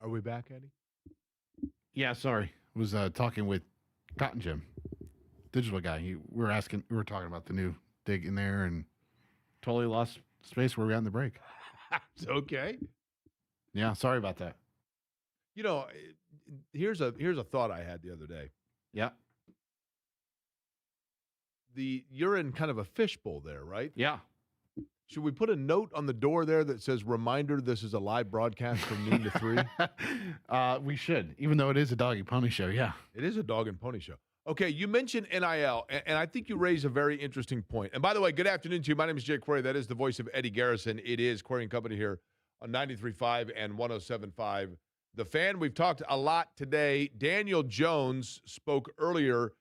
Are we back, Eddie? Yeah, sorry. Was talking with Cotton Jim, digital guy. We were talking about the new dig in there and totally lost space where we had in the break. It's okay. Yeah, sorry about that. You know, here's a thought I had the other day. Yeah. You're in kind of a fishbowl there, right? Yeah. Should we put a note on the door there that says, reminder, this is a live broadcast from noon to 3? We should, even though it is a dog and pony show. Yeah. It is a dog and pony show. Okay, you mentioned NIL, and I think you raise a very interesting point. And by the way, good afternoon to you. My name is Jake Query. That is the voice of Eddie Garrison. It is Query and Company here on 93.5 and 107.5. The Fan, we've talked a lot today. Daniel Jones spoke earlier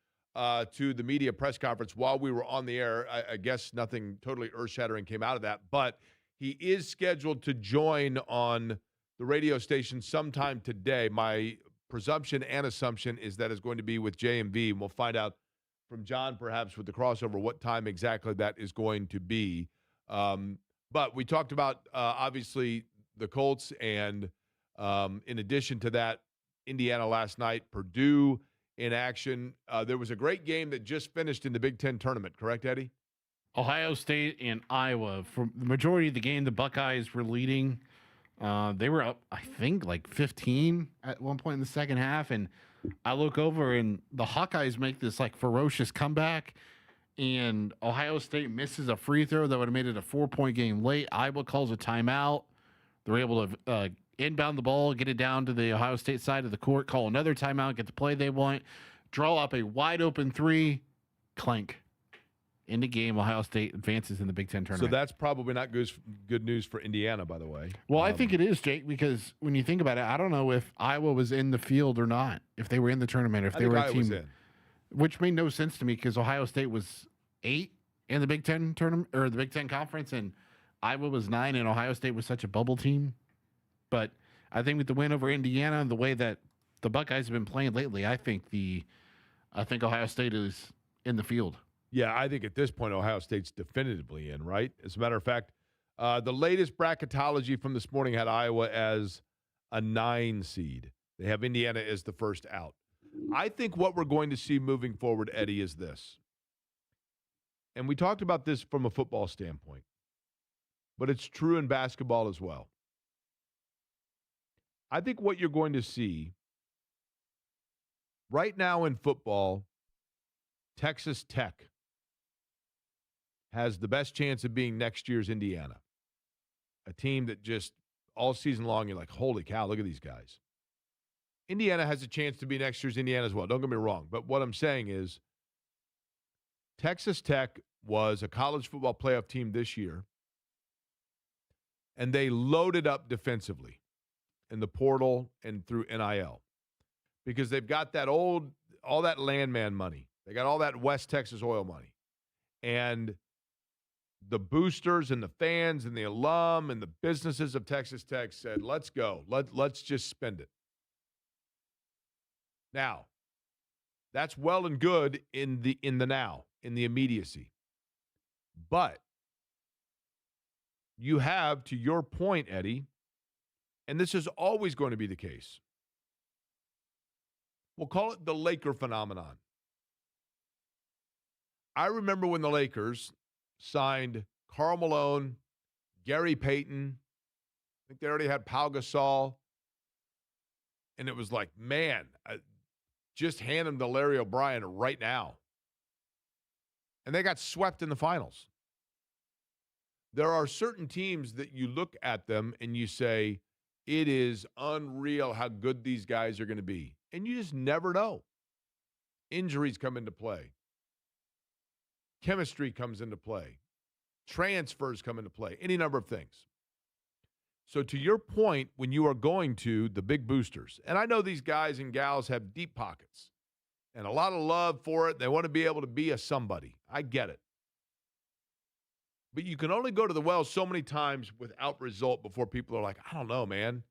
to the media press conference while we were on the air. I guess nothing totally earth-shattering came out of that, but he is scheduled to join on the radio station sometime today. My presumption and assumption is that it's going to be with JMV, and we'll find out from John perhaps with the crossover what time exactly that is going to be. But we talked about, obviously, the Colts, and in addition to that, Indiana last night, Purdue in action. There was a great game that just finished in the Big Ten tournament, correct, Eddie? Ohio State and Iowa. For the majority of the game, the Buckeyes were leading. They were up, I think, like 15 at one point in the second half. And I look over, and the Hawkeyes make this, like, ferocious comeback. And Ohio State misses a free throw that would have made it a 4-point game late. Iowa calls a timeout. They're able to inbound the ball, get it down to the Ohio State side of the court, call another timeout, get the play they want, draw up a wide-open three, clank. In the game, Ohio State advances in the Big Ten tournament. So that's probably not good news for Indiana, by the way. Well, I think it is, Jake, because when you think about it, I don't know if Iowa was in the field or not, if they were in the tournament, if they were a team. Which made no sense to me because Ohio State was 8 in the Big Ten tournament or the Big Ten conference, and Iowa was 9, and Ohio State was such a bubble team. But I think with the win over Indiana and the way that the Buckeyes have been playing lately, I think Ohio State is in the field. Yeah, I think at this point, Ohio State's definitively in, right? As a matter of fact, the latest bracketology from this morning had Iowa as a 9 seed. They have Indiana as the first out. I think what we're going to see moving forward, Eddie, is this. And we talked about this from a football standpoint, but it's true in basketball as well. I think what you're going to see right now in football, Texas Tech has the best chance of being next year's Indiana. A team that just all season long, you're like, holy cow, look at these guys. Indiana has a chance to be next year's Indiana as well. Don't get me wrong. But what I'm saying is Texas Tech was a college football playoff team this year, and they loaded up defensively in the portal and through NIL because they've got that all that landman money. They got all that West Texas oil money. And the boosters and the fans and the alum and the businesses of Texas Tech said, let's go. Let's just spend it. Now, that's well and good in the now, in the immediacy. But you have, to your point, Eddie, and this is always going to be the case. We'll call it the Laker phenomenon. I remember when the Lakers signed Karl Malone, Gary Payton. I think they already had Pau Gasol. And it was like, man, just hand him to Larry O'Brien right now. And they got swept in the finals. There are certain teams that you look at them and you say, it is unreal how good these guys are going to be. And you just never know. Injuries come into play. Chemistry comes into play. Transfers come into play. Any number of things. So to your point, when you are going to the big boosters, and I know these guys and gals have deep pockets and a lot of love for it. They want to be able to be a somebody. I get it. But you can only go to the well so many times without result before people are like, I don't know, man.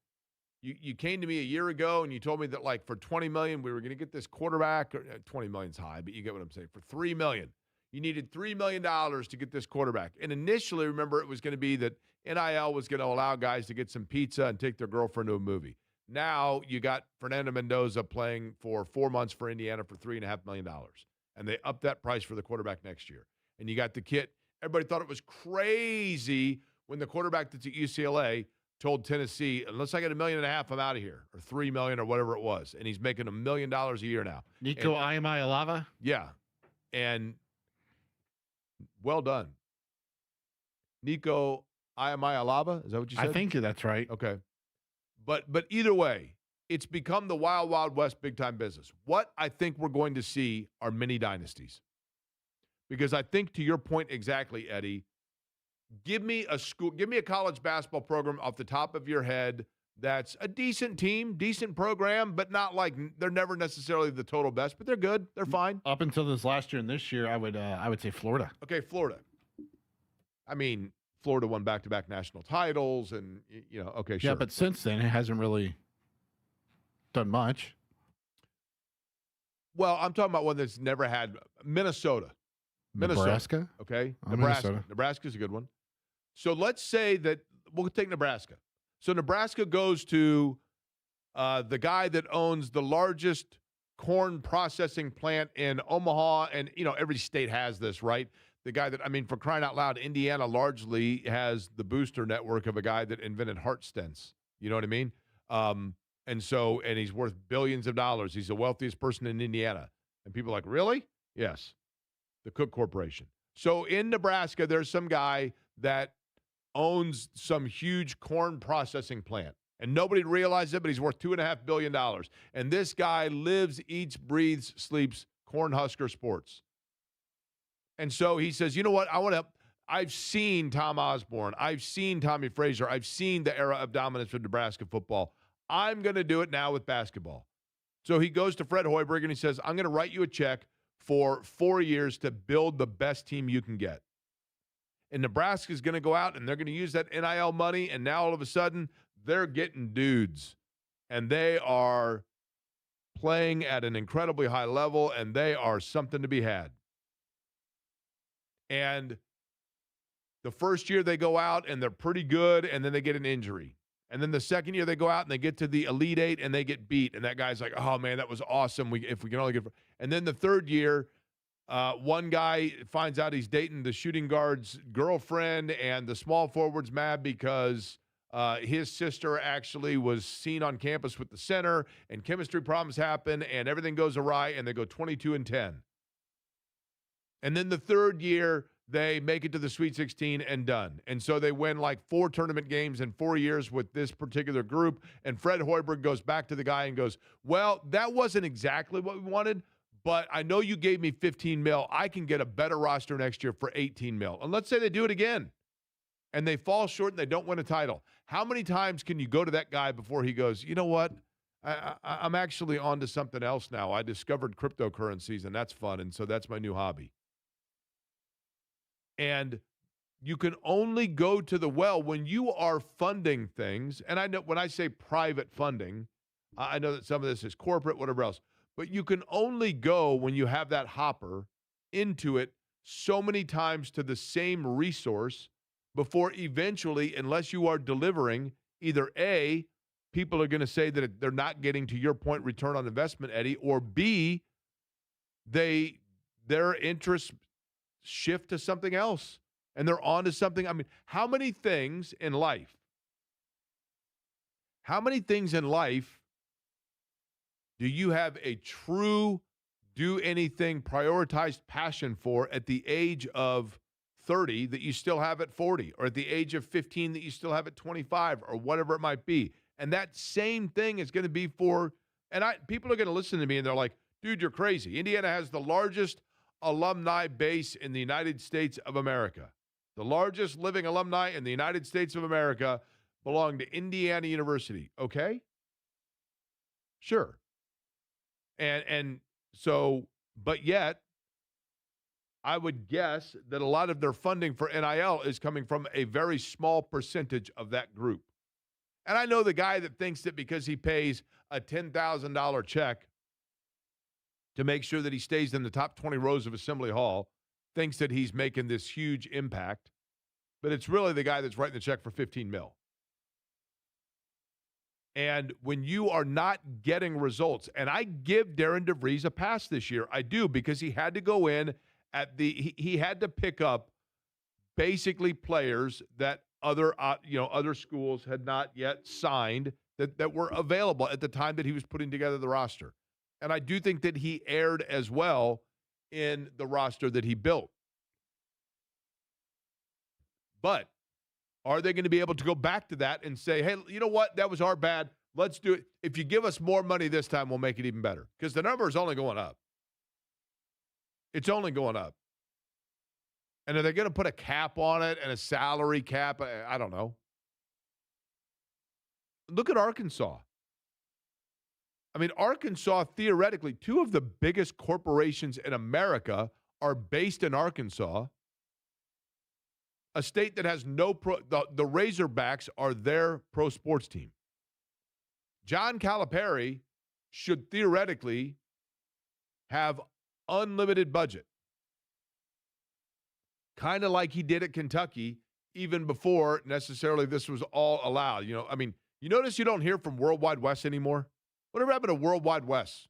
You came to me a year ago and you told me that like for $20 million, we were going to get this quarterback. Or, $20 million's high, but you get what I'm saying. For $3 million, you needed $3 million to get this quarterback. And initially, remember, it was going to be that NIL was going to allow guys to get some pizza and take their girlfriend to a movie. Now you got Fernando Mendoza playing for 4 months for Indiana for $3.5 million. And they upped that price for the quarterback next year. And you got the kid. Everybody thought it was crazy when the quarterback that's at UCLA told Tennessee, unless I get $1.5 million, I'm out of here, or $3 million or whatever it was. And he's making $1 million a year now. Nico Iamaleava? Yeah. And well done. Nico Iamaleava, is that what you said? I think that's right. Okay. But either way, it's become the wild, wild west big-time business. What I think we're going to see are mini dynasties. Because I think, to your point exactly, Eddie, give me a college basketball program off the top of your head that's a decent team, decent program, but not like they're never necessarily the total best, but they're good. They're fine. Up until this last year and this year, I would say Florida. Okay, Florida. I mean, Florida won back-to-back national titles, and, okay, sure. Yeah, but since then, it hasn't really done much. Well, I'm talking about one that's never had Minnesota. Nebraska? Okay. Minnesota. Nebraska's a good one. So let's say that we'll take Nebraska. So Nebraska goes to the guy that owns the largest corn processing plant in Omaha, and, every state has this, right? The guy that, for crying out loud, Indiana largely has the booster network of a guy that invented heart stents. You know what I mean? And he's worth billions of dollars. He's the wealthiest person in Indiana. And people are like, really? Yes. The Cook Corporation. So in Nebraska, there's some guy that owns some huge corn processing plant. And nobody realizes it, but he's worth $2.5 billion. And this guy lives, eats, breathes, sleeps Cornhusker sports. And so he says, you know what? I've seen Tom Osborne. I've seen Tommy Frazier. I've seen the era of dominance of Nebraska football. I'm going to do it now with basketball. So he goes to Fred Hoiberg and he says, I'm going to write you a check for 4 years to build the best team you can get. And Nebraska is going to go out and they're going to use that NIL money, and now all of a sudden they're getting dudes. And they are playing at an incredibly high level, and they are something to be had. And the first year they go out and they're pretty good, and then they get an injury. And then the second year they go out and they get to the Elite Eight and they get beat. And that guy's like, oh, man, that was awesome. If we can only get – and then the third year, one guy finds out he's dating the shooting guard's girlfriend, and the small forward's mad because his sister actually was seen on campus with the center, and chemistry problems happen, and everything goes awry, and they go 22-10. And then the third year, they make it to the Sweet 16 and done. And so they win like 4 tournament games in 4 years with this particular group. And Fred Hoiberg goes back to the guy and goes, well, that wasn't exactly what we wanted, but I know you gave me $15 million. I can get a better roster next year for $18 million. And let's say they do it again and they fall short and they don't win a title. How many times can you go to that guy before he goes, you know what? I'm actually on to something else now. I discovered cryptocurrencies, and that's fun, and so that's my new hobby. And you can only go to the well when you are funding things. And I know when I say private funding, I know that some of this is corporate, whatever else. But you can only go when you have that hopper into it so many times to the same resource before eventually, unless you are delivering, either A, people are going to say that they're not getting, to your point, return on investment, Eddie, or B, their interests shift to something else and they're on to something. How many things in life do you have a true do anything prioritized passion for at the age of 30 that you still have at 40, or at the age of 15 that you still have at 25, or whatever it might be? And that same thing is going to be for, and people are going to listen to me and they're like, dude, you're crazy. Indiana has the largest alumni base in the United States of America. The largest living alumni in the United States of America belong to Indiana University. Okay? Sure. And so, but yet, I would guess that a lot of their funding for NIL is coming from a very small percentage of that group. And I know the guy that thinks that because he pays a $10,000 check to make sure that he stays in the top 20 rows of Assembly Hall, thinks that he's making this huge impact, but it's really the guy that's writing the check for $15 million. And when you are not getting results, and I give Darren DeVries a pass this year, I do, because he had to go in he had to pick up basically players that other schools had not yet signed that were available at the time that he was putting together the roster. And I do think that he erred as well in the roster that he built. But are they going to be able to go back to that and say, hey, you know what? That was our bad. Let's do it. If you give us more money this time, we'll make it even better. Because the number is only going up. It's only going up. And are they going to put a cap on it and a salary cap? I don't know. Look at Arkansas. I mean, Arkansas, theoretically, two of the biggest corporations in America are based in Arkansas, a state that has no the Razorbacks are their pro sports team. John Calipari should theoretically have unlimited budget, kind of like he did at Kentucky, even before necessarily this was all allowed. You notice you don't hear from Worldwide West anymore? Whatever happened to Worldwide West?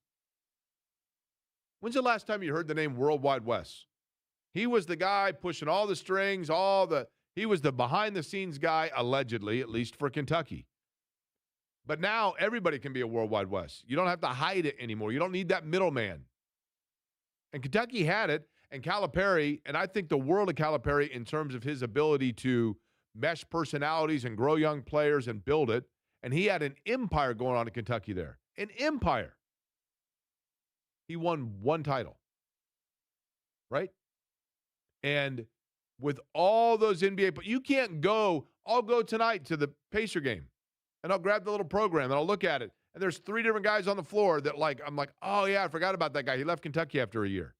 When's the last time you heard the name Worldwide West? He was the guy pushing all the strings, he was the behind-the-scenes guy, allegedly, at least for Kentucky. But now everybody can be a Worldwide West. You don't have to hide it anymore. You don't need that middleman. And Kentucky had it, and Calipari, and I think the world of Calipari in terms of his ability to mesh personalities and grow young players and build it. And he had an empire going on in Kentucky there. An empire. He won one title. Right? And with all those NBA, but you can't go, I'll go tonight to the Pacer game, and I'll grab the little program, and I'll look at it, and there's three different guys on the floor that, I'm like, oh, yeah, I forgot about that guy. He left Kentucky after a year.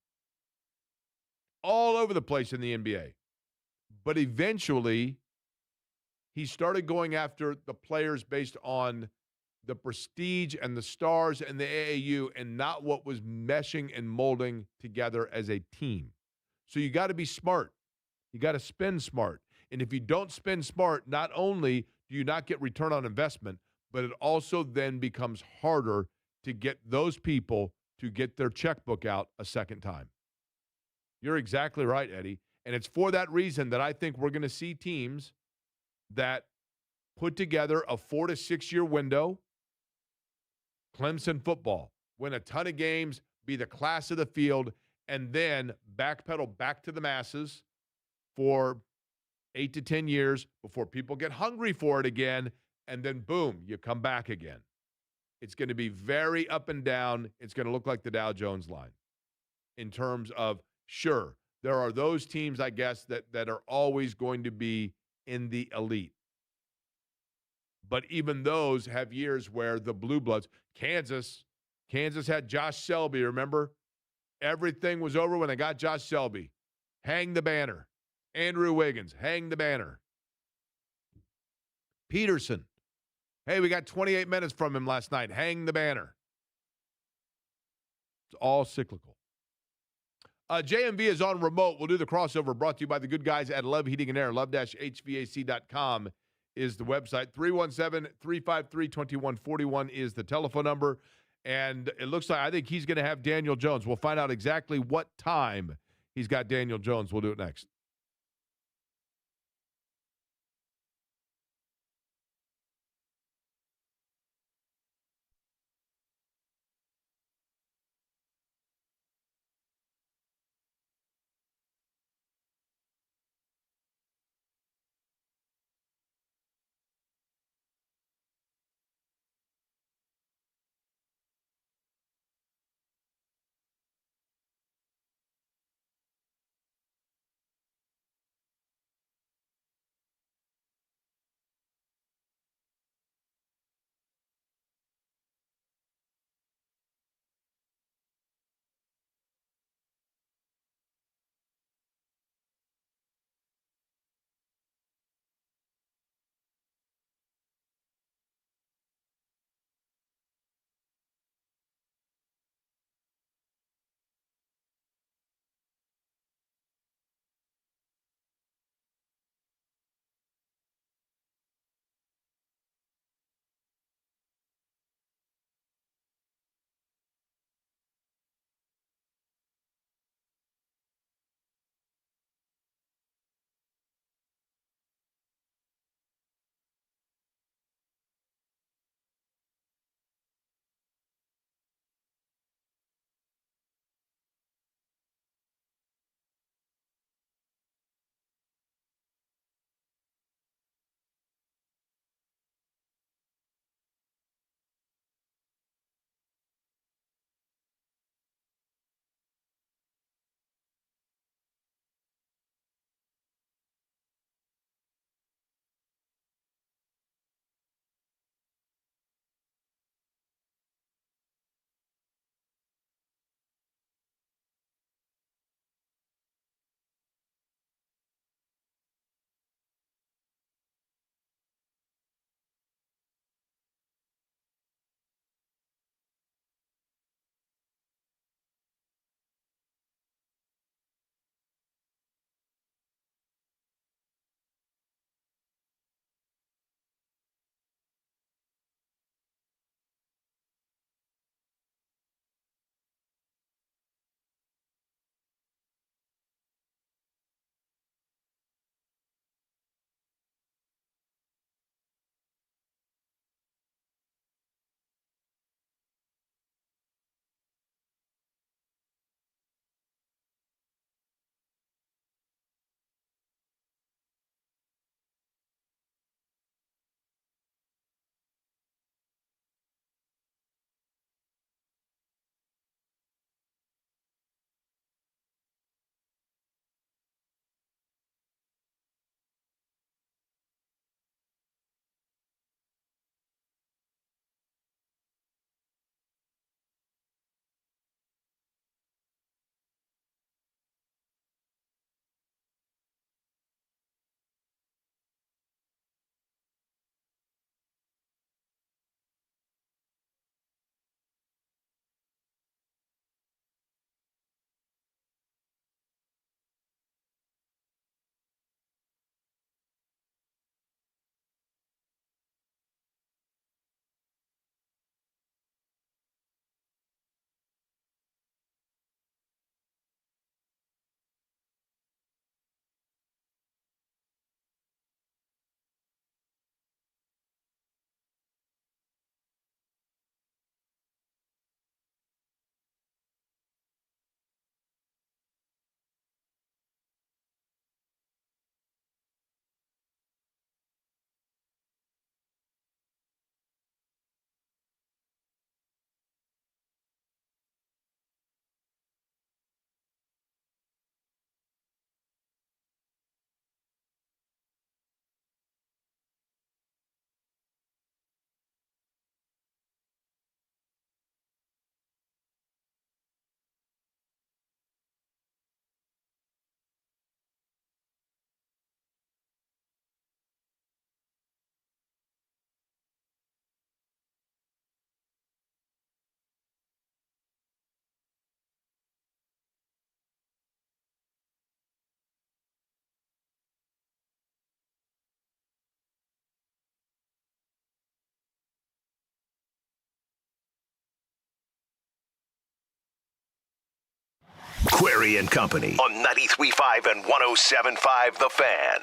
All over the place in the NBA. But eventually, he started going after the players based on the prestige and the stars and the AAU and not what was meshing and molding together as a team. So you got to be smart. You got to spend smart. And if you don't spend smart, not only do you not get return on investment, but it also then becomes harder to get those people to get their checkbook out a second time. You're exactly right, Eddie. And it's for that reason that I think we're going to see teams that put together a 4 to 6 year window. Clemson football, win a ton of games, be the class of the field, and then backpedal back to the masses for 8 to 10 years before people get hungry for it again, and then boom, you come back again. It's going to be very up and down. It's going to look like the Dow Jones line in terms of, sure, there are those teams, I guess, that are always going to be in the elite. But even those have years where the Blue Bloods, Kansas had Josh Selby, remember? Everything was over when they got Josh Selby. Hang the banner. Andrew Wiggins, hang the banner. Peterson, hey, we got 28 minutes from him last night. Hang the banner. It's all cyclical. JMV is on remote. We'll do the crossover brought to you by the good guys at Love Heating and Air. Love-HVAC.com is the website. 317-353-2141 is the telephone number. And it looks like I think he's going to have Daniel Jones. We'll find out exactly what time he's got Daniel Jones. We'll do it next. Query and Company on 93.5 and 107.5 The Fan.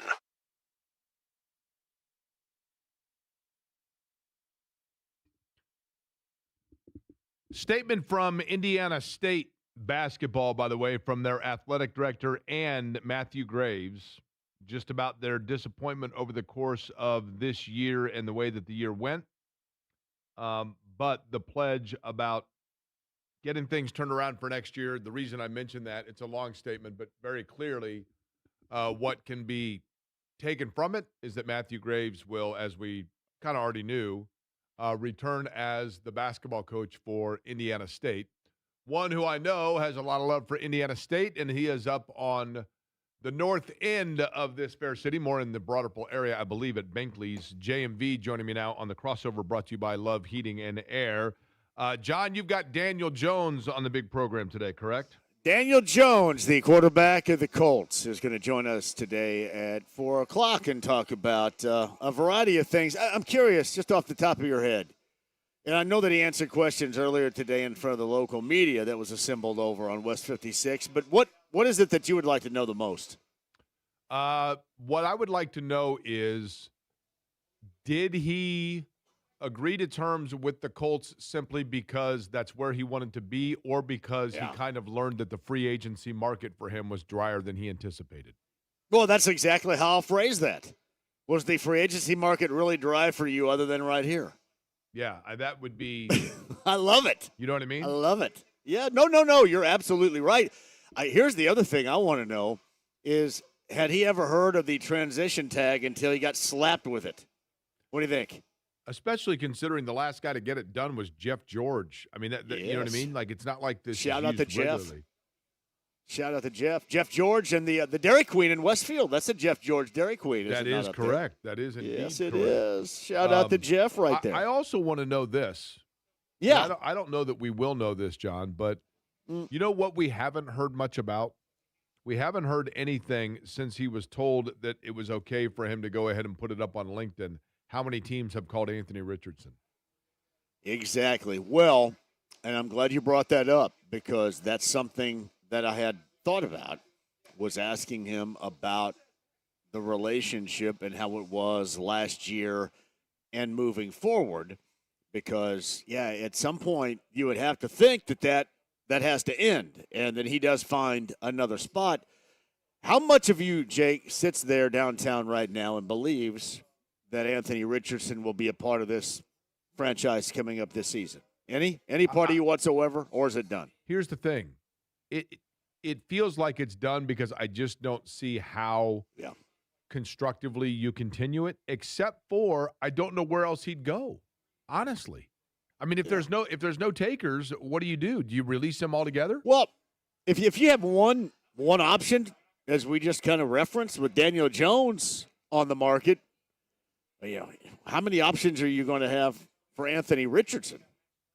Statement from Indiana State basketball, by the way, from their athletic director and Matthew Graves, just about their disappointment over the course of this year and the way that the year went. But the pledge about getting things turned around for next year. The reason I mentioned that, it's a long statement, but very clearly what can be taken from it is that Matthew Graves will, as we kind of already knew, return as the basketball coach for Indiana State. One who I know has a lot of love for Indiana State, and he is up on the north end of this fair city, more in the Broderpool area, I believe, at Bankley's. JMV joining me now on the crossover brought to you by Love Heating and Air. John, you've got Daniel Jones on the big program today, correct? Daniel Jones, the quarterback of the Colts, is going to join us today at 4 o'clock and talk about a variety of things. I'm curious, just off the top of your head, and I know that he answered questions earlier today in front of the local media that was assembled over on West 56, but what is it that you would like to know the most? What I would like to know is, did he agree to terms with the Colts simply because that's where he wanted to be, or because he kind of learned that the free agency market for him was drier than he anticipated? Well, that's exactly how I'll phrase that. Was the free agency market really dry for you other than right here? Yeah, that would be. I love it. You know what I mean? I love it. Yeah, no. You're absolutely right. Here's the other thing I want to know is, had he ever heard of the transition tag until he got slapped with it? What do you think? Especially considering the last guy to get it done was Jeff George. I mean, Yes. You know what I mean? Like, it's not like this. Shout is out to used Jeff. regularly. Shout out to Jeff. Jeff George and the Dairy Queen in Westfield. That's a Jeff George Dairy Queen. That is correct. That is indeed yes, it correct. is. Shout out to Jeff right there. I also want to know this. Yeah. I don't know that we will know this, John, but you know what we haven't heard much about? We haven't heard anything since he was told that it was okay for him to go ahead and put it up on LinkedIn. How many teams have called Anthony Richardson? Exactly. Well, and I'm glad you brought that up, because that's something that I had thought about, was asking him about the relationship and how it was last year and moving forward, because, at some point you would have to think that has to end, and then he does find another spot. How much of you, Jake, sits there downtown right now and believes that Anthony Richardson will be a part of this franchise coming up this season? Any part of you whatsoever, or is it done? Here's the thing. It feels like it's done, because I just don't see how constructively you continue it, except for I don't know where else he'd go, honestly. I mean, if there's no takers, what do? Do you release him altogether? Well, if you have one option, as we just kind of referenced with Daniel Jones on the market, how many options are you going to have for Anthony Richardson?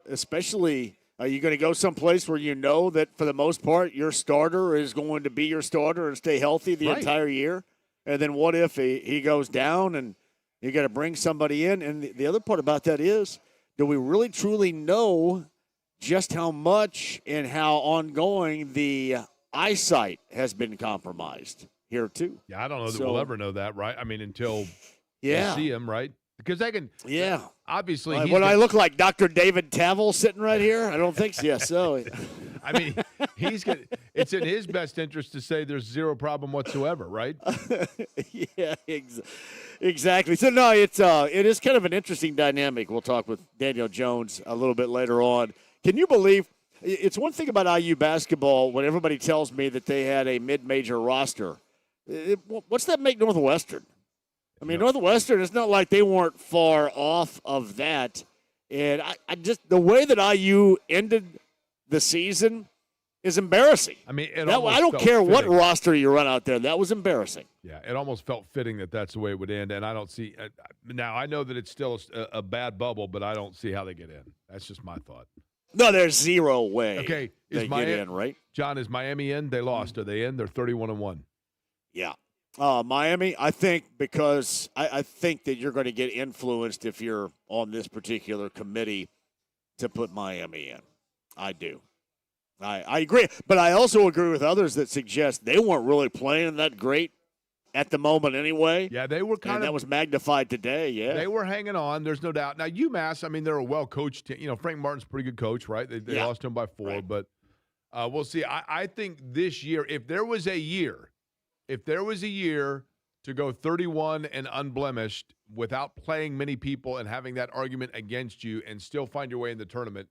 Especially, are you going to go someplace where you know that for the most part your starter is going to be your starter and stay healthy the entire year? And then what if he goes down and you got to bring somebody in? And the other part about that is, do we really truly know just how much and how ongoing the eyesight has been compromised here too? Yeah, I don't know that we'll ever know that, right? I mean, until we see him, right? Because they can. Yeah. Obviously. I look like Dr. David Tavel sitting right here? I don't think so. Yeah, so. I mean, it's in his best interest to say there's zero problem whatsoever, right? Yeah, exactly. So, no, it is kind of an interesting dynamic. We'll talk with Daniel Jones a little bit later on. Can you believe – it's one thing about IU basketball when everybody tells me that they had a mid-major roster. What's that make Northwestern? I mean, Northwestern, it's not like they weren't far off of that. And I just – the way that IU ended the season is embarrassing. I mean, I don't care what roster you run out there. That was embarrassing. Yeah, it almost felt fitting that that's the way it would end. And I don't see now, I know that it's still a bad bubble, but I don't see how they get in. That's just my thought. No, there's zero way they get in, right? John, is Miami in? They lost. Are they in? They're 31-1. Yeah. Miami, I think, because I think that you're going to get influenced if you're on this particular committee to put Miami in. I do. I agree. But I also agree with others that suggest they weren't really playing that great at the moment anyway. Yeah, they were that was magnified today, yeah. They were hanging on, there's no doubt. Now, UMass, I mean, they're a well-coached team. You know, Frank Martin's a pretty good coach, right? They lost him by 4, right. But we'll see. I think this year, if there was a year to go 31 and unblemished without playing many people and having that argument against you and still find your way in the tournament,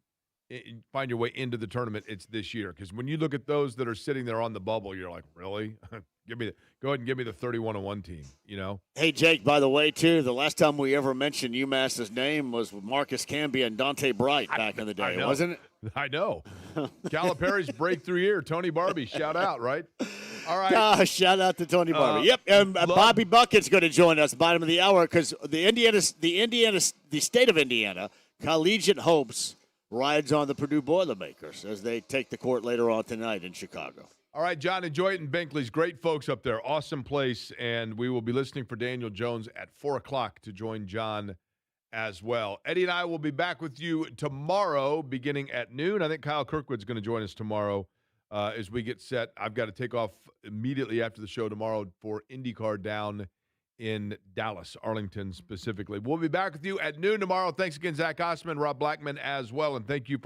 find your way into the tournament, it's this year. Because when you look at those that are sitting there on the bubble, you're like, really? Go ahead and give me the 31-1 team, you know? Hey, Jake, by the way, too, the last time we ever mentioned UMass's name was with Marcus Camby and Dante Bright back in the day, wasn't it? I know. Calipari's breakthrough year. Tony Barbie, shout out, right? All right. Shout out to Tony Barbie. Yep, and Bobby Bucket's going to join us bottom of the hour because the state of Indiana, Collegiate Hopes rides on the Purdue Boilermakers as they take the court later on tonight in Chicago. All right, John, enjoy it in Binkley's. Great folks up there. Awesome place. And we will be listening for Daniel Jones at 4 o'clock to join John as well. Eddie and I will be back with you tomorrow beginning at noon. I think Kyle Kirkwood's going to join us tomorrow as we get set. I've got to take off immediately after the show tomorrow for IndyCar down in Dallas, Arlington specifically. We'll be back with you at noon tomorrow. Thanks again, Zach Austerman, Rob Blackman as well, and thank you for